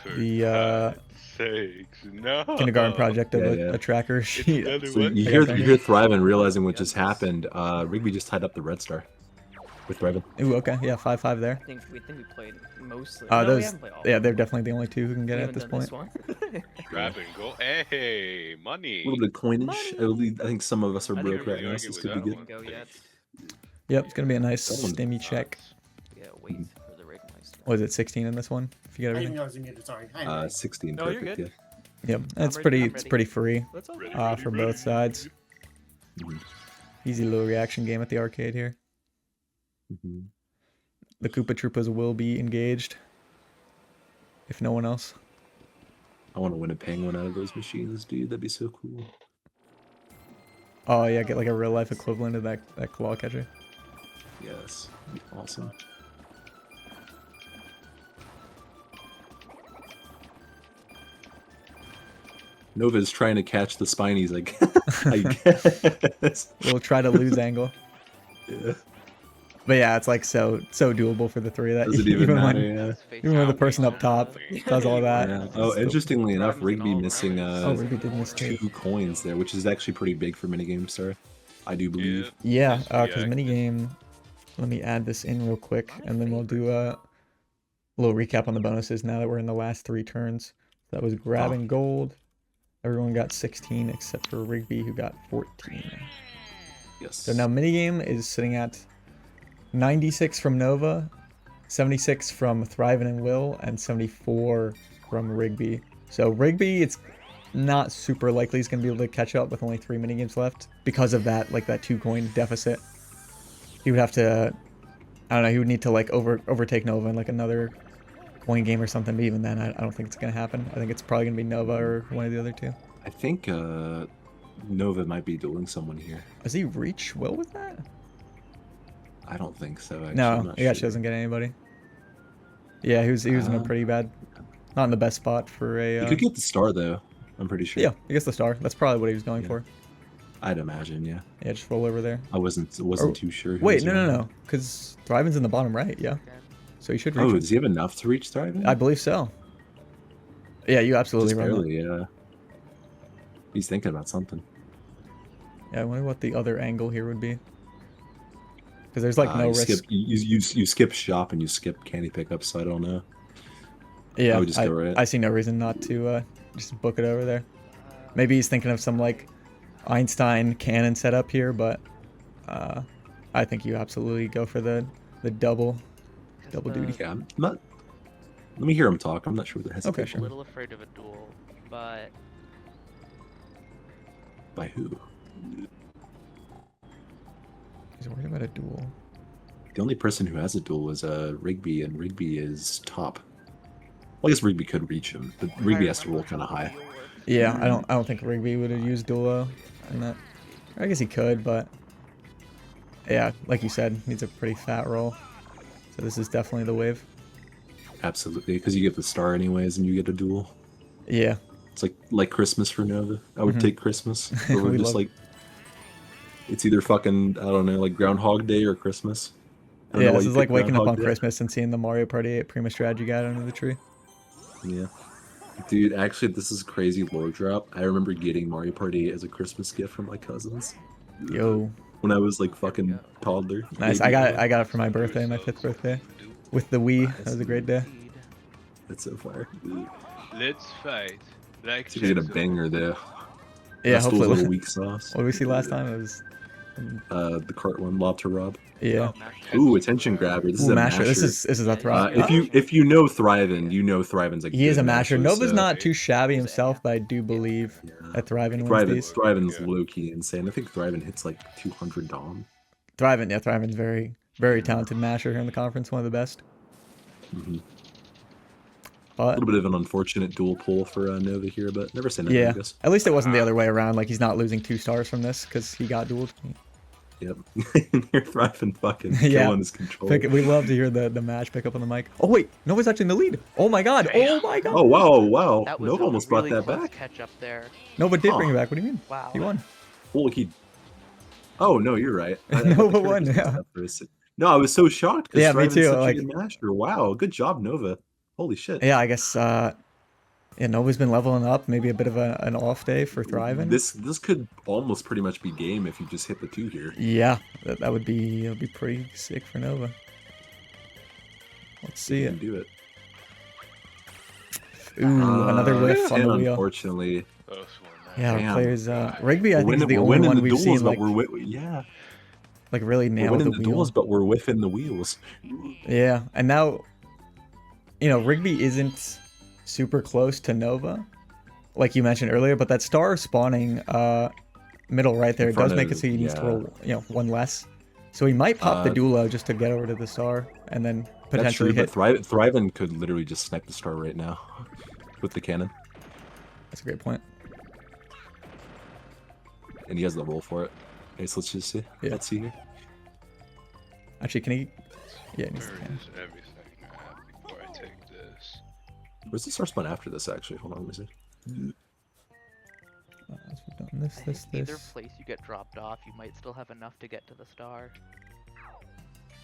For The, God's sakes, no. kindergarten project of Yeah, a, yeah. a tracker It's sheet. another So one. you I hear got you that. hear Thriven realizing what just happened. Rigby just tied up the red star with Thriven. Ooh, okay, yeah, 5-5 there. We think we played mostly. Uh, no, we those, haven't played all. yeah, they're definitely the only 2 who can We get it at haven't this done point. one. Grab and go. Hey, money. A little bit of coinage. I think some of us are I think broke we right now, really so this argue could be with good. that Go yet. Yep, it's gonna be a nice Someone's- stimmy check. Yeah, wait for the Rigmeister. Was it 16 in this one? If you get I didn't everything. know I was muted. Sorry. I am 16 No, you're perfect. good. Yep, it's ready, I'm it's ready. pretty free Let's all Ready, go. ready, for ready, both sides. Mhm. Easy little reaction game at the arcade here. Mhm. The Koopa Troopas will be engaged. If no one else. I want to win a penguin out of those machines, dude. That'd be so cool. Oh yeah, get like a real life equivalent of that claw catcher. Yes, that'd be awesome. Nova's trying to catch the spinies, like I guess. We'll try to lose angle. Yeah. But yeah, it's like so doable for the 3 that Doesn't even matter. when Yeah. even when the person up top does all that. Yeah. Oh, interestingly enough, Rigby missing Oh, Rigby did miss 2. 2 coins there, which is actually pretty big for minigame star. I do believe. Yeah, Yeah, because minigame. Let me add this in real quick, and then we'll do a little recap on the bonuses now that we're in the last 3 turns. That was grabbing gold. Everyone got 16 except for Rigby, who got 14. Yes. So now minigame is sitting at 96 from Nova, 76 from Thriven and Will, and 74 from Rigby. So Rigby, it's not super likely he's going to be able to catch up with only 3 minigames left because of that, like that 2 coin deficit. He would have to, I don't know, he would need to like overtake Nova in like another coin game or something, but even then I don't think it's going to happen. I think it's probably going to be Nova or one of the other 2. I think Nova might be dueling someone here. Does he reach Will with that? I don't think so. Actually. I'm No, not he actually sure. doesn't get anybody. Yeah, he was in a Uh, pretty bad, not in the best spot for a. He could get the star though. I'm pretty sure. Yeah, he gets the star. That's probably what he was going Yeah. for. I'd imagine, yeah. Yeah, just roll over there. I wasn't Or- too sure. who Wait, was no, around. no. Because Thriven's in the bottom right, yeah. So you should reach Oh, him. does he have enough to reach Thriving? I believe so. Yeah, you absolutely Just run that. barely, yeah. He's thinking about something. Yeah, I wonder what the other angle here would be. Because there's like no you risk. Skip, you skip shop and you skip candy pickup, so I don't know. Yeah, I would just go right. I see no reason not to just book it over there. Maybe he's thinking of some like Einstein cannon setup here, but I think you absolutely go for the double duty. Yeah, I'm not. Let me hear him talk. I'm not sure what the hesitation. Okay, sure. A little afraid of a duel, but By who? He's worried about a duel. The only person who has a duel is Rigby, and Rigby is top. Well, I guess Rigby could reach him, but Rigby has to roll kind of high. Yeah, I don't think Rigby would have used duelo in that. I guess he could, but yeah, like you said, needs a pretty fat roll. So this is definitely the wave. Absolutely, because you get the star anyways, and you get a duel. Yeah. It's like Christmas for Nova. I would Mhm. take Christmas over We just love- like. It's either fucking I don't know, like Groundhog Day or Christmas. I don't know Yeah, why this you is like pick waking up on Groundhog Day. Christmas and seeing the Mario Party 8 Prima Strategy guide under the tree. Yeah. Dude, actually, this is crazy lore drop. I remember getting Mario Party 8 as a Christmas gift from my cousins Yo, when I was like fucking toddler. nice. Baby. I got it for my birthday, my 5th birthday, with the Wii. That was a great day. That's so fire. Let's fight. Like You get a Jackson. banger there. Yeah, That's those hopefully. little weak sauce. What did we see last time? It was The cart one, Lob to Rob. yeah. Ooh, attention grabber. This is Ooh, a masher. masher. This is a thrive. If you know Thriven, you know Thriven's a He is good a masher. Nova's so- not too shabby himself, but I do believe that Thriven wins these. Thriven's Yeah. low key insane. I think Thriven hits like 200 Dom. Thriven's very talented masher here in the conference, one of the best. Mhm. A But little bit of an unfortunate dual pull for Nova here, but never say never. yeah, I guess. at least it wasn't the other way around. Like he's not losing 2 stars from this because he got dueled. Yep. You're Thriven fucking Yeah. killing his control. We love to hear the match pick up on the mic. Oh wait, Nova's actually in the lead. Oh my god. Oh my god. Oh wow! that was Nova a almost really brought that close back. catch up there. Nova did bring Huh. it back. What do you mean? Wow. He won. Well, he. Oh no, you're right. I thought Nova the won, characters yeah. messed up for a sec. No, I was so shocked. 'cause Yeah, me Thriven's too, Such like- a good master. Wow, good job, Nova. Holy shit. Yeah, I guess. Yeah, Nova's been leveling up. Maybe a bit of an off day for Thriving. This could almost pretty much be game if you just hit the 2 here. Yeah, that would be pretty sick for Nova. Let's see You it. can do it. Ooh, another whiff on and the wheel. unfortunately, Close one, Yeah, our Damn. players. Rigby, I we're think, is winning, the we're only winning one the we've duels, seen but like yeah, really we're nail winning the the wheel. duels, but we're whiffing the wheels. Yeah, and now, Rigby isn't super close to Nova, like you mentioned earlier, but that star spawning middle right there In does front make it of- so he needs to yeah. roll, 1 less. So he might pop the Uh, duelo just to get over to the star, and then That's potentially true, hit. but Thriven could literally just snipe the star right now with the cannon, That's a great point. and he has the roll for it. Okay, so let's just see. Yeah. Let's see here. Actually, can he? Yeah, he needs the Where cannon. is everything at before I take this? Where's the star spawn after this? Actually, hold on, let me see. As we've done this, I think either this. place you get dropped off, you might still have enough to get to the star.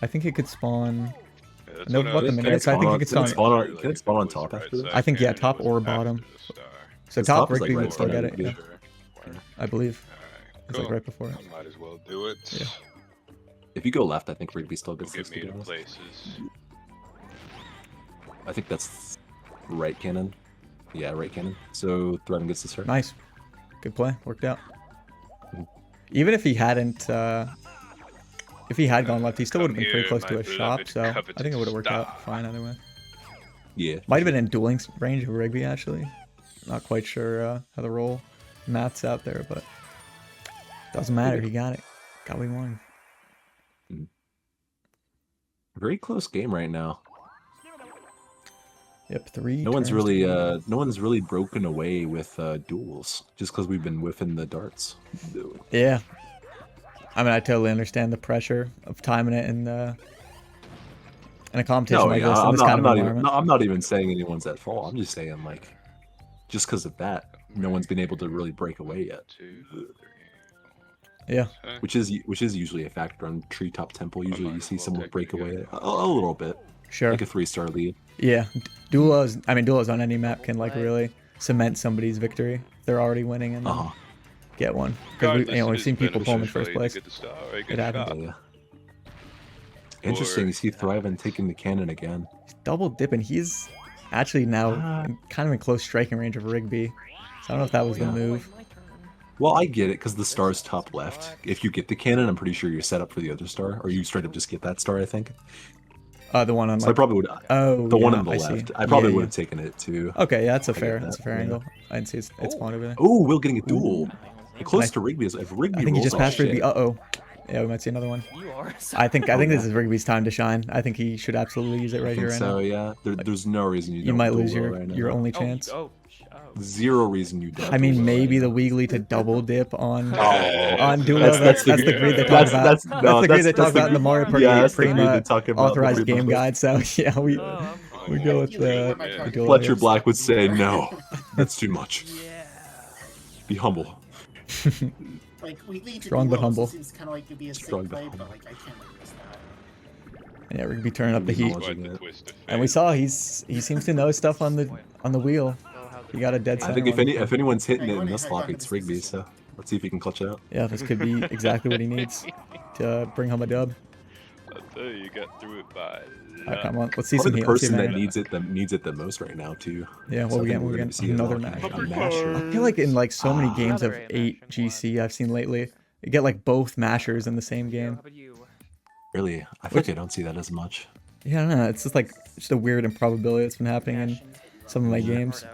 I think it could spawn. Yeah, that's No, what I what was the thinking. minutes, I think he could Can it spawn- spawn on- Like, can it spawn on was top right after this? I think, yeah, second, top it or was bottom. after the star. So His top top is, like, Rigby right would still in get front it. of Yeah, it, I believe Alright, it's like cool. right before it. I might as well do it. Yeah. If you go left, I think Rigby still Go gets get this me to to be honest. places. I think that's right cannon. Yeah, right cannon. So Thriven gets the start. Nice, good play, worked out. Even if he hadn't, if he had gone left, he still would have been pretty Come close here, to a my shop. beloved So I coveted think it would have worked out star. fine either way. Yeah. Might have been in dueling range of Rigby actually. Not quite sure how the roll maths out there, but doesn't matter. He got it. Got what he wanted. Very close game right now. Yep, 3. No one's turns really to no one's really broken away with duels just because we've been whiffing the darts. Yeah. I mean, I totally understand the pressure of timing it in a competition No, like yeah, this in I'm this not, kind of I'm, not even, environment. no, I'm not even saying anyone's at fault. I'm just saying like, just because of that, no one's been able to really break away yet. 2, 3, 4. Yeah. which is usually a factor on Treetop Temple. Usually might you as see well someone take break it away again. a little bit, Sure. like a 3-star lead. Yeah. Duos. I mean, duos on any map can like Play. really cement somebody's victory. They're already winning and then Uh-huh. get one. Because we, Regardless, we've it is seen people pull 'em in beneficial first either place. get the star or get It the happens. shot. Yeah. Interesting. Or- You see Thriven taking the cannon again. He's double dipping. He's actually now Ah. kind of in close striking range of Rigby. So I don't know if that was the Yeah. move. My turn. Well, I get it because the star's top left. If you get the cannon, I'm pretty sure you're set up for the other star, or you straight up just get that star. I think. The one on So I like. probably would. Oh, The one yeah, on the I left. see. I probably Yeah, would have taken it too. yeah. Okay, yeah, that's a I get fair. that, That's a fair yeah. angle. I didn't see it's Oh. spawned over there. Oh, Will getting a duel. You Close I- to Rigby. If Rigby I think he rolls just off passed Rigby. shit- Uh-oh. Yeah, we might see another one. are. I think Oh, this yeah. is Rigby's time to shine. I think he should absolutely use it I right think here right so. now. Yeah. There's no reason you You don't might duel lose Will your right now. your only chance. Zero reason you don't. I mean, duel Will maybe right the now. Wiggly to double dip on Oh, on Duo. that's- That's, that's the- the greed they talk that's- about. that's- That's no, the greed that's- they that's talk the- about in the Mario Party Yeah, that's the Prima greed they talk about in the authorized Prima game book. guide. So yeah, we go with Yeah. the duel. Fletcher here. Black would say no. That's too much. Yeah. Be humble. Like we lead to Strong but duels, humble. It seems kind of like it'd be a sick Strong but play, humble. but like I can't really miss that. Yeah, Rigby turning up the heat. Acknowledge- Quite the it. twist of And we fate. saw he seems to know stuff on the wheel. Know how the He got a dead game- I think center if anyone's hitting Hey, it in Ronnie, this I lock, got it's this Rigby. decision. So let's see if he can clutch it out. Yeah, this could be exactly what he needs to bring home a dub. I'll tell you, you got through it by. Come on, let's see Probably some the heat. Let's see person that mana. needs it the most right now too. Yeah, So what I we think getting? we're We're gonna getting see another a match. masher. I feel like in like so many games of Another 8 mashing GC I've seen lately, you get like both mashers in the same game. How about you? Really, I think I don't see that as much. Yeah, I don't know. It's just like just a weird improbability that's been happening in some of my games.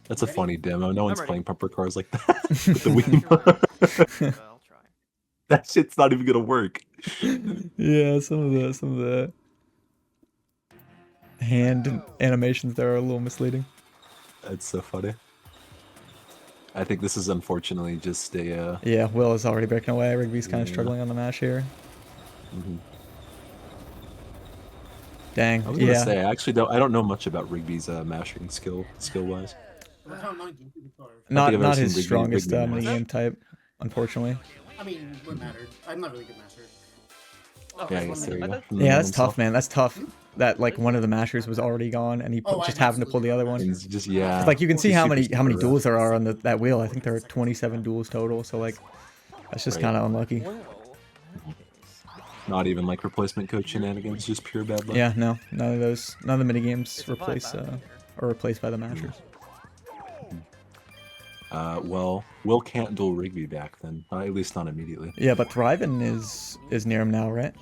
That's a funny demo. No one's ready. playing pumper cars like that with the Wii. I'll try. That shit's not even gonna work. Yeah, some of the hand animations there are a little misleading. That's so funny. I think this is unfortunately just a. Yeah, Will is already breaking away. Rigby's kind of Yeah. struggling on the mash here. Mhm. Dang. I was gonna Yeah. say I actually don't know much about Rigby's mashing skill wise. Look how non-game people are. Not I've ever not seen his Rigby strongest mash. minigame type, unfortunately. I mean, what mattered? I'm not really good masher. Yeah, I guess there you go. Yeah, that's tough, man. That's tough. That like one of the mashers was already gone, and he Oh, I just happened to pull the other one. And it's just yeah. Like you can see He's how super, many super duels there rough. are on that wheel. I think there are 27 duels total. So like, that's just Right. kind of unlucky. Not even like replacement code shenanigans, just pure bad luck. Yeah, no, none of those. None of the minigames It's a vibe replace out there. are replaced by the mashers. Well, Will can't duel Rigby back then. At least not immediately. Yeah, but Thriven is near him now, right?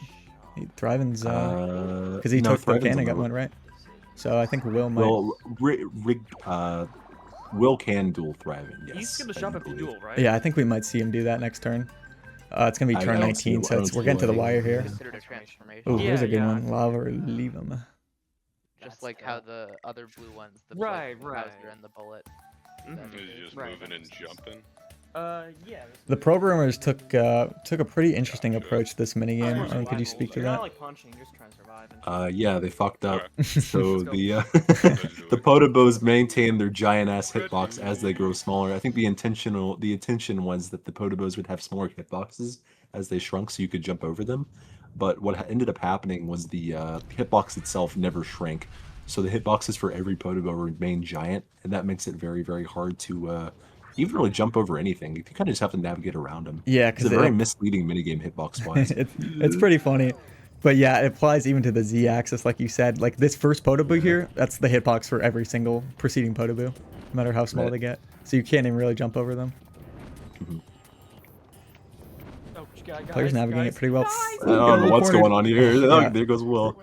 Thriven's because he no, took the Thriven's can on and got the- one right. So I think Will might. Well, Will can duel Thriven. Yes. He's gonna I jump up to believe. duel, right? Yeah, I think we might see him do that next turn. It's gonna be I turn don't see- 19, I so don't we're see getting to the why- wire here. Considered a transformation. Oh, here's a good Yeah, one. Lava or leave him. Just like how the other blue ones, the Right, Bowser right. and the bullet. Mhm. That'd be He's good. just Right, moving that and makes sense. jumping. Yeah. The programmers took a pretty interesting approach to this minigame. Oh, I mean, could you speak to You're not that? like punching, you're just trying to survive. And Yeah, they fucked up. So Let's go. the Potobos maintain their giant ass hitbox as they grow smaller. I think the intention was that the Potobos would have smaller hitboxes as they shrunk, so you could jump over them. But what ended up happening was the hitbox itself never shrank. So the hitboxes for every Podobo remain giant, and that makes it very, very hard to even really jump over anything. You kind of just have to navigate around them. Yeah, It's a because very misleading minigame hitbox wise. it's pretty funny. But yeah, it applies even to the Z-axis, like you said. Like this first Podoboo here, that's the hitbox for every single preceding Podoboo, no matter how small Right. they get. So you can't even really jump over them. Oh, guys, Players navigating it pretty well. I don't know what's going on here. Oh, Yeah. there goes Will.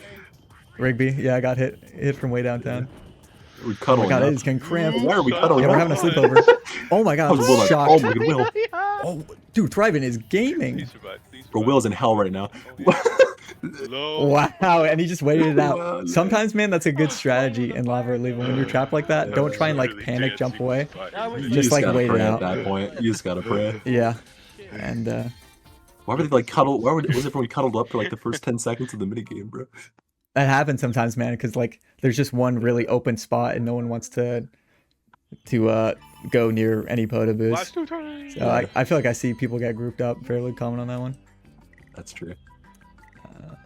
Rigby, yeah, I got hit from way downtown. We're Oh cuddling my god, up. it is getting cramped. Why are we cuddling Yeah, we're up? having a sleepover. Oh my god, How's Will I'm like, shocked. oh my god, Will. Oh, dude, Thriven is gaming. Please survive. Please Bro, survive. Will's in hell right now. Low. Wow, and he just waited it Wow, out. man. Sometimes, man, that's a good strategy in Lava or Leva. When you're trapped like that, don't try and like Really panic can't jump see away. what's That was- You Just, like, gotta wait it pray out. at that point. You just gotta pray. Yeah, and Why were they like cuddle? Why was everyone cuddled up for like the first 10 seconds of the minigame, bro? that happens sometimes, man, because like there's just one really open spot and no one wants to to go near any Poda boost. Last 2 turns. So I feel like I see people get grouped up fairly common on that one. That's true. So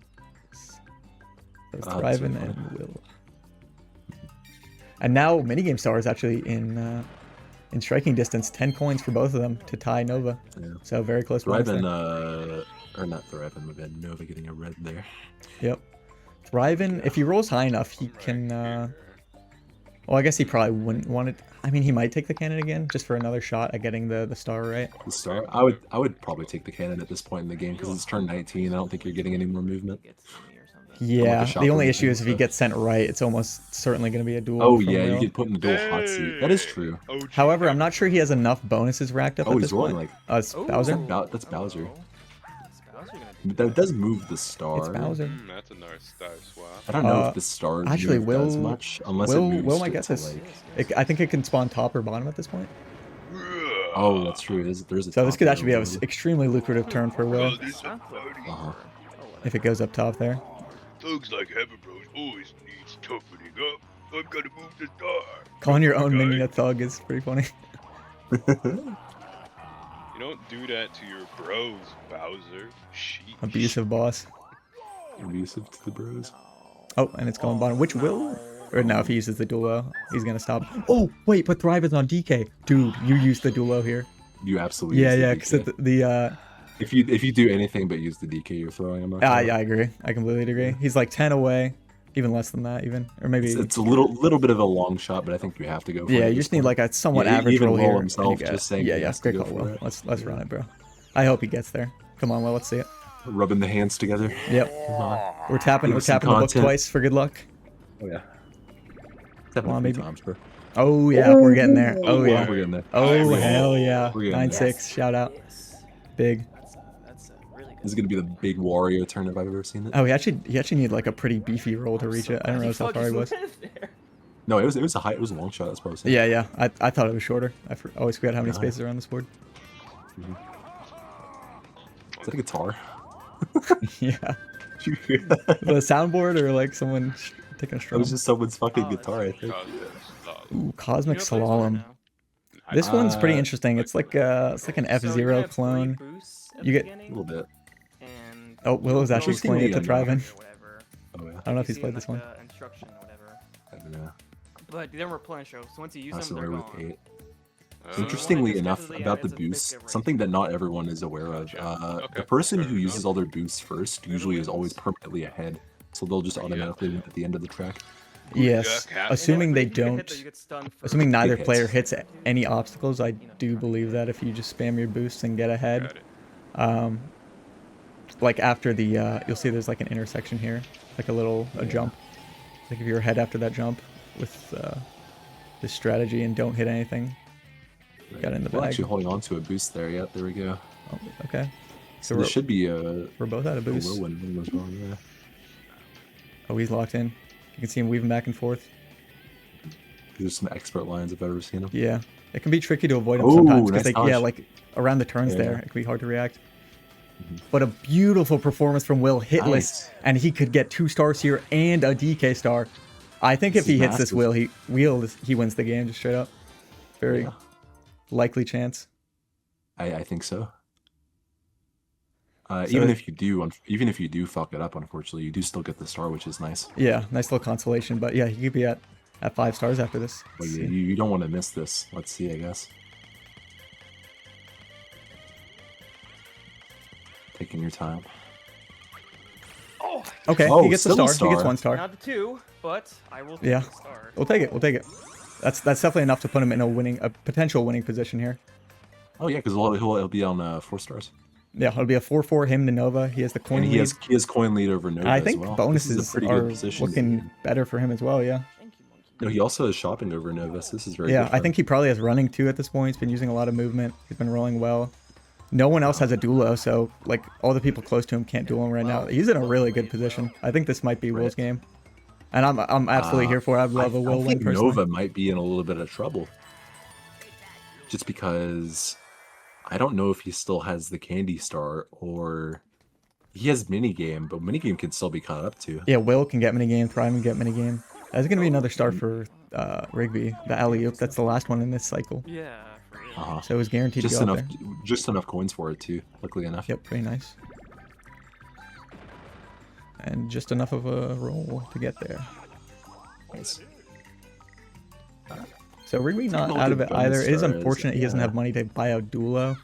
Oh, that's Thriven really and Will. And now minigame star is actually in striking distance, 10 coins for both of them to tie Nova. Yeah. So very close. points Thriven, there. or not Thriven, but then Nova getting a red there. Yep. Thriven, if he rolls high enough, he can. Well, I guess he probably wouldn't want it. I mean, he might take the cannon again just for another shot at getting the star right. The star. I would probably take the cannon at this point in the game because it's turn 19. I don't think you're getting any more movement. Gets to me or something. Yeah. shot The for only the issue is if he so- gets sent right, it's almost certainly going to be a duel. Oh from yeah, Will. you get put in the dual hot seat. That is true. OG However, I'm not sure he has enough bonuses racked up Oh, at he's this rolling point. like It's Bowser. That's Bowser. Is Bowser gonna do That does move the star. It's Bowser. That's a nice star swap. I don't know Uh, if the star actually, does Will- much unless Will it moves might it get to, this. like- I think it can spawn top or bottom at this point. Oh, that's true. There's a So this top could actually be an availability. extremely lucrative turn for Will Sounds like- Uh-huh. Oh, whatever. if it goes up top there. Thugs like Heaven Bros always needs toughening up. I've got to move the star. Calling your own Okay. minion a thug is pretty funny. You don't do that to your bros, Bowser. Sheesh. Abusive boss. Abusive to the bros. Oh, and it's going bottom. Which Will? Or no, if he uses the duo, he's gonna stop. Oh, wait, but Thrive is on DK. Dude, you use the duo here. You absolutely. Yeah, use the yeah, DK. because the if you do anything but use the DK, you're throwing him. I agree. I completely agree. He's like 10 away, even less than that, even, or maybe. It's a little bit of a long shot, but I think you have to go. For it Yeah, at you this just need point. like a somewhat Yeah, average even roll Will here. himself and you get just it. saying Yeah, he yeah, has to great go call, for Will. it. Let's run it, bro. I hope he gets there. Come on, Will. Let's see it. rubbing the hands together. Yep. We're tapping. Give We're us some tapping the book content. twice for good luck. Oh yeah. Come on, 3 baby. times, bro. Oh yeah, we're getting there. Oh We're yeah. getting there. Oh We're hell getting yeah. We're getting 9-6. Shout out. Yes. Big. That's a really good. This is gonna be the big Wario turn if I've ever seen it. Oh, he actually need like a pretty beefy roll to reach it. I don't realize how far he was. No, it was a high. It was a long shot. That's what I was saying. Yeah, yeah. I thought it was shorter. Always forget how many Yeah. spaces are on this board. Is that a guitar? Yeah. The soundboard or like someone taking a That strum. was just someone's fucking Oh, that's guitar, I think. Ooh, Cosmic Slalom. This one's pretty interesting. It's like an F-Zero clone. You get- A little bit. And Oh, Willow's actually explaining it to Interestingly, Thriven. Oh yeah. I don't know if he's played this one. Instruction, whatever. I don't know. But they don't replenish, so once you use That's them, the they're way with gone. 8. Uh, Interestingly it's enough, definitely- about yeah, the it's a big boosts, difference. something that not everyone is aware of. Gotcha. The Okay, person fair who uses enough. all their boosts first usually is always permanently ahead, so they'll just Yeah. automatically win at the end of the track. Yes. Yeah, Assuming they If you get hit, don't. though, you get stunned for- Assuming neither hits. player hits any obstacles, I do believe that if you just spam your boosts and get ahead, Got it. like after the, you'll see there's like an intersection here, like a jump. Like if you're ahead after that jump with this strategy and don't hit anything, got it in the We're bag. actually holding on to a boost there. Yep, there we go. Oh, okay. So So this should be we're both out of a boost. whirlwind win as well. Yeah. Oh, he's locked in. You can see him weaving back and forth. There's some expert lines if I've ever seen them. Yeah, it can be tricky to avoid them Ooh, sometimes because nice they, yeah, dodge. like around the turns Yeah, there, yeah. it can be hard to react. But a beautiful performance from Will, hitless, Nice. and he could get 2 stars here and a DK star. I think if This he is hits this massive. he wins the game just straight up. Very Yeah. likely chance. I think so. So- Even if you do fuck it up, unfortunately, you do still get the star, which is nice. Yeah, nice little consolation. But yeah, he could be at 5 stars after this. But Let's yeah, see. you don't want to miss this. Let's see, I guess. Taking your time. Okay, Oh, he gets a still a star. He gets star. 1 star. Not the 2, but I will take Yeah. the star. We'll take it. We'll take it. That's definitely enough to put him in a potential winning position here. Oh yeah, because he'll be on 4 stars. Yeah, it'll be a 4-4 him to Nova. He has the coin And lead. he has coin lead over Nova I as think well. This bonuses is a pretty are good position. looking better for him as well. Yeah. Thank you, monkey. No, he also has shopping over Nova, so this is very Yeah, good for I think him. he probably has running too at this point. He's been using a lot of movement. He's been rolling well. No one else has a duelo, so like all the people close to him can't duel him right now. He's in a really good position. I think this might be Will's game, and I'm absolutely here for it. I'd love a Will I win think personally. Nova might be in a little bit of trouble. Just because I don't know if he still has the candy star or he has minigame, but minigame can still be caught up to. Yeah, Will can get minigame. Thrive can get minigame. There's gonna be another star for Rigby, the alley-oop. That's the last one in this cycle. Yeah, for real. Uh-huh. So it was guaranteed Just to go up enough, there. just enough coins for it too. Luckily enough. Yep, pretty nice. And just enough of a roll to get there. Nice. So Rigby not Taking a out look of at it either. It is bonus unfortunate he doesn't yeah. have money to buy out Duelo.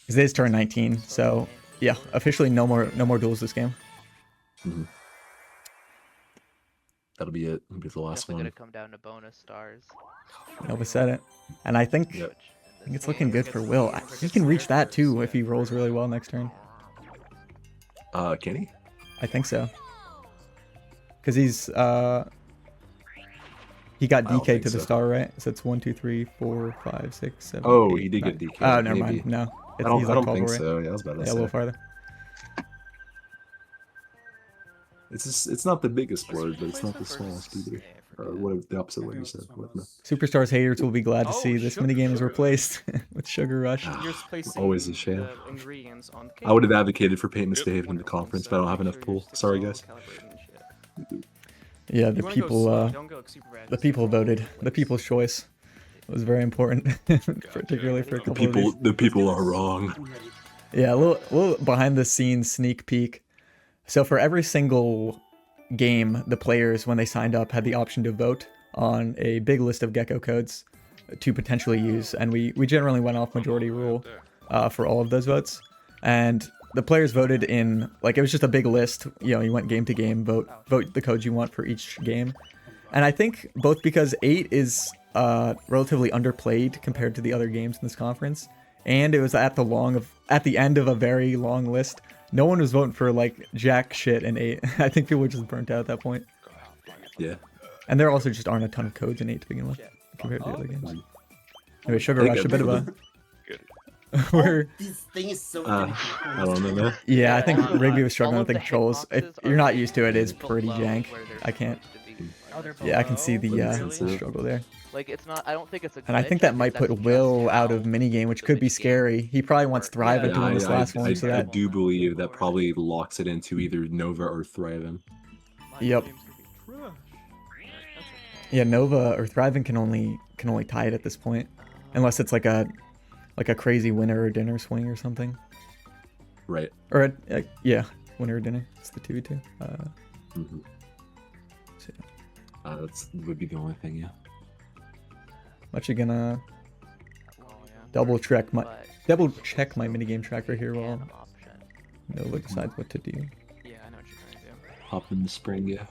Because it is turn 19, so yeah, officially no more duels this game. Mhm. That'll be it. It'll be the last Definitely one. gonna come down to bonus stars. Nova said it. And I think Yep. I think it's looking good for Will. He can reach that too if he rolls really well next turn. Can he? I think so. Because he's he got I don't DK think to the so. star, right? So it's 1, 2, 3, 4, 5, 6, 7. Oh, 8, he did 9. get DK. Oh, never maybe. mind. No. I don't, he's I like don't think 12 away. so. Yeah, I was about to Yeah, say. a little farther. It's not the biggest board, but it's not the smallest either. Or what the opposite of what you said. What, no. Superstars haters will be glad to Oh, see this minigame is replaced with Sugar Rush. Ah, You're just placing always a shame. the ingredients on the I would have cake. advocated for Payton to stay in the conference, but I don't have enough pool. Sorry, guys. Yeah, the You wanna go people slow, don't go super bad, the just people roll voted. in The place. people's choice was very important, particularly for a The couple of these. people are wrong. I'm ready. Yeah, a little behind the scenes sneak peek. So for every single game, the players, when they signed up, had the option to vote on a big list of gecko codes to potentially use, and we generally went off majority rule for all of those votes. And the players voted in, like, it was just a big list. You know, you went game to game, vote the codes you want for each game. And I think both because 8 is relatively underplayed compared to the other games in this conference, and it was at the end of a very long list. No one was voting for like jack shit in 8. I think people were just burnt out at that point. Yeah. And there also just aren't a ton of codes in 8 to begin with compared to the other games. Anyway, Sugar I Rush, think a bit of a Good. we're This thing is so I don't know, man. yeah, I think All of Rigby the- was struggling all with the of controls. If hitboxes you're are not used to it, it's below pretty jank. where they're I can't. supposed to be. Oh, they're Yeah, I can see the Really? struggle there. Like it's not. I don't think it's a. And I glitch, think that might that's put just Will out how of minigame, which the could be minigame scary. He probably wants works. Thrive Yeah, at doing this last one, so I that do believe that probably locks it into either Nova or Thriving. Yep. Yeah, Nova or Thriving can only tie it at this point, unless it's like a crazy winner or dinner swing or something. Right. Or yeah, winner or dinner. It's the 2v2. Mhm. So, That's would be the only thing, yeah. I'm actually gonna Oh, yeah. double check my But minigame tracker here while an option. Nova decides what to do. Yeah, I know what you're trying to do. Hop in the spring, yeah.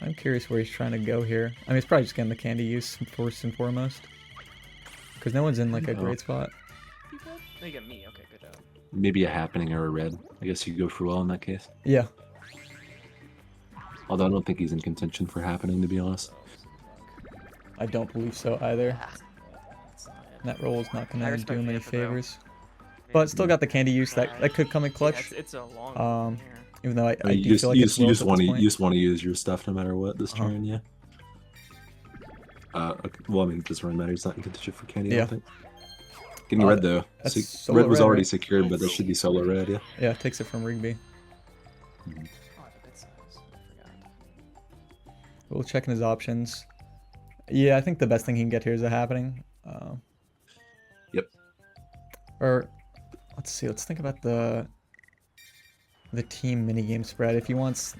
I'm curious where he's trying to go here. I mean, he's probably just getting the candy use first and foremost, because no one's in like a No. great spot. No, you got me. Okay, good job. Maybe a happening or a red. I guess you could go for well in that case. Yeah, Although I don't think he's in contention for happening, to be honest. I don't believe so either. That's not it. That roll is not I gonna respect do him the any effort, though. favors. But still got the candy use that could come in Yeah, clutch. it's a long Um, one here. Even though I I mean, do you just, feel like it's you Will's just at want this to point. you just want to use your stuff no matter what this Uh-huh. turn, yeah. Okay. Well, I mean, it doesn't really matter. He's not in contention for candy. I Yeah. don't think. Getting red though. that's Se- solo red was red, already right? secured, but that should be solo red, yeah. Yeah, it takes it from Rigby. Oh, the bit size. I forgot. We'll check in his options. Yeah, I think the best thing he can get here is a happening. Yep. Or let's see. Let's think about the team minigame spread. If he wants,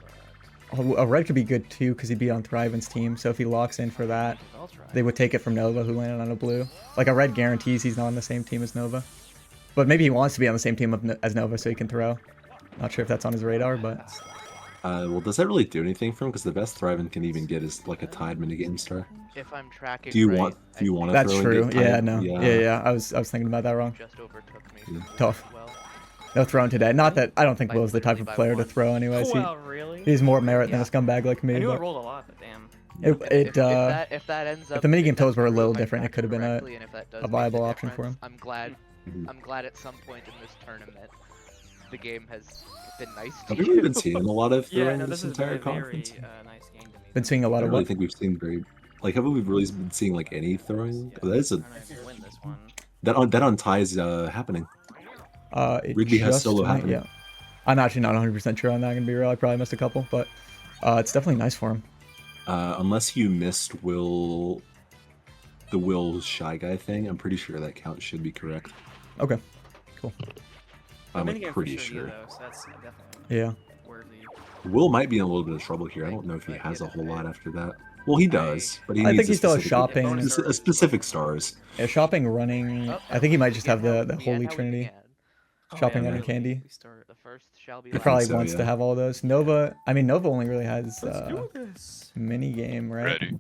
a red could be good too because he'd be on Thriven's team. So if he locks in for that, I'll try. they would take it from Nova, who landed on a blue. Like a red guarantees he's not on the same team as Nova. But maybe he wants to be on the same team as Nova so he can throw. Not sure if that's on his radar, but Well, does that really do anything for him? Because the best Thriving can even get is like a tied minigame star. If I'm tracking. Do you right, want? Do you want to that's throw true. and get Yeah, tied? no. Yeah. I was thinking about that wrong. Just overtook me. Yeah. Tough. Well, No throwing today. Not that I don't think Like, Will's the type of literally by player to one. throw anyways. Wow, really? He's more merit than Yeah. a scumbag like I me. knew it But rolled a lot, but damn. if that ends up. the minigame if totals were a that's little true, if I different, it track could have been correctly, and if that does a make viable the option for difference, him. I'm glad. Mhm. I'm glad at some point in this tournament, the game has been nice to Have we really you. been seeing a lot of Yeah, throwing no, this this is entire a very conference? nice game to me. Been seeing a I lot don't of really what? think we've seen very like haven't we really been seeing like any throwing? Yeah, Oh, that is a I don't know if you win this one. that on ties happening. It Rigby has just solo might, happening. yeah. I'm actually not 100% sure on that. I'm gonna be real. I probably missed a couple, but it's definitely nice for him. Unless you missed the Will Shy Guy thing, I'm pretty sure that count should be correct. Okay, cool. I'm Minigame for pretty you, sure. though, so that's definitely Yeah. worthy. Will might be in a little bit of trouble here. I don't know if he has a whole lot after that. Well, he does, but he I needs think a he still has specific- shopping. a specific stars. Yeah, shopping, running. Oh, I think he might just begin have the how- begin Holy how we Trinity. began. Shopping, yeah. running, candy. We start. The first shall be He I last. probably think so, wants to yeah. have all those. Nova. I mean, Nova only really has Let's do this. mini game, right? Ready.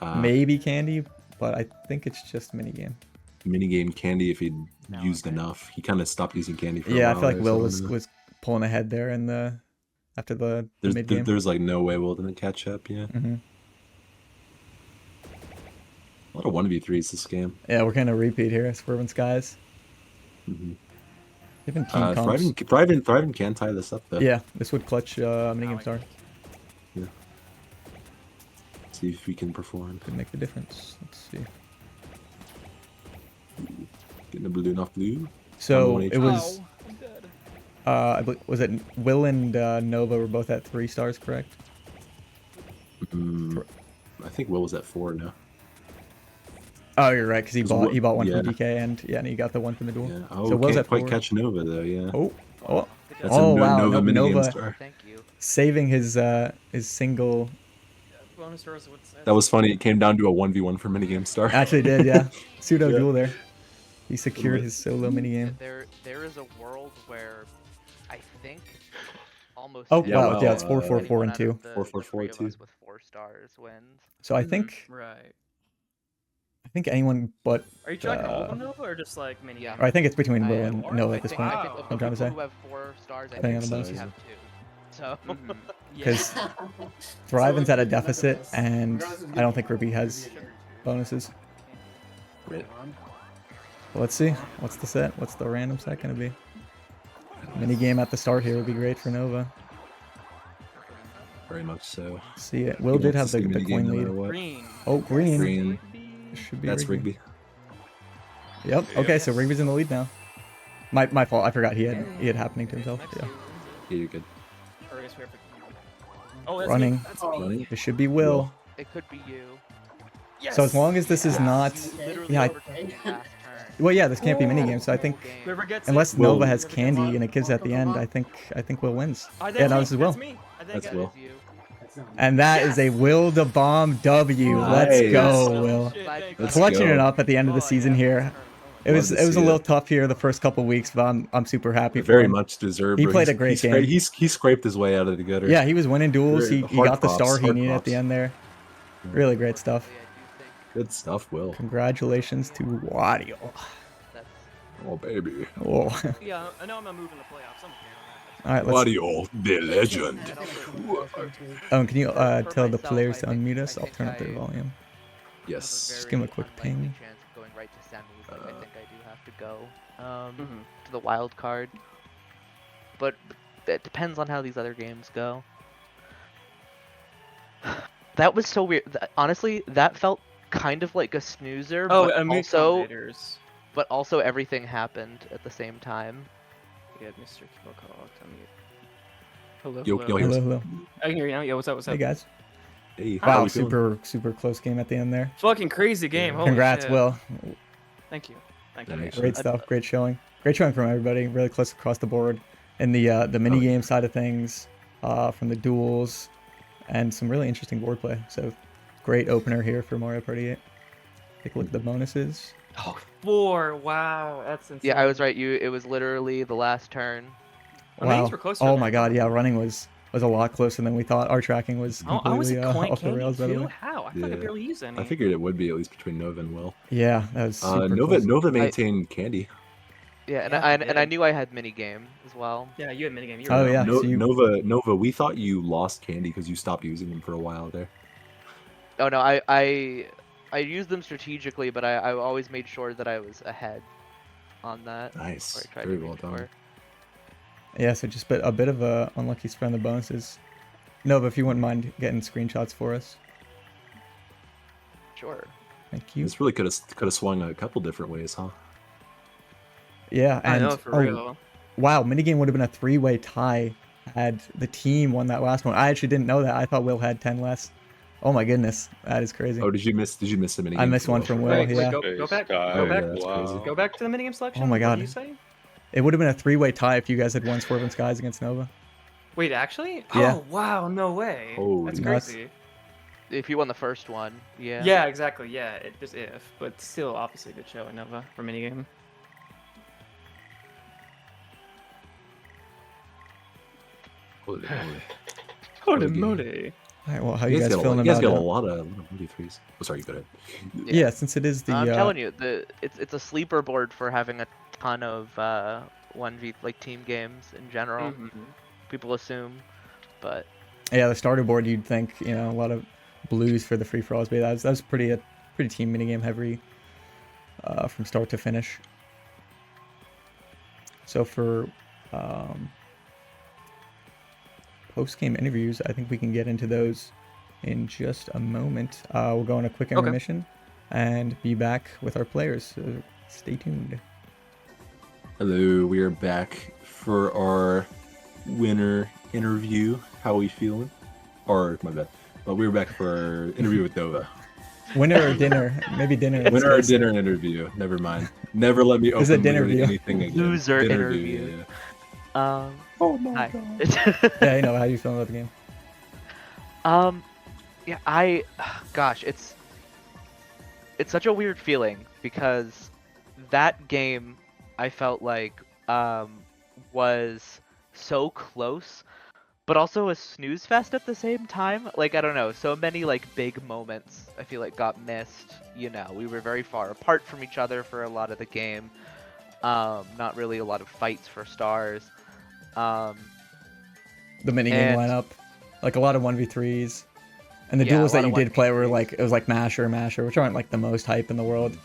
Ready? Maybe candy, but I think it's just mini game. Minigame candy if he'd No, used okay. enough. He kind of stopped using candy for a Yeah, I while feel like there, Will so I was don't know. was pulling ahead there in the after the mid game. There's like no way Will didn't catch up, yeah. Hmm. A lot of 1v3s this game. Yeah, we're gonna repeat here. Swerving Skies. Mm-hmm. Even team comps. Thriving can tie this up though. Yeah, this would clutch minigame star. See if we can perform. Could make the difference. Let's see. Getting a balloon off blue. So one it HP. was. I'm dead. I believe, was it Will and Nova were both at 3 stars, correct? Mm, I think Will was at 4 now. Oh, you're right, because he 'Cause bought one yeah. from DK and and he got the one from the duel. Yeah. Oh, So Will's can't at quite 4. catch Nova though. Yeah. Oh, That's oh, a wow, Nova no- minigame Nova. star. Thank you. saving his single. Bonus stars would say. That was funny. It came down to a 1v1 for minigame star. Actually did, yeah. Pseudo Yeah. duel there. He secured his solo minigame. There is a world where I think almost Oh, Yeah, wow, well, yeah, it's 4, 4, 4, anyone and out 2. of the 4, 4, 4, three of 2. us with 4 stars wins. So I think Right. anyone but, Are you tracking all of them, Nova, or just like mini? Yeah. or I think it's between Will am. and Nova I at this think, point. I think of the I'm trying to people say. who have 4 stars, I Depending on think the we bonuses. have 2. So Mhm. Because Yeah. Thriven's at a deficit, and I don't think Ruby has bonuses. Right. Well, let's see. What's the set? What's the random set gonna be? Minigame at the start here would be great for Nova. Very much so. See it. Will did have the Minigame coin no matter lead. what. Green. Oh, green. Green. Should be That's Rigby. Rigby. Yep. Yeah. Okay, so Rigby's in the lead now. My fault. I forgot he had happening to himself. Next Yeah. to- Yeah, you're good. or I guess we have to- Oh, that's Running. Me. That's me. Running. It should be Will. it could be you. Yes. So as long as this is Yeah. not, You literally yeah. overtook me last turn. Well, yeah, this can't be minigame. So I think Game. Whoever gets unless it, Will- Nova has whoever gets candy it. and it gives at the end, I think Will wins. Oh, that's Yeah, no, me. this is Will. That's me. I think That's I- That Will. is you. That's not me. And that is a Will the Bomb W. Let's Nice. go, Holy Will. shit, Let's thank you. Clutching go. it up at the end of the Oh, season yeah. here. It Love was to a see little it. tough here the first couple weeks, but I'm super happy for Very him. much deserved. He bro. played a He's- great he game. He scraped his way out of the gutter. Yeah, he was winning duels. He Hard got the props, star he hard needed at the props. end there. Really great stuff. Yeah, I do think Good stuff, Will. Congratulations to Wario. that's Oh, baby. Oh. Yeah, I know I'm not moving the playoffs. I'm okay on that. All right, let's. Wario, the legend. and also Oh, can you for tell the myself, players I to think- unmute I us? I'll think turn up their I volume. Yes. Just give him a quick unlikely ping. chance of going right to semis. Like, I think I do have to go Mhm. to the wild card, but it depends on how these other games go. That was so weird. Honestly, that felt kind of like a snoozer, Oh, but mute also commentators. everything happened at the same time. We had Mr. Kiboko on mute. Hello. Yo, hello. yo, Hello, yo. hello. I can hear you now. Yo, what's up? What's up? Hey guys. Hey, how Wow, we feeling? super close game at the end there. Fucking crazy game. Holy Congrats, shit. Will. Thank you. Thank you. Nice. Great stuff. Great showing. Great showing from everybody. Really close across the board. In the mini game side of things, from the duels, and some really interesting board play. So great opener here for Mario Party 8. Take a look at the bonuses. Oh, 4. Wow, that's insane. Yeah, I was right. It was literally the last turn. Well, Wow. these were closer Oh than my I god, thought. yeah, running was a lot closer than we thought. Our tracking was I was completely a coin off the candy rails, by the too. way. How? I fucking Yeah. barely use any. I figured it would be at least between Nova and Will. Yeah, that was super Nova close. Nova maintained candy. Yeah, and Yeah, I we and I did. knew I had mini game as well. Yeah, you had minigame. You Oh, were yeah. No, so you- Nova, we thought you lost candy because you stopped using them for a while there. Oh no, I used them strategically, but I always made sure that I was ahead on that. Nice. Or I tried Very to well make done. sure. Yeah, so just a bit of a unlucky spread on the bonuses. Nova, if you wouldn't mind getting screenshots for us. Sure. Thank you. This really could have swung a couple different ways, huh? Yeah, I and know, for real. wow, minigame would have been a 3-way tie had the team won that last one. I actually didn't know that. I thought Will had 10 less. Oh my goodness, that is crazy. Oh, did you miss a minigame? I missed one from Will. Wait, Yeah. go back. Guys, Go back. yeah, that's crazy. Go back to the minigame selection. Oh my What God. do you say? It would have been a 3-way tie if you guys had won Swerve and Skies against Nova. Wait, actually? Yeah. Oh wow, no way. Holy That's nuts. crazy. If you won the first one, yeah. Yeah, exactly. Yeah, just if, but still, obviously, good show in Nova for minigame. Holy moly. Holy game. moly. All right, well, how you guys got feeling you guys about got a it? lot of moody threes. Oh, sorry, go ahead. Yeah, since it is the I'm telling you, it's a sleeper board for having a ton of 1v like team games in general. Mhm. People assume, but the starter board, you'd think, you know, a lot of blues for the free for alls, but that was pretty team minigame heavy from start to finish. So for post-game interviews, I think we can get into those in just a moment. We'll go on a quick intermission and be back with our players. So stay tuned. Hello, we are back for our winner interview. How are we feeling? Or, my bad. But we're back for our interview with Nova. Winner or dinner? Maybe dinner. Winner or dinner interview. Never mind. Never let me It's a open dinner literally view. anything again. Loser Dinner interview. view, yeah. Oh my hi. god. Yeah, you know, how you feeling about the game? Yeah, gosh, it's such a weird feeling because that game I felt like was so close, but also a snooze fest at the same time. Like, I don't know, so many like big moments I feel like got missed. You know, we were very far apart from each other for a lot of the game. Not really a lot of fights for stars. The minigame and- lineup, like a lot of 1v3s, and the Yeah, a duels lot that you of did play were 1v3s. like, it was like Masher, which aren't like the most hype in the world.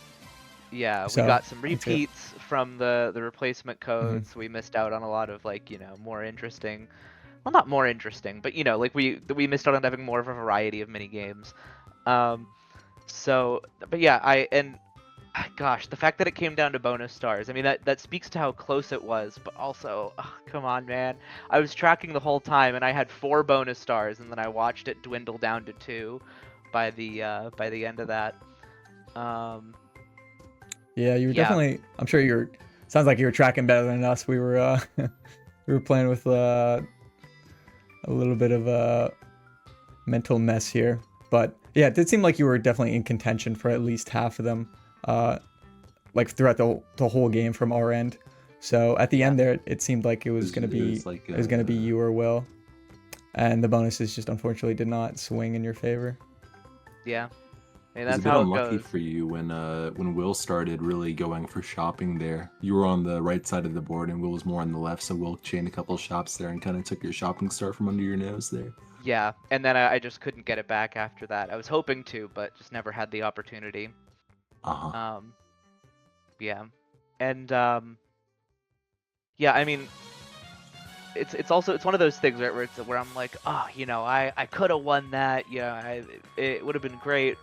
Yeah, So, we got some that's it. repeats from the replacement codes. We missed out on a lot of like, you know, more interesting, well, not more interesting, but you know, like we missed out on having more of a variety of mini games. So, but yeah, gosh, the fact that it came down to bonus stars, I mean, that speaks to how close it was, but also, come on, man. I was tracking the whole time and I had 4 bonus stars and then I watched it dwindle down to 2 by the end of that. Yeah, you were Yeah. definitely. I'm sure sounds like you were tracking better than us. We were we were playing with a little bit of a mental mess here, but yeah, it did seem like you were definitely in contention for at least half of them, like throughout the whole game from our end. So at the end there, it seemed like it was gonna be you or Will, and the bonuses just unfortunately did not swing in your favor. Yeah. I mean, It was that's a bit how it unlucky goes. for you when Will started really going for shopping there. You were on the right side of the board and Will was more on the left, so Will chained a couple shops there and kind of took your shopping start from under your nose there. Yeah, and then I just couldn't get it back after that. I was hoping to, but just never had the opportunity. Uh-huh. Yeah, and yeah, I mean, it's one of those things where I'm like, oh, you know, I could have won that. Yeah, it would have been great.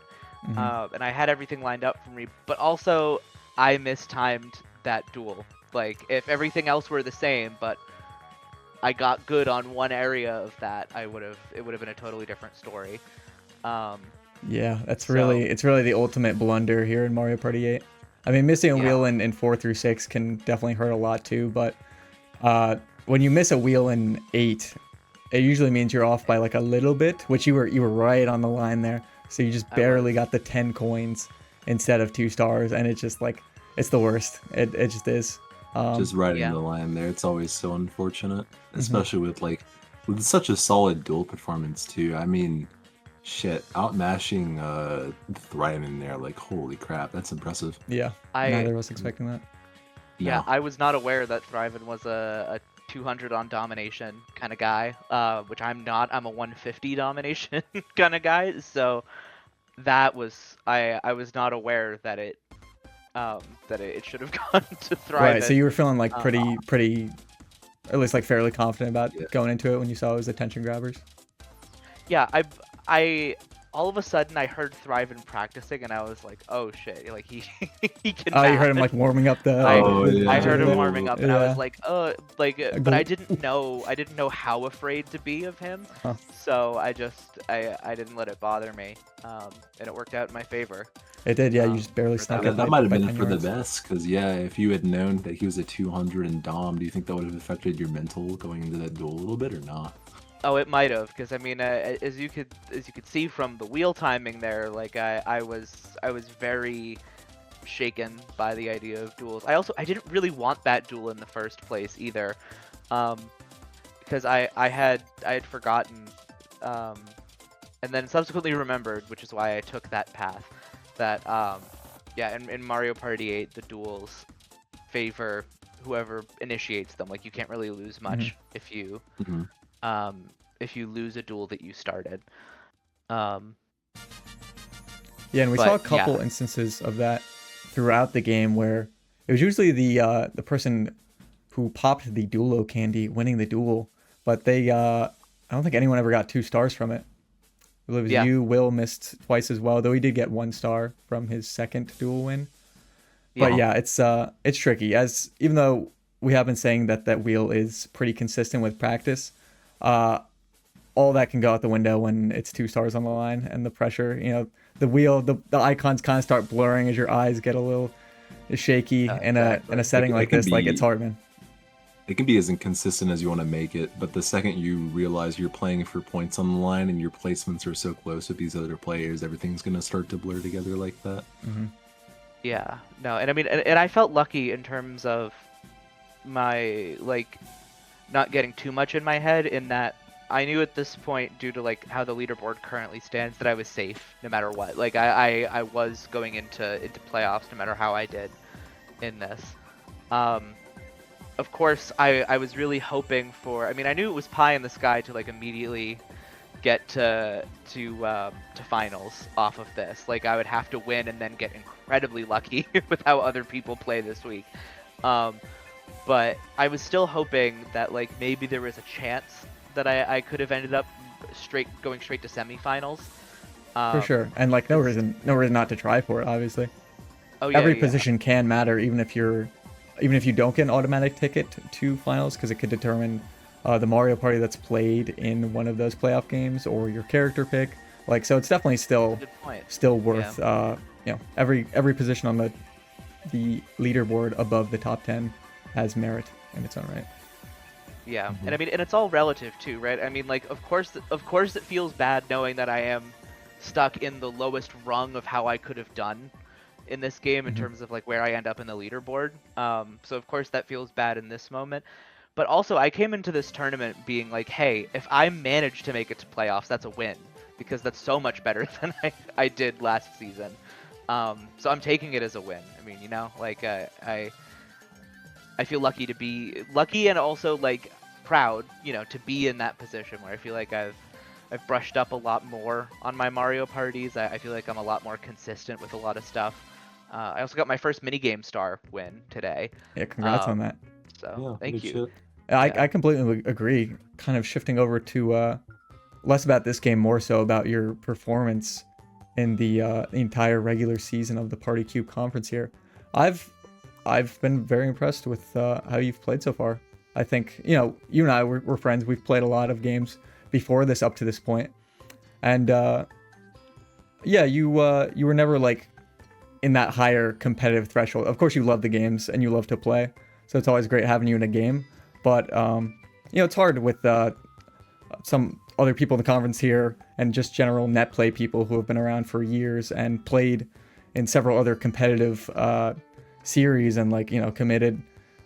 Mhm. And I had everything lined up for me, but also I mistimed that duel. Like, if everything else were the same, but I got good on one area of that, it would have been a totally different story. Yeah, it's So- really the ultimate blunder here in Mario Party 8. I mean, missing a Yeah. wheel in 4 through 6 can definitely hurt a lot too, but when you miss a wheel in 8, it usually means you're off by like a little bit, which you were right on the line there. So you just I barely was. got the 10 coins instead of 2 stars, and it's just like, it's the worst. It just is. Just right yeah. in the line there. It's always so unfortunate, especially with such a solid duel performance too. I mean, shit, outmashing Thryman there, like holy crap, that's impressive. Yeah, neither of us expecting that. Yeah, No. I was not aware that Thryvan was a 200 on domination kind of guy, which I'm not. I'm a 150 domination kind of guy. So that was I was not aware that it should have gone to Thryvan. Right, so you were feeling like pretty at least like fairly confident about Yeah. going into it when you saw it was attention grabbers. Yeah, I all of a sudden I heard Thriven practicing and I was like, oh shit, like he he can. Oh, you heard him math. like warming up the. Oh, the- yeah. I heard him the- warming up and I Yeah. was like, but I didn't know how afraid to be of him. Huh. So I didn't let it bother me, and it worked out in my favor. It did, yeah. You Um, just barely for snuck that- it. That by- might have by been 10 for the yards. best, because yeah, if you had known that he was a 200 in Dom, do you think that would have affected your mental going into that duel a little bit or not? Oh, it might have, because I mean, as you could see from the wheel timing there, like I was very shaken by the idea of duels. I didn't really want that duel in the first place either, because I had forgotten, and then subsequently remembered, which is why I took that path. That yeah, in Mario Party 8, the duels favor whoever initiates them. Like you can't really lose much if you Mhm. if you lose a duel that you started. Yeah, and we saw a But, yeah. couple instances of that throughout the game where it was usually the person who popped the Duelo candy winning the duel, but they I don't think anyone ever got 2 stars from it. I believe it was Yeah. you, Will missed twice as well, though he did get 1 star from his second duel win. But yeah, it's tricky. As even though we have been saying that that wheel is pretty consistent with practice, all that can go out the window when it's 2 stars on the line and the pressure. You know, the wheel, the icons kind of start blurring as your eyes get a little shaky in Exactly. a setting It like can this. Like be- it's hard, man. It can be as inconsistent as you want to make it, but the second you realize you're playing for points on the line and your placements are so close with these other players, everything's going to start to blur together like that. Yeah, no, and I mean, and I felt lucky in terms of my, like, not getting too much in my head, in that I knew at this point, due to, like, how the leaderboard currently stands, that I was safe no matter what. Like, I was going into playoffs no matter how I did in this. Of course, I was really hoping for, I mean, I knew it was pie in the sky to, like, immediately get to finals off of this. Like I would have to win and then get incredibly lucky with how other people play this week. But I was still hoping that like maybe there was a chance that I could have ended up going straight to semifinals. For sure. And like no reason not to try for it, obviously. Oh yeah. Every yeah. position can matter, even if you don't get an automatic ticket to finals, because it could determine the Mario Party that's played in one of those playoff games or your character pick. Like, so it's definitely still Good point. worth every position on the leaderboard above the top 10 has merit in its own right. Yeah, and I mean, and it's all relative too, right? I mean, like, of course it feels bad knowing that I am stuck in the lowest rung of how I could have done in this game in terms of like where I end up in the leaderboard. So of course that feels bad in this moment. But also, I came into this tournament being like, hey, if I manage to make it to playoffs, that's a win, because that's so much better than I did last season. So I'm taking it as a win. I mean, you know, like I feel lucky to be lucky, and also like proud, you know, to be in that position where I feel like I've brushed up a lot more on my Mario parties. I feel like I'm a lot more consistent with a lot of stuff. I also got my first minigame star win today. Yeah, congrats on that. So thank you. Shit. I completely agree. Kind of shifting over to less about this game, more so about your performance in the entire regular season of the Party Cube Conference here. I've been very impressed with how you've played so far. I think, you know, you and I, we're friends. We've played a lot of games before this up to this point. And yeah, you were never like in that higher competitive threshold. Of course, you love the games and you love to play. So it's always great having you in a game. But, you know, it's hard with some other people in the conference here and just general net play people who have been around for years and played in several other competitive series and, like, you know, committed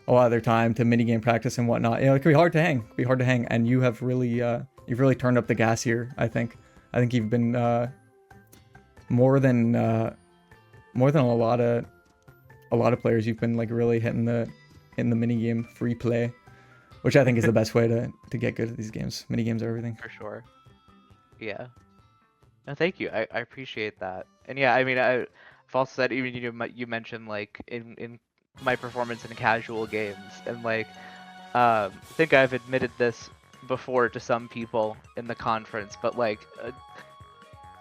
a lot of their time to minigame practice and whatnot. You know, it can be hard to hang. And you have really, you've really turned up the gas here, I think. I think you've been more than a lot of players. You've been, like, really hitting in the minigame free play, which I think is the best way to get good at these games. Minigames are everything. For sure. Yeah. No, thank you. I appreciate that. And yeah, I mean, I've also said, even you mentioned like in my performance in casual games, and like I think I've admitted this before to some people in the conference, but like,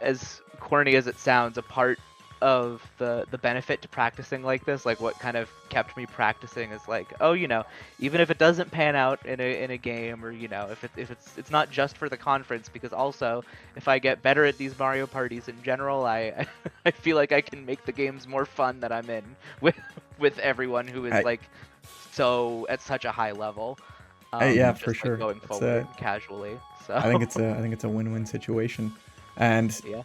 as corny as it sounds, a part of the benefit to practicing like this, like what kind of kept me practicing, is like, oh, you know, even if it doesn't pan out in a game, or you know, if it's not just for the conference, because also if I get better at these Mario parties in general, I I feel like I can make the games more fun that I'm in with everyone who is like so at such a high level. Yeah, just, for like, sure. going It's forward casually. So I think it's a win-win situation, and yeah.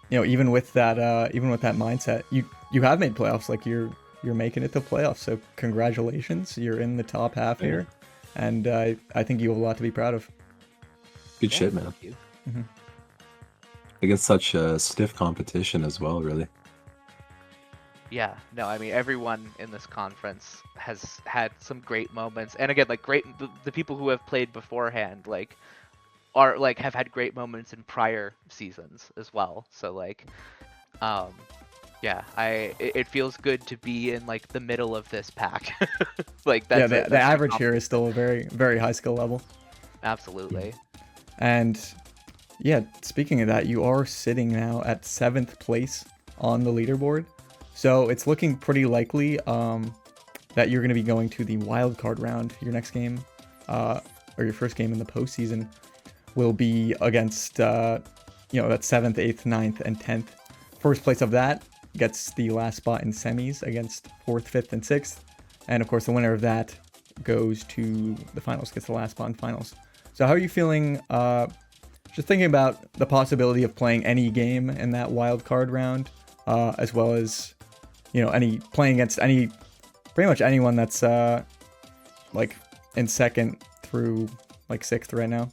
you know, even with that mindset, you have made playoffs. Like you're making it to playoffs. So congratulations, you're in the top half here, and I think you have a lot to be proud of. Good shit, man. Thank you. Against such stiff competition as well, really. Yeah, no, I mean, everyone in this conference has had some great moments, and again, like the people who have played beforehand, like are like have had great moments in prior seasons as well. So like, yeah, it feels good to be in like the middle of this pack. Like that's yeah, the average here is still a very high skill level. Absolutely. And yeah, speaking of that, you are sitting now at 7th place on the leaderboard. So it's looking pretty likely that you're going to be going to the wild card round. Your next game, or your first game in the postseason, will be against, that 7th, 8th, 9th, and 10th. First place of that gets the last spot in semis against 4th, 5th, and 6th. And of course, the winner of that goes to the finals, gets the last spot in finals. So how are you feeling, just thinking about the possibility of playing any game in that wild card round, as well as, you know, playing against pretty much anyone that's like in 2nd through like 6th right now,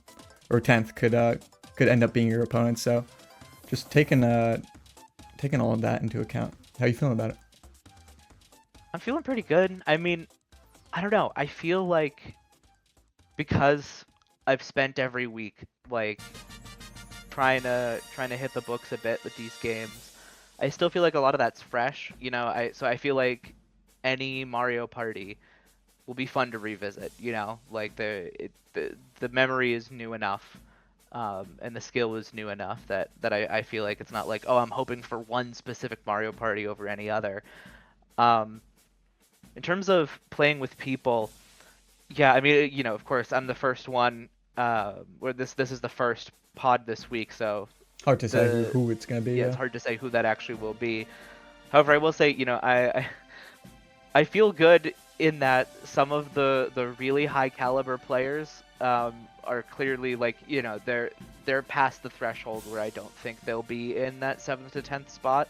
or 10th could end up being your opponent. So just taking all of that into account. How are you feeling about it? I'm feeling pretty good. I mean, I don't know. I feel like because I've spent every week like trying to hit the books a bit with these games, I still feel like a lot of that's fresh, you know. So I feel like any Mario Party will be fun to revisit, you know. Like the memory is new enough, and the skill is new enough that I feel like it's not like, oh, I'm hoping for one specific Mario Party over any other. In terms of playing with people, yeah, I mean, you know, of course, I'm the first one. Where this is the first pod this week, so hard to say who it's gonna be. Yeah, it's hard to say who that actually will be. However, I will say, you know, I feel good in that some of the really high caliber players are clearly like, you know, they're past the threshold where I don't think they'll be in that 7th to 10th spot.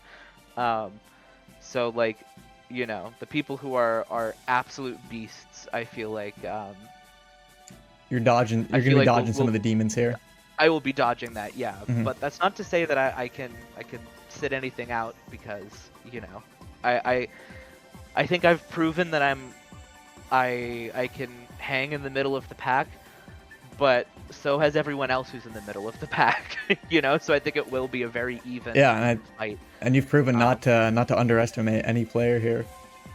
So like, you know, the people who are absolute beasts, I feel like you're gonna be dodging some of the demons here. I will be dodging that, yeah. Mhm. But that's not to say that I can sit anything out, because, you know, I think I've proven that I can hang in the middle of the pack, but so has everyone else who's in the middle of the pack, you know. So I think it will be a very even fight. And you've proven not to underestimate any player here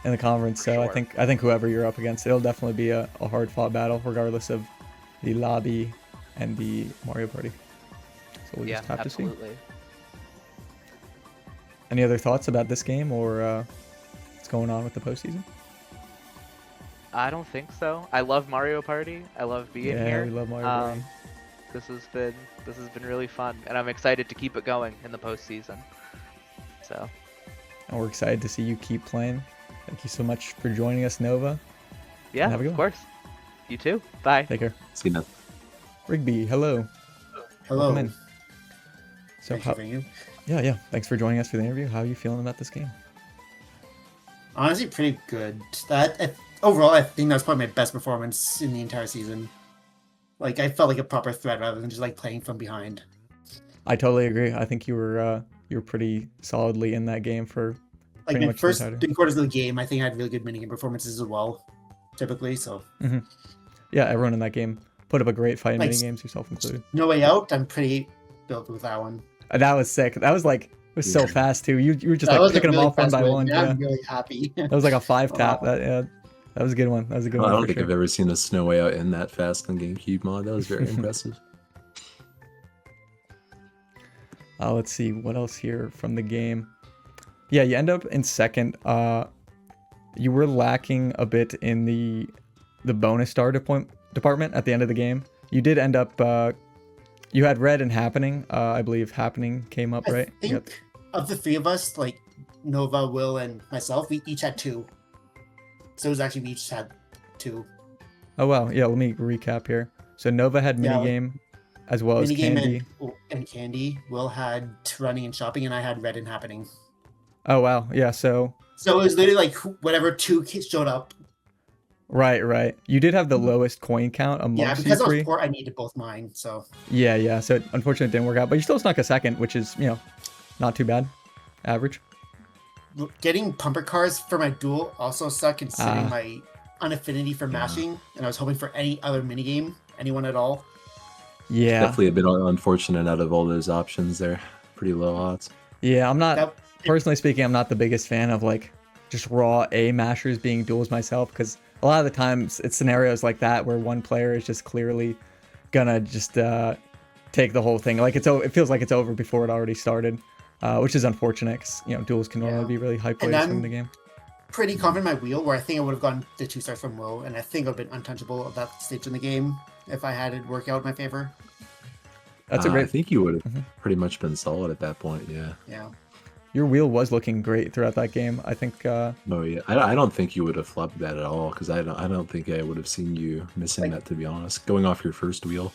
in the conference. So Sure. I think whoever you're up against, it'll definitely be a hard fought battle, regardless of the lobby and the Mario Party. So we'll just have to see. Absolutely. Any other thoughts about this game or what's going on with the postseason? I don't think so. I love Mario Party. I love being here. Yeah, we love Mario Party. This has been really fun, and I'm excited to keep it going in the postseason. So. And we're excited to see you keep playing. Thank you so much for joining us, Nova. Yeah, have a good of one. course. You too. Bye. Take care. See you, man. Rigby, hello. Hello. Welcome in. So Thanks for having you. yeah. Thanks for joining us for the interview. How are you feeling about this game? Honestly, pretty good. Overall, I think that was probably my best performance in the entire season. Like, I felt like a proper threat rather than just like playing from behind. I totally agree. I think you were pretty solidly in that game for Like pretty my much the first entirety. 3 quarters of the game, I think I had really good minigame performances as well, typically. So Yeah, everyone in that game put up a great fight in Like, mini games, yourself included. No Way Out, I'm pretty built with that one. That was sick. That was like, it was so fast too. You were just That like was a picking them really off one fast by win. one. Yeah, Yeah, I'm really happy. that was like a 5 tap. Wow. That That was a good one. That was a good I one don't for think sure. I've ever seen a Snow Way Out in that fast on GameCube mod. That was very impressive. Let's see what else here from the game. Yeah, you end up in second. You were lacking a bit in the bonus star department at the end of the game. You did end up. You had red and happening. I believe happening came up, right? I think of the three of us, like Nova, Will, and myself, we each had 2. So it was actually we each had 2. Oh wow. Yeah. Let me recap here. So Nova had Yeah, minigame, as well as Minigame Candy. and Candy. Will had running and shopping, and I had red and happening. Oh wow. Yeah. So So it was literally like whatever 2 kids showed up. right. You did have the lowest coin count amongst Yeah, you because I was three. poor, I needed both mine. So Yeah. So unfortunately, it didn't work out. But you still snuck a second, which is not too bad. Average. getting pumper cars for my duel also sucked, considering my unaffinity for mashing, and I was hoping for any other minigame, anyone at all. Yeah. Definitely a bit unfortunate out of all those options there. Pretty low odds. Yeah. I'm not. That, Personally speaking, I'm not the biggest fan of like just raw A mashers being duels myself, because a lot of the times it's scenarios like that where one player is just clearly gonna just take the whole thing. Like it feels like it's over before it already started, which is unfortunate. 'Cause, duels can normally be really hype ways I'm from the game. pretty confident in my wheel, where I think I would have gotten the 2 stars from Will, and I think I've been untouchable at that stage in the game if I had it work out in my favor. That's a I great. think you would have pretty much been solid at that point. Yeah. Yeah. Your wheel was looking great throughout that game. I think. Oh yeah. I don't think you would have flopped that at all, because I don't think I would have seen you missing that, to be honest. Going off your first wheel.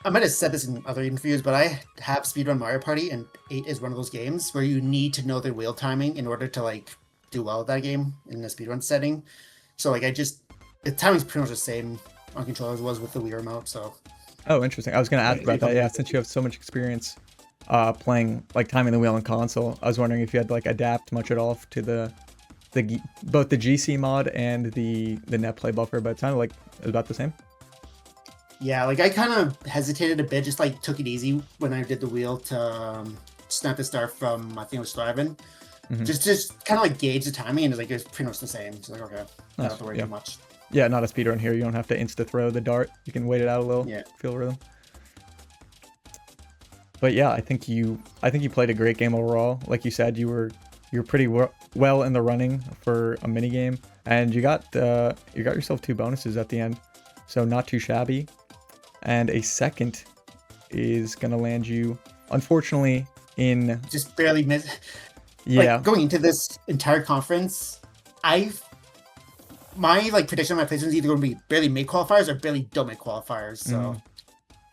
I might have said this in other interviews, but I have speedrun Mario Party, and 8 is one of those games where you need to know the wheel timing in order to like do well at that game in the speedrun setting. So like the timing's pretty much the same on controller as it was with the Wii remote. So Oh, interesting. I was gonna ask about that. Yeah, since you have so much experience playing like timing the wheel on console, I was wondering if you had to like adapt much at all to both the GC mod and the net play buffer, but it sounded like it was about the same. yeah, like I kind of hesitated a bit, just like took it easy when I did the wheel to snap the star from I think it was Thriven. Just kind of like gauge the timing, and it was pretty much the same. So like, okay, don't have to worry yeah. too much. Yeah, not a speedrun here. You don't have to insta throw the dart. You can wait it out a little. Yeah. Feel rhythm. But yeah, I think you played a great game overall. Like you said, you're pretty well in the running for a mini game, and you got yourself 2 bonuses at the end, so not too shabby. And a second is gonna land you, unfortunately, in Just barely missed. yeah. Like, going into this entire conference, my like prediction on my placement is either going to be barely make qualifiers or barely don't make qualifiers. So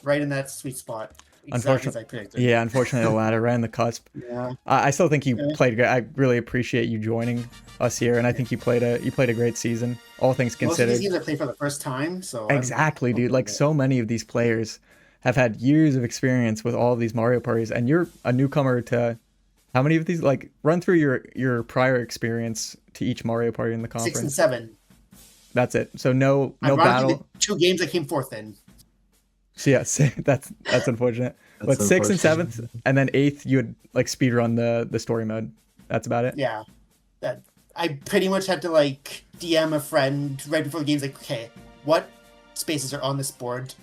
right in that sweet spot. Exactly as I predicted. Yeah, unfortunately, the latter, right in the cusp. Yeah. I still think you played great. I really appreciate you joining us here, and I think you played a great season, all things Most of considered. these games I played for the first time, so Exactly, dude. Like so many of these players have had years of experience with all of these Mario parties, and you're a newcomer to how many of these? Like, run through your prior experience to each Mario party in the 6 and conference. 7. That's it. So no Ironically, battle. the 2 games I came 4th in. So yeah, that's unfortunate. But That's 6th and unfortunate. 7th, and then 8th, you would like speed run the story mode. That's about it. Yeah. That I pretty much had to like DM a friend right before the game's like, okay, what spaces are on this board?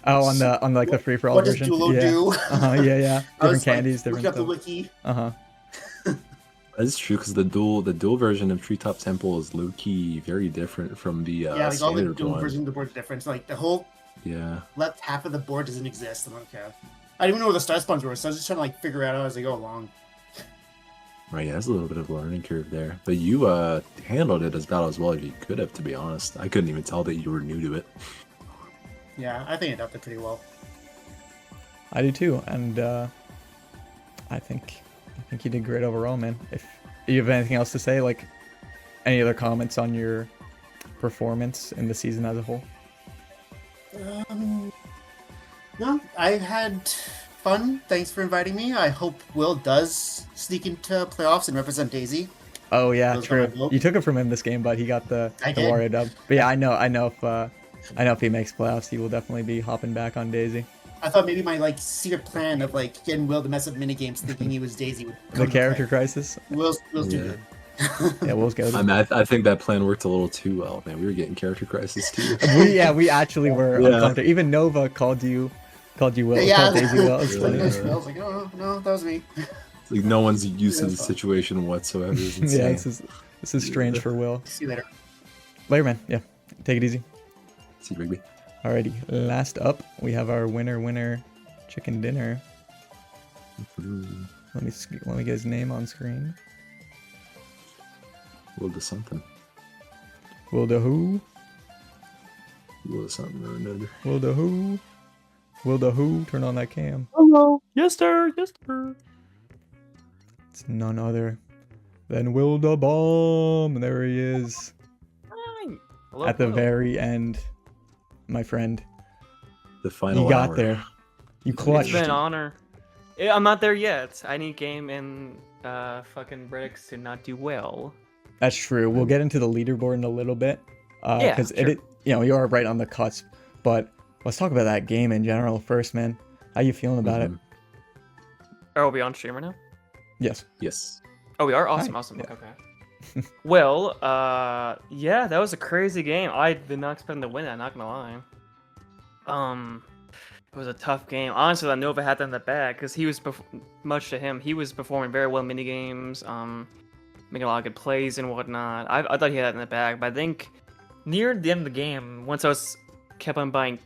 Oh, on the like the free for all what does version. Dulo yeah. do? Yeah. I Different was, like, candies, different looking up the stuff. wiki. That's true, because the dual version of Treetop Temple is low key very different from the Yeah, like all the standard dual one. versions of the board are different. So, like the whole Yeah. left half of the board doesn't exist. I'm like, okay. I didn't even know where the star spawns were, so I was just trying to like figure it out as I go along. Right, yeah, there's a little bit of a learning curve there. But you handled it as well as you could have, to be honest. I couldn't even tell that you were new to it. Yeah, I think I adapted pretty well. I do too, and I think you did great overall, man. If you have anything else to say, like any other comments on your performance in the season as a whole? No, I had fun. Thanks for inviting me. I hope Will does sneak into playoffs and represent Daisy. Oh yeah, Those true. are my vote. You took it from him this game, but he got the I did. Wario dub. But yeah, I know if he makes playoffs, he will definitely be hopping back on Daisy. I thought maybe my like secret plan of like getting Will to mess up minigames, thinking he was Daisy, would The come to character play. crisis. Will's too Yeah. good. Yeah, Will's goaded. I mean, I think that plan worked a little too well, man. We were getting character crisis too. We actually were Yeah. uncomfortable. Even Nova called you Will. Yeah. Called Daisy Will. It's Yeah. funny. I was like, oh no, that was me. It's like no one's used to the situation whatsoever. It's Yeah, insane. this is strange for Will. See you later. Later, man. Yeah, take it easy. See, Rigby. Alrighty, last up, we have our winner chicken dinner. Let me get his name on screen. We'll do something. Will the who? We'll do something or another. Will the who? Will the who? Turn on that cam. Hello. Yes, sir. Yes, sir. It's none other than Will the Bomb. There he is. Hi. Hello, At the hello. very end, my friend. The final You got hour. there. You It's clutched. been an honor. I'm not there yet. I need game and fucking bricks to not do well. That's true. We'll get into the leaderboard in a little bit. Yeah, Because sure. you are right on the cusp. But let's talk about that game in general first, man. How you feeling about it? Mhm. Are we on stream right now? Yes. Yes. Oh, we are? Awesome, Hi. awesome. Okay. Well, yeah, that was a crazy game. I did not expect them to win that, not gonna lie. It was a tough game. Honestly, that Nova had that in the bag, because he was, much to him, he was performing very well in minigames, making a lot of good plays and whatnot. I thought he had that in the bag, but I think near the end of the game, once I kept on buying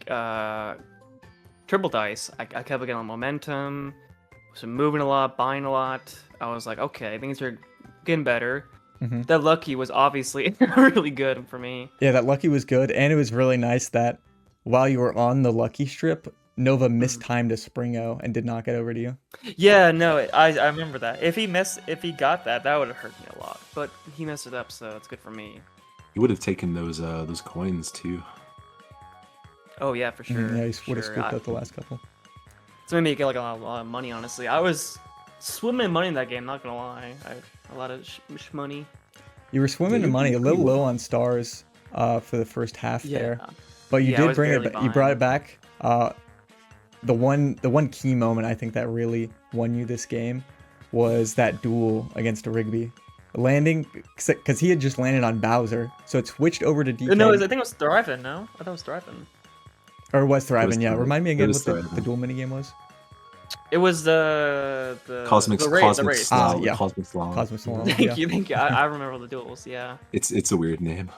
triple dice, I kept getting a lot of momentum, was moving a lot, buying a lot. I was like, okay, things are getting better. Mhm. That lucky was obviously really good for me. Yeah, that lucky was good, and it was really nice that while you were on the lucky strip, Nova mistimed a Springo and did not get over to you. Yeah, no, I remember that. If he got that, that would have hurt me a lot. But he messed it up, so it's good for me. You would have taken those coins too. Oh yeah, for sure. Yeah, he would have sure. scooped out the last couple. It's made me get like a lot of money. Honestly, I was swimming in money in that game. Not gonna lie, I had a lot of money. You were swimming Yeah, in you money, did a little pretty low well. on stars for the first half Yeah. there, but you Yeah, I did was bring it. barely You brought buying. it back. The one key moment I think that really won you this game was that duel against a Rigby. Landing, because he had just landed on Bowser, so it switched over to DK. No, I think it was Thriving. No, I thought it was Thriving. Or was Thriving, was yeah. Thriving. Remind me It again was what the Thriving. duel minigame was. It was the Cosmic the race. Cosmic The race. Slalom. yeah. Cosmic Slalom. Cosmic Slalom. Thank you. I remember all the duels. Yeah. It's a weird name.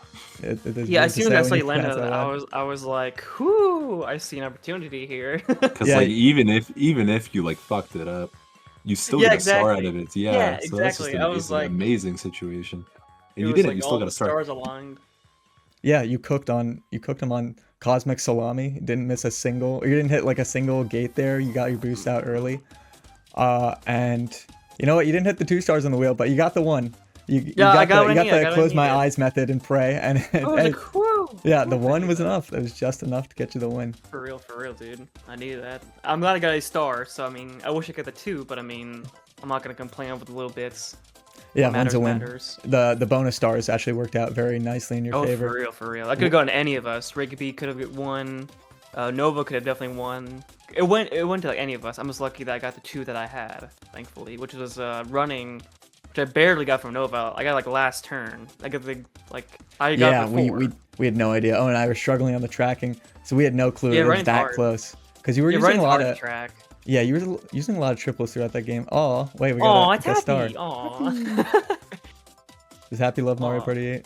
It is Yeah, weird as to soon say as I saw when you landed, pronounce it out loud. I was like, whoo! I see an opportunity here. Because Yeah. like even if you like fucked it up, you still Yeah, get a star out exactly. of it. Yeah, Yeah, so that's just exactly. an, I was it's an like- amazing situation. It And you was did like it. You all still got the a star. stars aligned. Yeah, you cooked him on Cosmic Salami. Didn't miss a single. Or you didn't hit like a single gate there. You got your boost out early. And you know what? You didn't hit the 2 stars on the wheel, but you got the one. You Yeah, I got the, what you I got need, I the got what I close my needed. eyes method and pray, and, I was like, whoo! yeah, the one was enough. That was just enough to get you the win. For real, dude. I needed that. I'm glad I got a star, so I mean, I wish I got the 2, but I mean, I'm not gonna complain over the little bits. Yeah, What one's a win. matters. The bonus stars actually worked out very nicely in your Oh, favor. for real. I could have gotten any of us. Rigby could have won. Nova could have definitely won. It went to like any of us. I'm just lucky that I got the 2 that I had, thankfully, which was running, which I barely got from Nova. I got like last turn. I got the I got Yeah, before. we had no idea. Oh, and I was struggling on the tracking, so we had no clue Yeah, it was running's that hard. close. Because you were You're using running a lot hard of to track. yeah, you were using a lot of triples throughout that game. Oh, wait, we Oh, got I a guest star. tappy. Aw. Does Happy love Mario Aw. Party 8?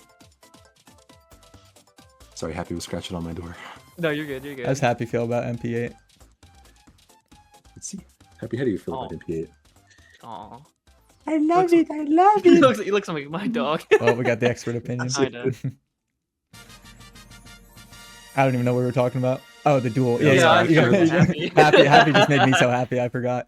Sorry, Happy was scratching on my door. No, you're good. You're good. How's Happy feel about MP8? Let's see. Happy, how do you feel Oh. about MP8? Aw. I love it. I love He looks like my dog. Well, we got the expert opinion. Kinda. I don't even know what we were talking about. Oh, the duel. Yeah, Yeah, I yeah. was happy. Happy just made me so happy. I forgot.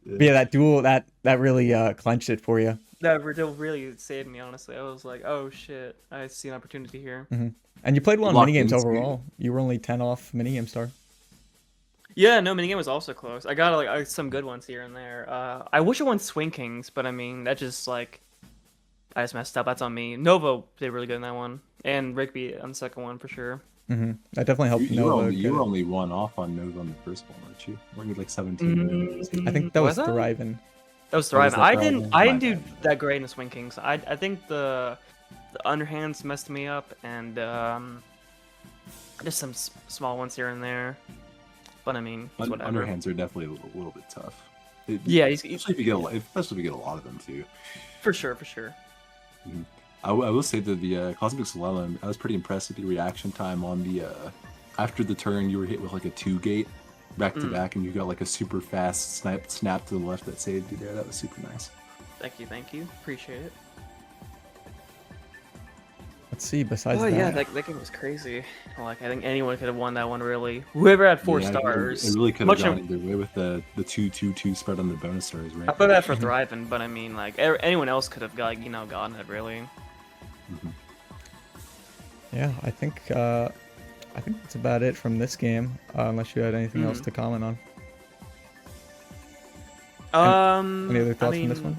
Yeah. But yeah, that duel that really clenched it for you. That really saved me, honestly. I was like, oh shit, I see an opportunity here. And you played well in Locked minigames in overall. You were only 10 off minigame star. Yeah, no, minigame was also close. I got like some good ones here and there. I wish I won Swing Kings, but I mean, that just like, I just messed up. That's on me. Nova did really good in that one, and Rigby on the second one for sure. That definitely helped You Nova. were get it. only one off on Nova on the first one, weren't you? Weren't you like 17? I think that was Was I? Thriving. That was What was Thriving. that I problem? didn't My do bad. that great in the Swing Kings. I think the underhands messed me up, and just some small ones here and there. But I mean, it's whatever. Underhands are definitely a little bit tough. Yeah, especially if you get a lot of them too. for sure. I will say that the Cosmic Slalom, I was pretty impressed with the reaction time on the after the turn. You were hit with like a 2-gate back to back, and you got like a super fast snap to the left that saved you there. That was super nice. Thank you. Appreciate it. Let's see. Besides Oh that, yeah, that game was crazy. Like I think anyone could have won that one really. Whoever had 4 Yeah, stars. It really could have much gone of- either way with the 2-2-2 spread on the bonus stars, right? I put that for Thriving, but I mean, like anyone else could have got gotten it really. yeah, I think that's about it from this game. Unless you had anything else to comment on. Any other thoughts from this one?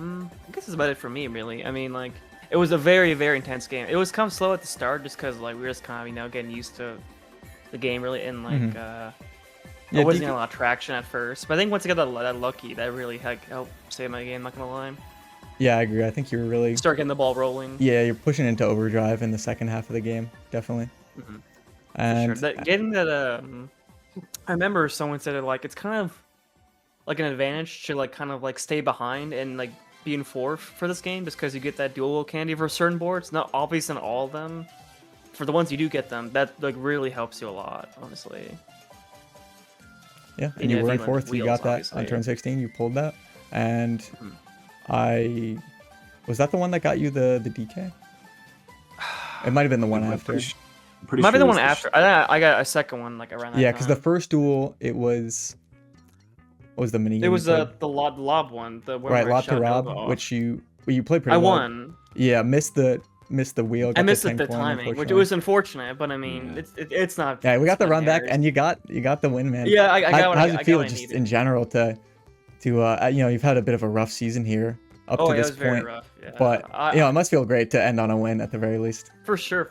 I guess that's about it for me, really. I mean, like, it was a very, very intense game. It was kind of slow at the start, just because like we were just kind of getting used to the game, really, and like Yeah, I wasn't getting a lot of traction at first. But I think once I got that lucky, that really helped save my game. Not gonna lie. Yeah, I agree. I think you were really Start getting the ball rolling. yeah, you're pushing into overdrive in the second half of the game, definitely. And Sure. Getting that, I remember someone said it like it's kind of like an advantage to like kind of like stay behind and like be in fourth for this game, just because you get that dual candy for certain boards. Not obvious in all of them. For the ones you do get them, that like really helps you a lot, honestly. yeah, And and you yeah, were in Finland fourth. You wheels, got that on obviously. turn 16. You pulled that, and was that the one that got you the DK? It might have been the one I'm after. pretty Might be sure the it's one after. I got a second one like around that Yeah, time. because the first duel, it was what was the mini? it game was you played? the lob one. The one right, where I Lob to shot Rob, Nova off. which you played pretty I well. won. Yeah, missed the wheel. I got missed the the 10 coin, timing, which it unfortunately. was unfortunate, but I mean, Yeah. it's not. Yeah, we got it's the not run back, theirs. and you got the win, man. Yeah, I got what How's I it got feel what I just needed. in general to you've had a bit of a rough season here up Oh, to yeah, this it was very point, rough. Yeah. but it must feel great to end on a win at the very least. For sure.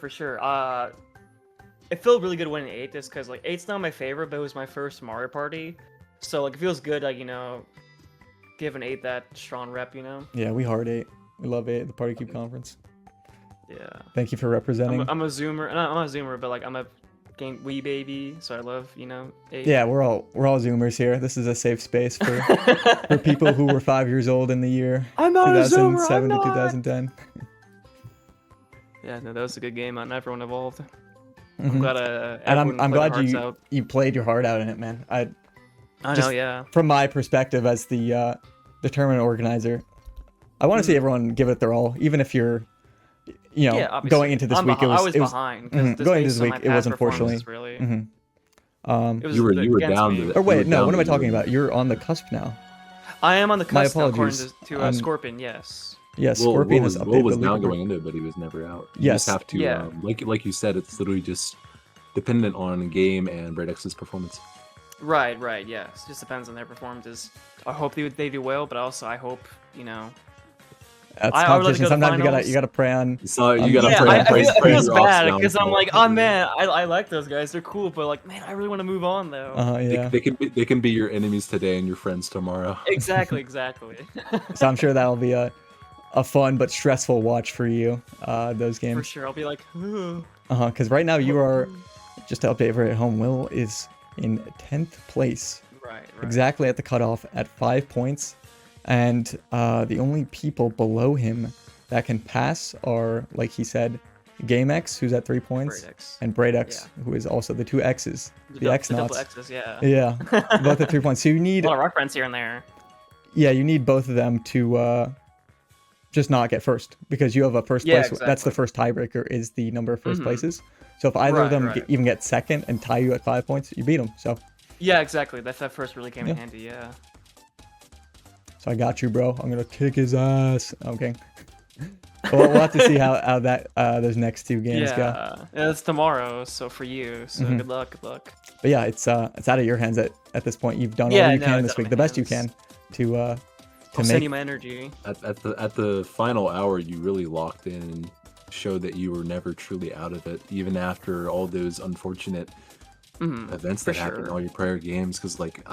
It felt really good winning 8 just because like 8's not my favorite, but it was my first Mario Party, so like it feels good like give an 8 that strong rep. Yeah, we hard 8. We love 8 at the Party Cube Conference. Yeah. Thank you for representing. I'm a zoomer. I'm not a zoomer, but like I'm a game Wii baby, so I love 8. Yeah, we're all Zoomers here. This is a safe space for for people who were 5 years old in the year I'm not a zoomer. 2007 I'm to not. 2010. Yeah, no, that was a good game. Not everyone evolved. Mhm. I'm glad. And everyone I'm played their glad hearts you out. you played your heart out in it, man. I know, just- yeah. From my perspective as the tournament organizer, I want to see everyone give it their all, even if you're, Yeah, obviously. going into this I'm week. behind. I it was was behind. mhm, 'cause going into based this on week, my it was past unfortunately. performances, Really. Mhm. It was You were against down me. to Or You were wait, no, down what am I to talking the- about? You're on the cusp now. I am on the My cusp now, according apologies. to I'm- Scorpion. Yes. Yes, Will Scorpion was, has Will updated was the now leaderboard. going into it, but he was never out. You Yes. just have to, Yeah. like you said, it's literally just dependent on game and Brightex's performance. Right. Yes. Just depends on their performances. I hope they do well, but also I hope That's I would like competition. to go to Sometimes you finals. gotta pray on. So you Yeah, gotta yeah, pray, I pray, feel, it pray feels your offs bad down. because I'm like, oh man, I like those guys. They're cool, but like, man, I really want to move on though. Yeah. They can be your enemies today and your friends tomorrow. Exactly. So I'm sure that'll be a fun but stressful watch for you. Those For games. sure, I'll be like, "Ugh." Because right now you are, just to update everyone at home, Will is in 10th place, right. exactly at the cutoff at 5 points, and the only people below him that can pass are, like he said, GameX, who's at 3 points, Braydex. and Braydex, who is also the 2 X's, the X double knots. X's, yeah. Yeah, both at 3 points. So you need, A lot of rock friends here and there. you need both of them to just not get first, because you have a first Yeah, place. That's the exactly. first tiebreaker, is the number of 1st Mhm. places. So if either of Right, them right. even get second and tie you at 5 points, you beat them. So Yeah, exactly. That first really came in Yeah. handy. Yeah. I got you, bro. I'm gonna kick his ass. Okay. We'll have to see how that those next 2 games go. Yeah, it's tomorrow, so for you. So Mhm. good luck. But yeah, it's out of your hands at this point. You've done Yeah, all you no, can it's this out of week, my the best you hands. can to I'll make. send you my energy. At the final hour, you really locked in and showed that you were never truly out of it, even after all those unfortunate events for that happen in sure. all your prior games. Because like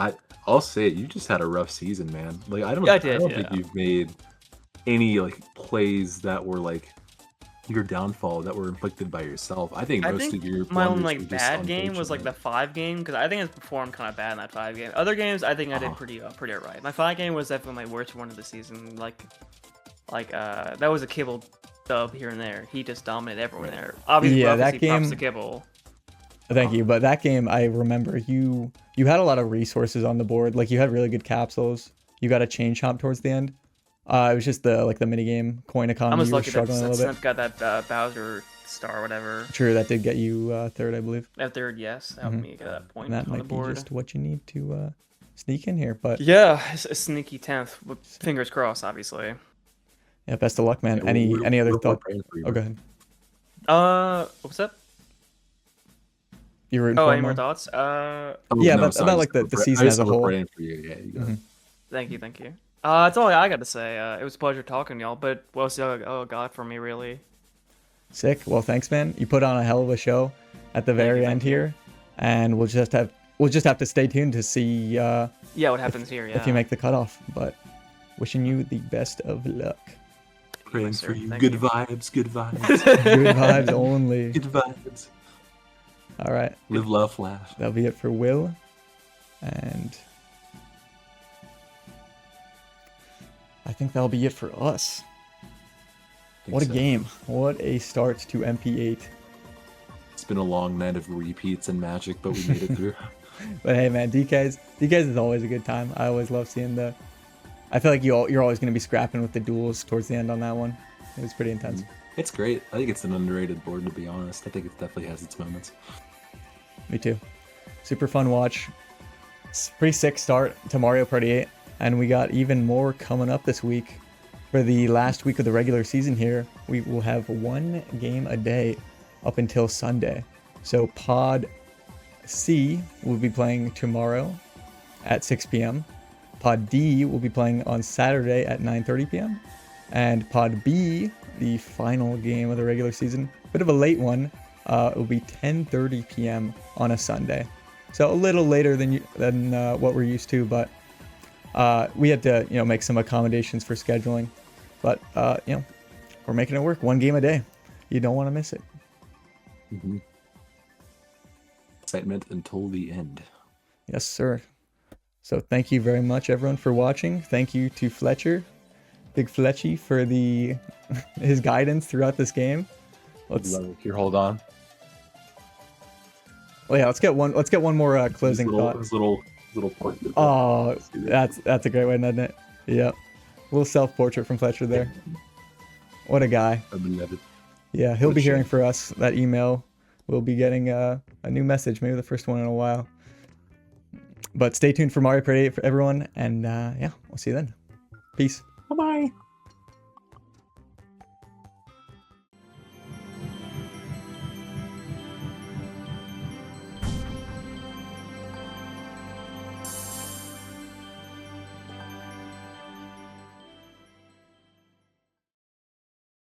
I'll say it, you just had a rough season, man. Like I don't Yeah, I did, think yeah. you've made any like plays that were like your downfall that were inflicted by yourself. I think I most think of your my only blunders were like just bad game was like the unfortunate. 5 game because I think it performed kind of bad in that 5 game. Other games I think I did Uh-huh. pretty alright. My 5 game was definitely my worst one of the season. Like that was a Kibble dub here and there. He just dominated everyone there. Obviously, Yeah, obviously that props to game- Kibble. Thank you. But that game, I remember you had a lot of resources on the board. Like you had really good capsules. You got a chain chomp towards the end. It was just the mini game coin I'm economy. just You were lucky that struggling a little bit. Snip got that Bowser star or whatever. True, that did get you third, I believe. That third, yes, that helped me get that point And that on the might be board. just what you need to sneak in here. But Yeah, it's a sneaky 10th. With fingers crossed, obviously. yeah, best of luck, man. Yeah, Any other we're thought? praying for you, Oh, bro. go ahead. What's up? You rooting Oh, for any him, more Mo? thoughts? Oh, Yeah, no, but sorry, about like the just- season I just as a was whole. praying for you. Yeah, you got it. Thank you, thank you. That's all I got to say. It was a pleasure talking to y'all, but what else y'all got for me, really? Sick. Well, thanks, man. You put on a hell of a show at the very end thank you. here, and we'll just have to stay tuned to see Yeah, what happens here, yeah. if you make the cutoff. But wishing you the best of luck. Praying Yes, for sir. you. Thank Good you. vibes. Good vibes. Good vibes only. Good vibes. All right, Live, laugh, laugh. that'll be it for Will, and I think that'll be it for us. Think What a so. game! What a start to MP8. It's been a long night of repeats and magic, but we made it through. But hey, man, DKs is always a good time. I always love seeing the. I feel like you're always gonna be scrapping with the duels towards the end on that one. It was pretty intense. It's great. I think it's an underrated board, to be honest. I think it definitely has its moments. Me too. Super fun watch. It's a pretty sick start to Mario Party 8, and we got even more coming up this week. For the last week of the regular season here, we will have one game a day up until Sunday. So Pod C will be playing tomorrow at 6 p.m. Pod D will be playing on Saturday at 9:30 p.m. And Pod B, the final game of the regular season, bit of a late one, it will be 10:30 p.m. on a Sunday. So a little later than what we're used to, but we had to make some accommodations for scheduling. But we're making it work. One game a day. You don't want to miss it. Excitement until the end. Yes, sir. So thank you very much, everyone, for watching. Thank you to Fletcher, Big Fletchy, for his guidance throughout this game. Here, hold on. Well, yeah, let's get one more closing thought. His little point. Oh, that's a great way to end it. Yep. Little self-portrait from Fletcher there. What a guy. I love it. Yeah, he'll What a be hearing shame. for us. That email, we'll be getting a new message, maybe the first one in a while. But stay tuned for Mario Party 8 for everyone, and yeah, we'll see you then. Peace. Bye-bye.